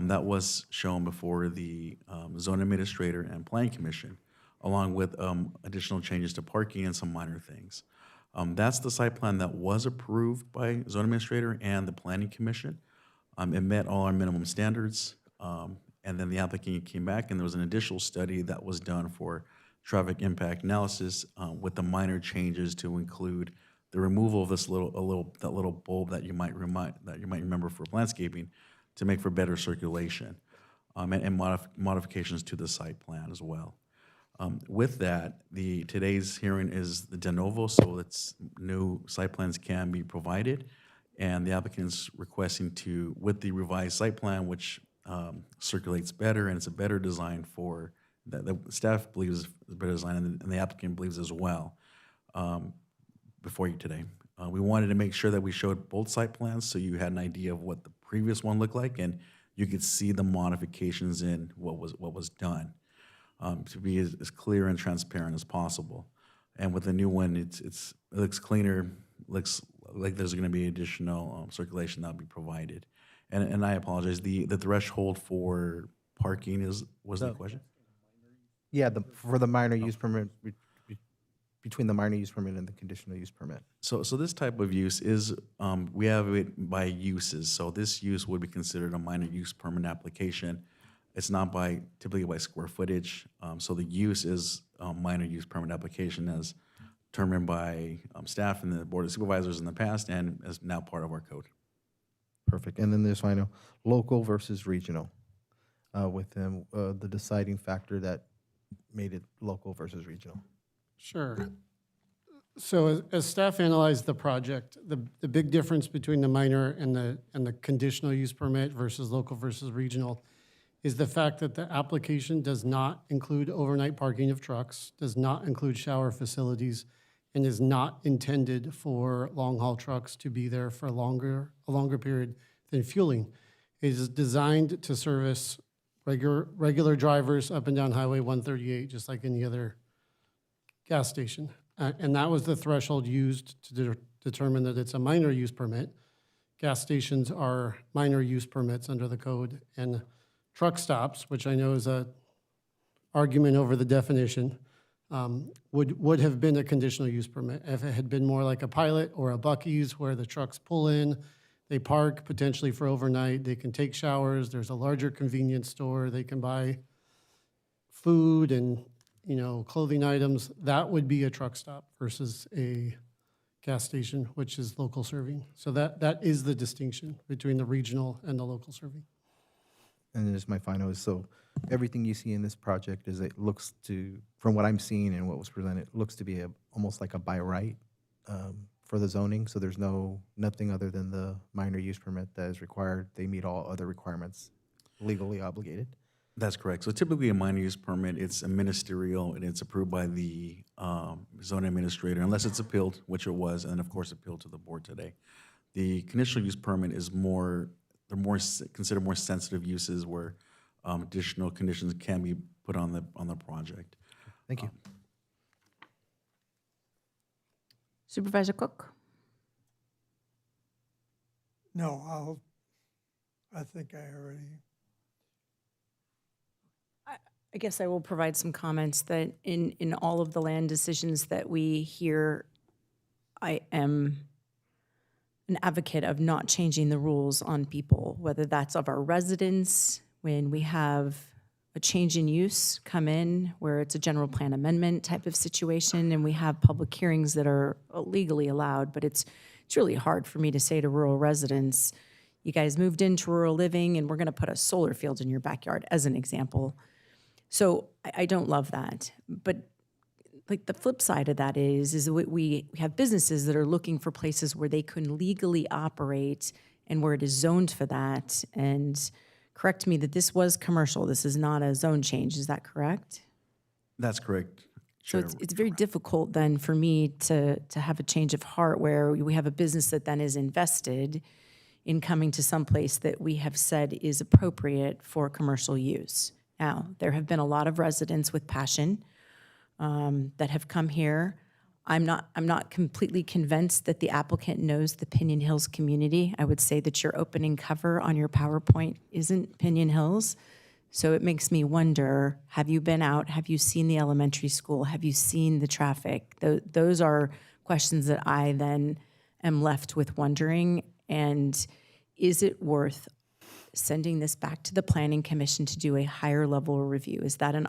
that was shown before the zone administrator and planning commission, along with additional changes to parking and some minor things. That's the site plan that was approved by zone administrator and the planning commission. It met all our minimum standards, and then the applicant came back, and there was an additional study that was done for traffic impact analysis with the minor changes to include the removal of this little bulb that you might remember for landscaping, to make for better circulation, and modifications to the site plan as well. With that, today's hearing is the de novo, so it's new site plans can be provided, and the applicant's requesting to, with the revised site plan, which circulates better and it's a better design for, that the staff believes is a better design, and the applicant believes as well, before you today. We wanted to make sure that we showed both site plans so you had an idea of what the previous one looked like, and you could see the modifications in what was done, to be as clear and transparent as possible. And with the new one, it looks cleaner, looks like there's going to be additional circulation that will be provided. And I apologize, the threshold for parking was the question? Yeah, for the minor use permit, between the minor use permit and the conditional use permit. So this type of use is, we have it by uses. So this use would be considered a minor use permit application. It's not typically by square footage. So the use is a minor use permit application as determined by staff and the Board of Supervisors in the past, and is now part of our code. Perfect. And then there's final, local versus regional, with them, the deciding factor that made it local versus regional. Sure. So as staff analyzed the project, the big difference between the minor and the conditional use permit versus local versus regional is the fact that the application does not include overnight parking of trucks, does not include shower facilities, and is not intended for long-haul trucks to be there for a longer period than fueling. It is designed to service regular drivers up and down Highway 138, just like any other gas station. And that was the threshold used to determine that it's a minor use permit. Gas stations are minor use permits under the code, and truck stops, which I know is a argument over the definition, would have been a conditional use permit. If it had been more like a Pilot or a Buc-ee's, where the trucks pull in, they park potentially for overnight, they can take showers, there's a larger convenience store, they can buy food and clothing items, that would be a truck stop versus a gas station, which is local serving. So that is the distinction between the regional and the local serving. And then just my final is, so everything you see in this project is, it looks to, from what I'm seeing and what was presented, looks to be almost like a by right for the zoning. So there's nothing other than the minor use permit that is required. They meet all other requirements, legally obligated. That's correct. So typically a minor use permit, it's a ministerial and it's approved by the zone administrator, unless it's appealed, which it was, and of course appealed to the board today. The conditional use permit is considered more sensitive uses where additional conditions can be put on the project. Thank you. Supervisor Cook? No, I think I already, I guess I will provide some comments that in all of the land decisions that we hear, I am an advocate of not changing the rules on people, whether that's of our residents, when we have a change in use come in where it's a general plan amendment type of situation and we have public hearings that are legally allowed, but it's really hard for me to say to rural residents, you guys moved into rural living and we're gonna put a solar field in your backyard as an example. So I don't love that, but like the flip side of that is we have businesses that are looking for places where they can legally operate and where it is zoned for that. And correct me that this was commercial. This is not a zone change. Is that correct? That's correct. So Chair. it's very difficult then for me to have a change of heart where we have a business that then is invested in coming to some place that we have said is appropriate for commercial use. Now, there have been a lot of residents with passion that have come here. I'm not completely convinced that the applicant knows the Pinion Hills community. I would say that your opening cover on your PowerPoint isn't Pinion Hills. So it makes me wonder, have you been out? Have you seen the elementary school? Have you seen the traffic? Those are questions that I then am left with wondering. And is it worth sending this back to the Planning Commission to do a higher level review? Is that an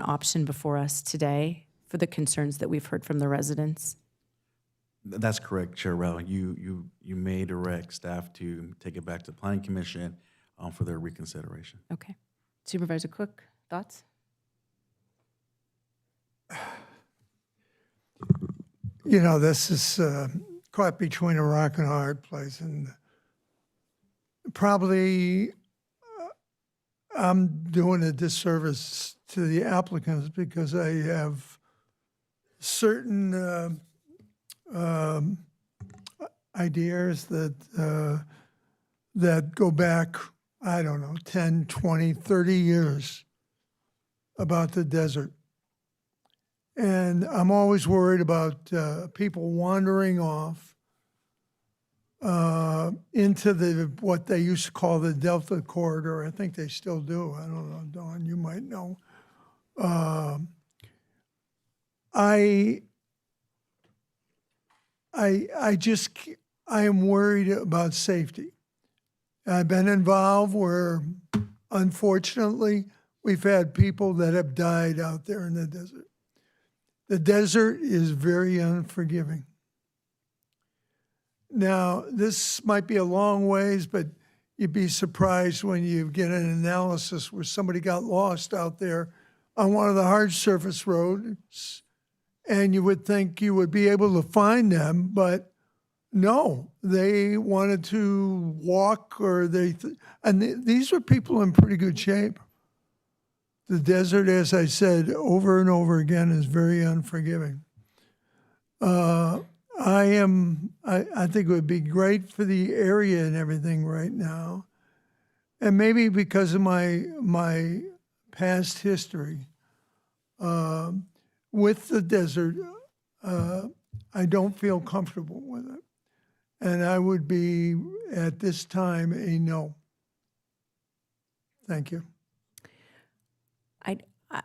option before us today for the concerns that we've heard from the residents? That's correct, Chair Rowell. You may direct staff to take it back to the Planning Commission for their reconsideration. Okay. Supervisor Cook, thoughts? you know, this is caught between a rock and a hard place, and probably I'm doing a disservice to the applicants because I have certain ideas that that go back, I don't know, 10, 20, 30 years about the desert. And I'm always worried about people wandering off into the what they used to call the Delta Corridor. I think they still do. I don't know, Dawn, you might know. I am worried about safety. I've been involved where, unfortunately, we've had people that have died out there in the desert. The desert is very unforgiving. Now, this might be a long ways, but you'd be surprised when you get an analysis where somebody got lost out there on one of the hard surface roads, and you would think you would be able to find them, but no, they wanted to walk, or these were people in pretty good shape. The desert, as I said over and over again, is very unforgiving. I think it would be great for the area and everything right now. And maybe because of my past history with the desert, I don't feel comfortable with it. And I would be, at this time, a no. Thank you.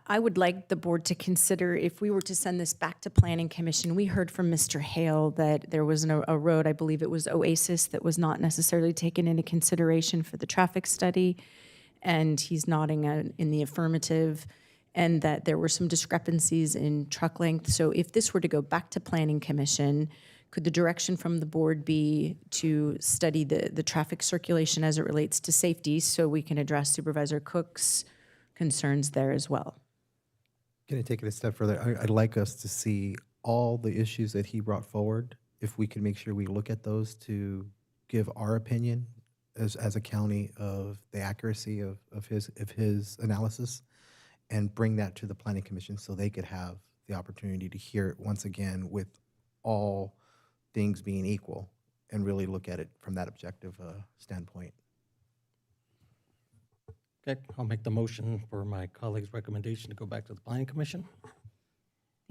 I would like the board to consider, if we were to send this back to Planning Commission, we heard from Mr. Hale that there was a road, I believe it was Oasis, that was not necessarily taken into consideration for the traffic study, and he's nodding in the affirmative, and that there were some discrepancies in truck length. So if this were to go back to Planning Commission, could the direction from the board be to study the traffic circulation as it relates to safety so we can address Supervisor Cook's concerns there as well? Can I take it a step further? I'd like us to see all the issues that he brought forward. If we can make sure we look at those to give our opinion as a county of the accuracy of his analysis, and bring that to the Planning Commission so they could have the opportunity to hear it once again with all things being equal, and really look at it from that objective standpoint. Okay, I'll make the motion for my colleague's recommendation to go back to the Planning Commission.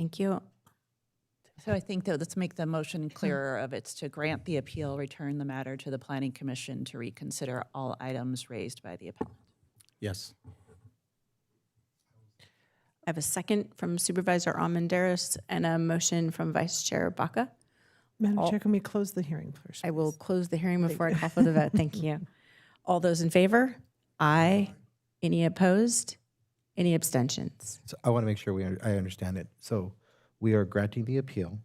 Thank you. So I think that let's make the motion clearer of it's to grant the appeal, return the matter to the Planning Commission to reconsider all items raised by the appellant. Yes. I have a second from Supervisor Armandaris and a motion from Vice Chair Baca. Madam Chair, can we close the hearing first? I will close the hearing before I call for the vote. Thank you. All those in favor? Aye. Any opposed? Any abstentions? So I want to make sure I understand it. So we are granting the appeal,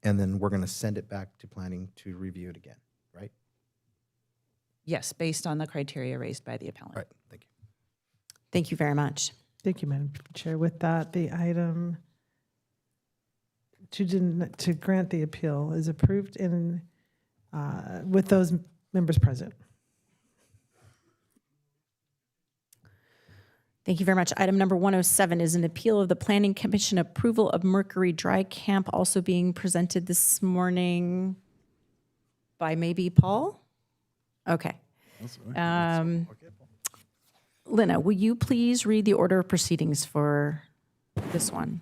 and then we're going to send it back to planning to review it again, right? Yes, based on the criteria raised by the appellant. All right, thank you. Thank you very much. Thank you, Madam Chair. With that, the item to grant the appeal is approved in, with those members present. Thank you very much. Item number 107 is an appeal of the Planning Commission approval of Mercury Dry Camp, also being presented this morning by maybe Paul? Okay. Lina, will you please read the order of proceedings for this one?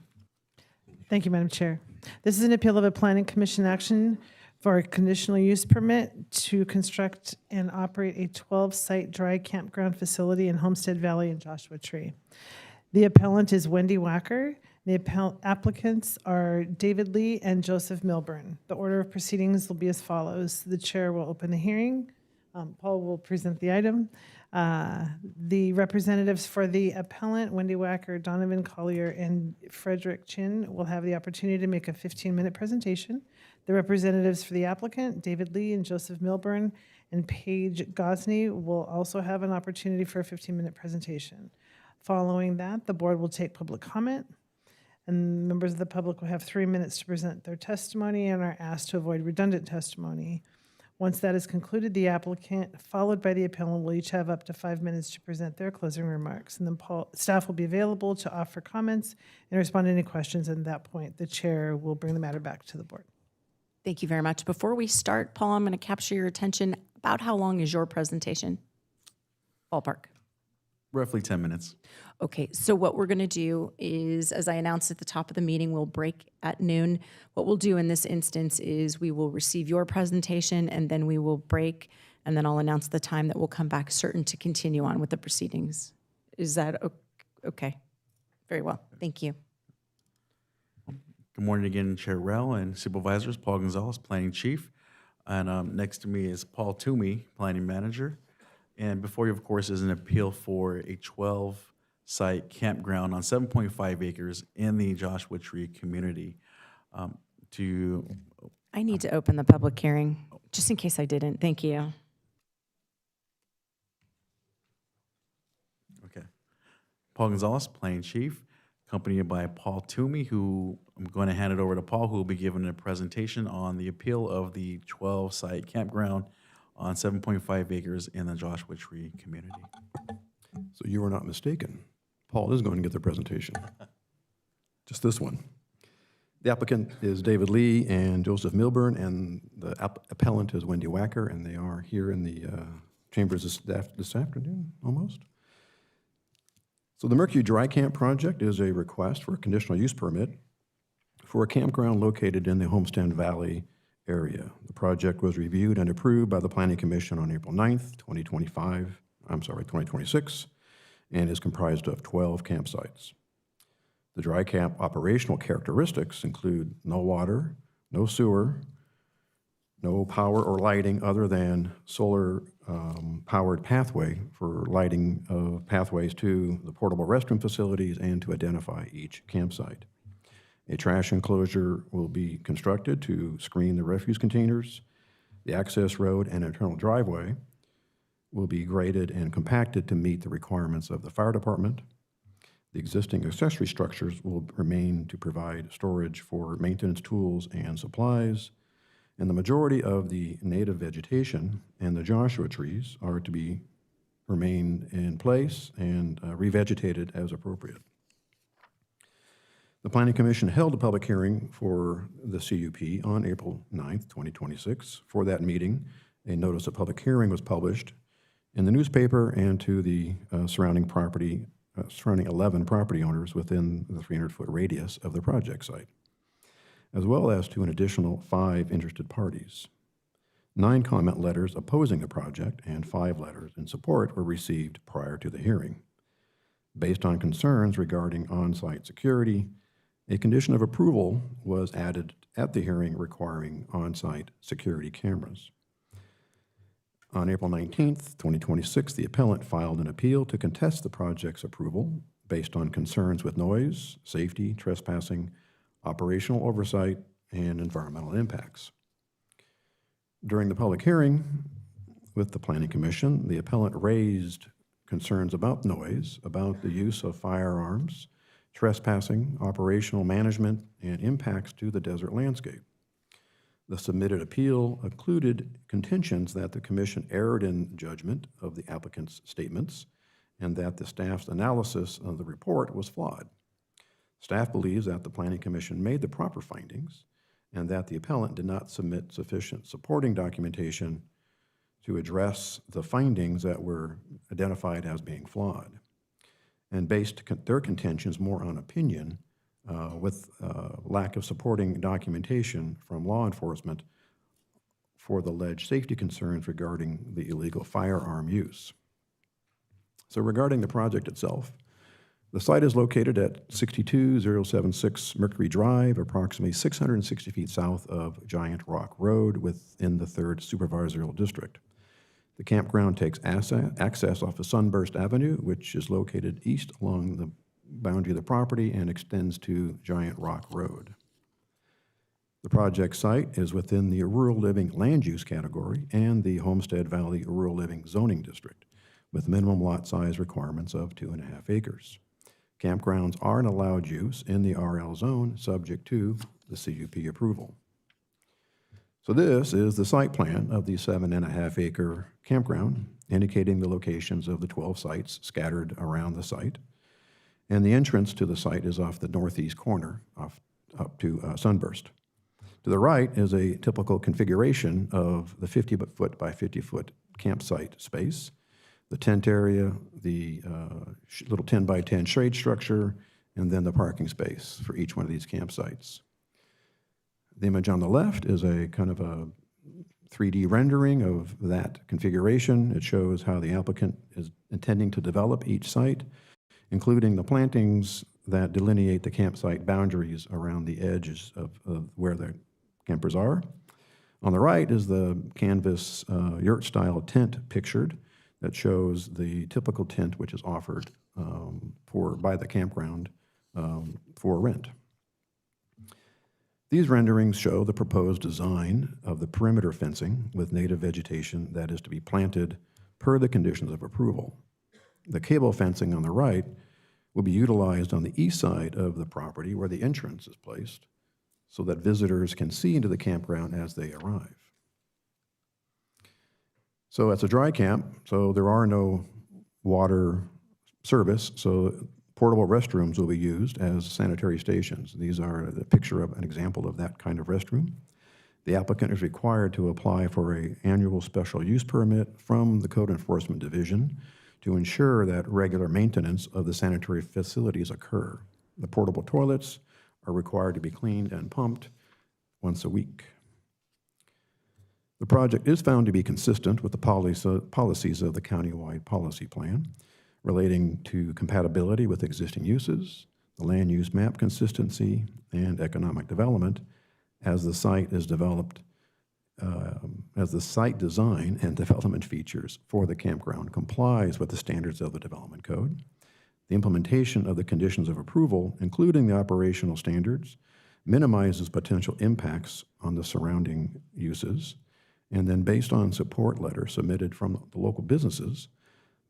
Thank you, Madam Chair. This is an appeal of a Planning Commission action for a conditional use permit to construct and operate a 12-site dry campground facility in Homestead Valley and Joshua Tree. The appellant is Wendy Wacker. The applicants are David Lee and Joseph Milburn. The order of proceedings will be as follows. The chair will open the hearing. Paul will present the item. The representatives for the appellant, Wendy Wacker, Donovan Collier, and Frederick Chin, will have the opportunity to make a 15-minute presentation. The representatives for the applicant, David Lee and Joseph Milburn, and Paige Gosney, will also have an opportunity for a 15-minute presentation. Following that, the board will take public comment, and members of the public will have 3 minutes to present their testimony and are asked to avoid redundant testimony. Once that is concluded, the applicant, followed by the appellant, will each have up to 5 minutes to present their closing remarks. And then staff will be available to offer comments and respond to any questions. And at that point, the chair will bring the matter back to the board. Thank you very much. Before we start, Paul, I'm going to capture your attention. About how long is your presentation? Ballpark. Roughly 10 minutes. Okay, so what we're going to do is, as I announced at the top of the meeting, we'll break at noon. What we'll do in this instance is we will receive your presentation and then we will break, and then I'll announce the time that we'll come back certain to continue on with the proceedings. Is that okay? Very well, thank you. Good morning again, Chair Rell and Supervisors. Paul Gonzalez, Planning Chief. And next to me is Paul Toomey, Planning Manager. And before you, of course, is an appeal for a 12-site campground on 7.5 acres in the Joshua Tree community. I need to open the public hearing, just in case I didn't. Thank you. Okay. Paul Gonzalez, Planning Chief, accompanied by Paul Toomey, who I'm going to hand it over to Paul, who will be giving a presentation on the appeal of the 12-site campground on 7.5 acres in the Joshua Tree community. So you were not mistaken. Paul is going to get the presentation. Just this one. The applicant is David Lee and Joseph Milburn, and the appellant is Wendy Wacker, and they are here in the chambers this afternoon, almost. So the Mercury Dry Camp project is a request for a conditional use permit for a campground located in the Homestead Valley area. The project was reviewed and approved by the Planning Commission on April 9th, 2026, and is comprised of 12 campsites. The dry camp operational characteristics include no water, no sewer, no power or lighting other than solar powered pathway for lighting of pathways to the portable restroom facilities and to identify each campsite. A trash enclosure will be constructed to screen the refuse containers. The access road and internal driveway will be graded and compacted to meet the requirements of the fire department. The existing accessory structures will remain to provide storage for maintenance tools and supplies. And the majority of the native vegetation and the Joshua trees are to remain in place and revegetated as appropriate. The Planning Commission held a public hearing for the CUP on April 9th, 2026. For that meeting, a notice of public hearing was published in the newspaper and to the surrounding property surrounding 11 property owners within the 300-foot radius of the project site, as well as to an additional 5 interested parties. 9 comment letters opposing the project and 5 letters in support were received prior to the hearing. Based on concerns regarding on-site security, a condition of approval was added at the hearing requiring on-site security cameras. On April 19th, 2026, the appellant filed an appeal to contest the project's approval based on concerns with noise, safety, trespassing, operational oversight, and environmental impacts. During the public hearing with the Planning Commission, the appellant raised concerns about noise, about the use of firearms, trespassing, operational management, and impacts to the desert landscape. The submitted appeal included contentions that the commission erred in judgment of the applicant's statements and that the staff's analysis of the report was flawed. Staff believes that the Planning Commission made the proper findings and that the appellant did not submit sufficient supporting documentation to address the findings that were identified as being flawed, and based their contentions more on opinion with lack of supporting documentation from law enforcement for the alleged safety concerns regarding the illegal firearm use. So regarding the project itself, the site is located at 62076 Mercury Drive, approximately 660 feet south of Giant Rock Road within the 3rd Supervisorial District. The campground takes access off of Sunburst Avenue, which is located east along the boundary of the property and extends to Giant Rock Road. The project site is within the rural living land use category and the Homestead Valley Rural Living Zoning District, with minimum lot size requirements of 2.5 acres. Campgrounds are an allowed use in the RL zone, subject to the CUP approval. So this is the site plan of the 7.5 acre campground, indicating the locations of the 12 sites scattered around the site. And the entrance to the site is off the northeast corner, up to Sunburst. To the right is a typical configuration of the 50-foot by 50-foot campsite space, the tent area, the little 10 by 10 shade structure, and then the parking space for each one of these campsites. The image on the left is a kind of a 3D rendering of that configuration. It shows how the applicant is intending to develop each site, including the plantings that delineate the campsite boundaries around the edges of where the campers are. On the right is the canvas yurt-style tent pictured that shows the typical tent which is offered by the campground for rent. These renderings show the proposed design of the perimeter fencing with native vegetation that is to be planted per the conditions of approval. The cable fencing on the right will be utilized on the east side of the property where the entrance is placed so that visitors can see into the campground as they arrive. So it's a dry camp, so there are no water service, so portable restrooms will be used as sanitary stations. These are the picture of an example of that kind of restroom. The applicant is required to apply for an annual special use permit from the Code Enforcement Division to ensure that regular maintenance of the sanitary facilities occur. The portable toilets are required to be cleaned and pumped once a week. The project is found to be consistent with the policies of the countywide policy plan relating to compatibility with existing uses, the land use map consistency, and economic development as the site is developed, as the site design and development features for the campground complies with the standards of the development code. The implementation of the conditions of approval, including the operational standards, minimizes potential impacts on the surrounding uses, and then based on support letters submitted from the local businesses,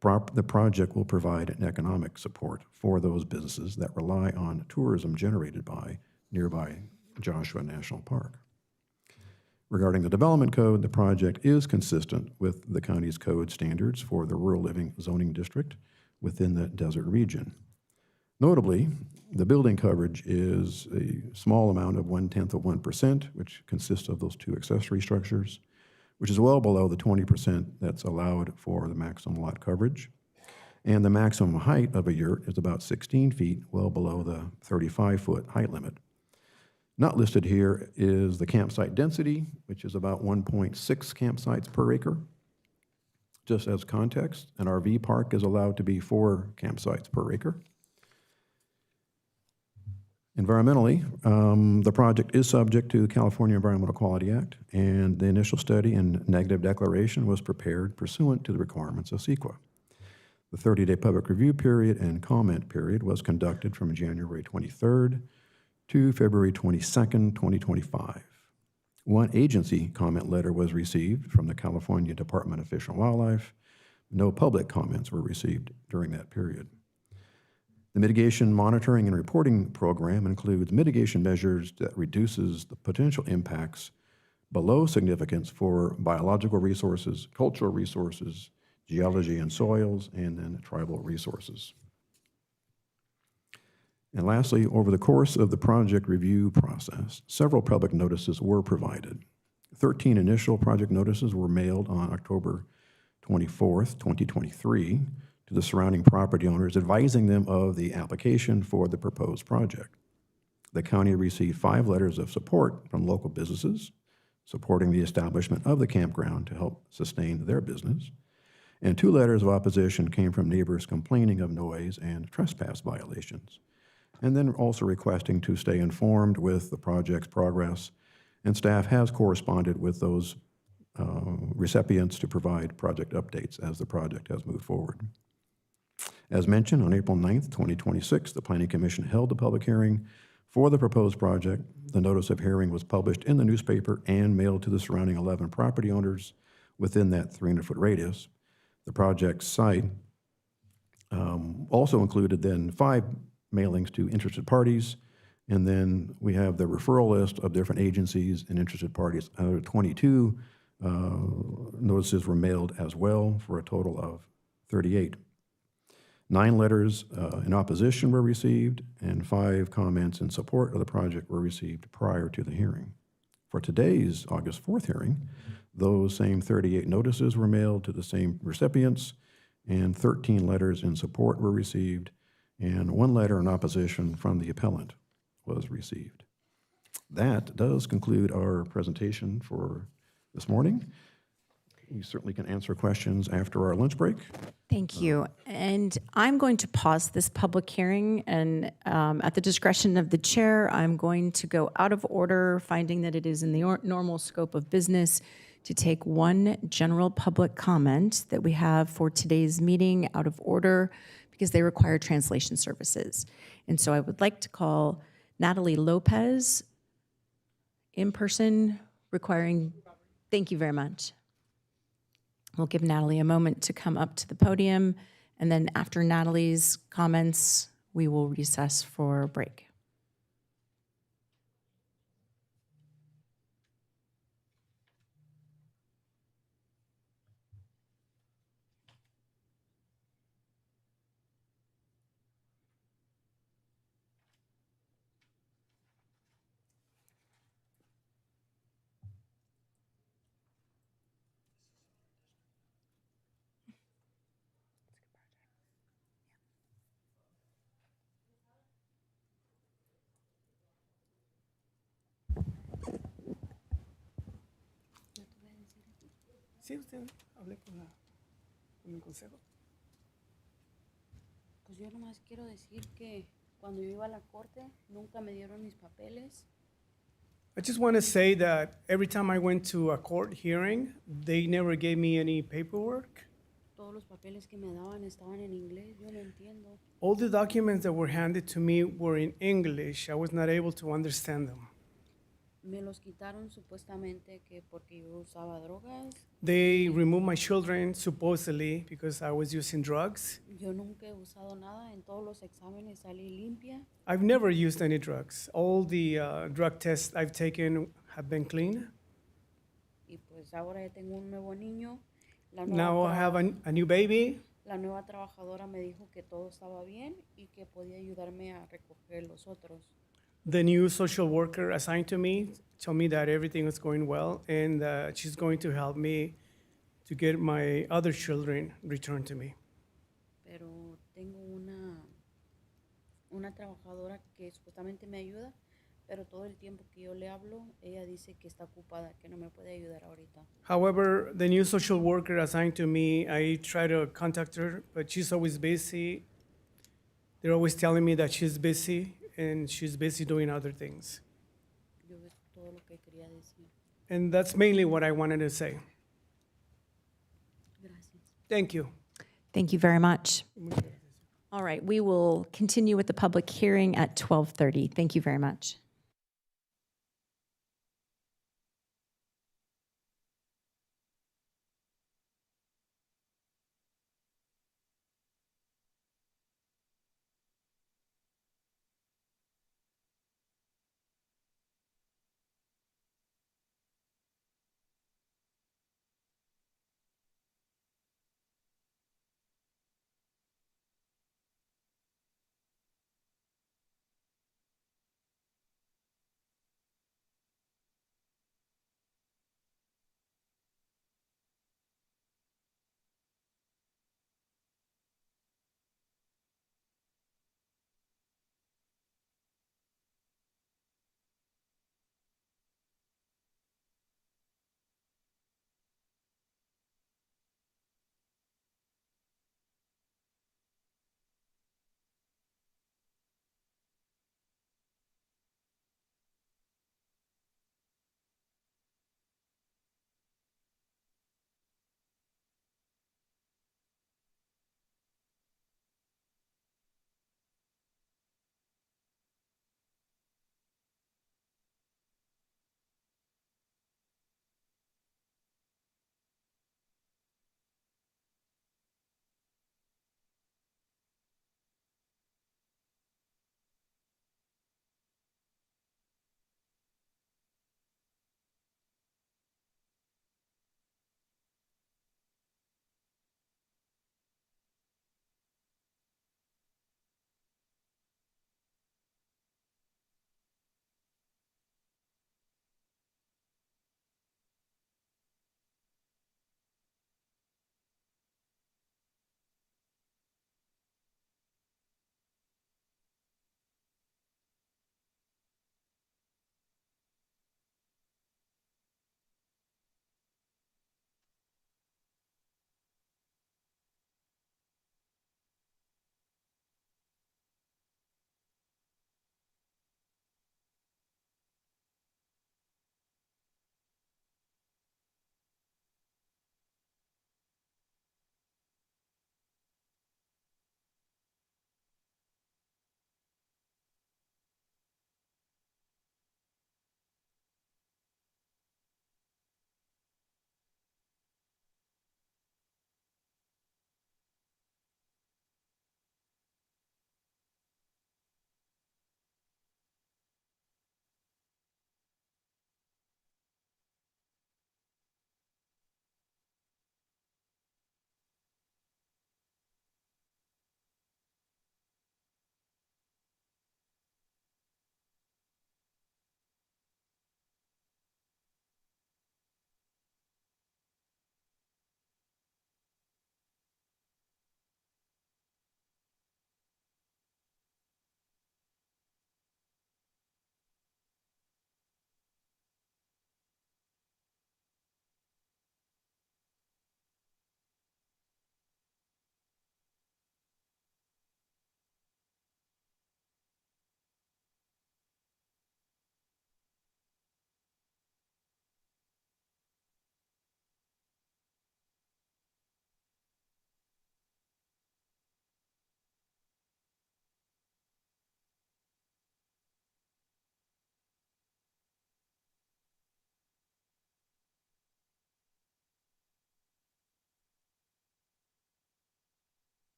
the project will provide an economic support for those businesses that rely on tourism generated by nearby Joshua National Park. Regarding the development code, the project is consistent with the county's code standards for the rural living zoning district within the desert region. Notably, the building coverage is a small amount of 0.1%, which consists of those 2 accessory structures, which is well below the 20% that's allowed for the maximum lot coverage. And the maximum height of a yurt is about 16 feet, well below the 35-foot height limit. Not listed here is the campsite density, which is about 1.6 campsites per acre. Just as context, an RV park is allowed to be 4 campsites per acre. Environmentally, the project is subject to the California Environmental Quality Act, and the initial study and negative declaration was prepared pursuant to the requirements of CEQA. The 30-day public review period and comment period was conducted from January 23rd to February 22nd, 2025. One agency comment letter was received from the California Department of Fish and Wildlife. No public comments were received during that period. The mitigation monitoring and reporting program includes mitigation measures that reduces the potential impacts below significance for biological resources, cultural resources, geology and soils, and then tribal resources. And lastly, over the course of the project review process, several public notices were provided. 13 initial project notices were mailed on October 24th, 2023, to the surrounding property owners, advising them of the application for the proposed project. The county received 5 letters of support from local businesses, supporting the establishment of the campground to help sustain their business. And 2 letters of opposition came from neighbors complaining of noise and trespass violations, and then also requesting to stay informed with the project's progress. And staff has corresponded with those recipients to provide project updates as the project has moved forward. As mentioned, on April 9th, 2026, the Planning Commission held a public hearing for the proposed project. The notice of hearing was published in the newspaper and mailed to the surrounding 11 property owners within that 300-foot radius. The project site also included then 5 mailings to interested parties, and then we have the referral list of different agencies and interested parties. Another 22 notices were mailed as well for a total of 38. 9 letters in opposition were received, and 5 comments in support of the project were received prior to the hearing. For today's August 4th hearing, those same 38 notices were mailed to the same recipients, and 13 letters in support were received, and 1 letter in opposition from the appellant was received. That does conclude our presentation for this morning. You certainly can answer questions after our lunch break. Thank you. And I'm going to pause this public hearing, and at the discretion of the chair, I'm going to go out of order, finding that it is in the normal scope of business to take 1 general public comment that we have for today's meeting out of order because they require translation services. And so I would like to call Natalie Lopez, in person, requiring, thank you very much. We'll give Natalie a moment to come up to the podium, and then after Natalie's comments, we will recess for a break. Sí, usted hablé con el consejo. Pues yo nomás quiero decir que cuando yo iba a la corte nunca me dieron mis papeles. I just want to say that every time I went to a court hearing, they never gave me any paperwork. Todos los papeles que me daban estaban en inglés, yo no entiendo. All the documents that were handed to me were in English. I was not able to understand them. Me los quitaron supuestamente que porque yo usaba drogas. They removed my children supposedly because I was using drugs. Yo nunca he usado nada, en todos los exámenes salí limpia. I've never used any drugs. All the drug tests I've taken have been clean. Y pues ahora ya tengo un nuevo niño. Now I have a new baby. La nueva trabajadora me dijo que todo estaba bien y que podía ayudarme a recoger los otros. The new social worker assigned to me told me that everything was going well, and she's going to help me to get my other children returned to me. Pero tengo una trabajadora que supuestamente me ayuda, pero todo el tiempo que yo le hablo, ella dice que está ocupada, que no me puede ayudar ahorita. However, the new social worker assigned to me, I try to contact her, but she's always busy. They're always telling me that she's busy and she's busy doing other things. Yo es todo lo que quería decir. And that's mainly what I wanted to say. Gracias. Thank you. Thank you very much. All right, we will continue with the public hearing at 12:30. Thank you very much.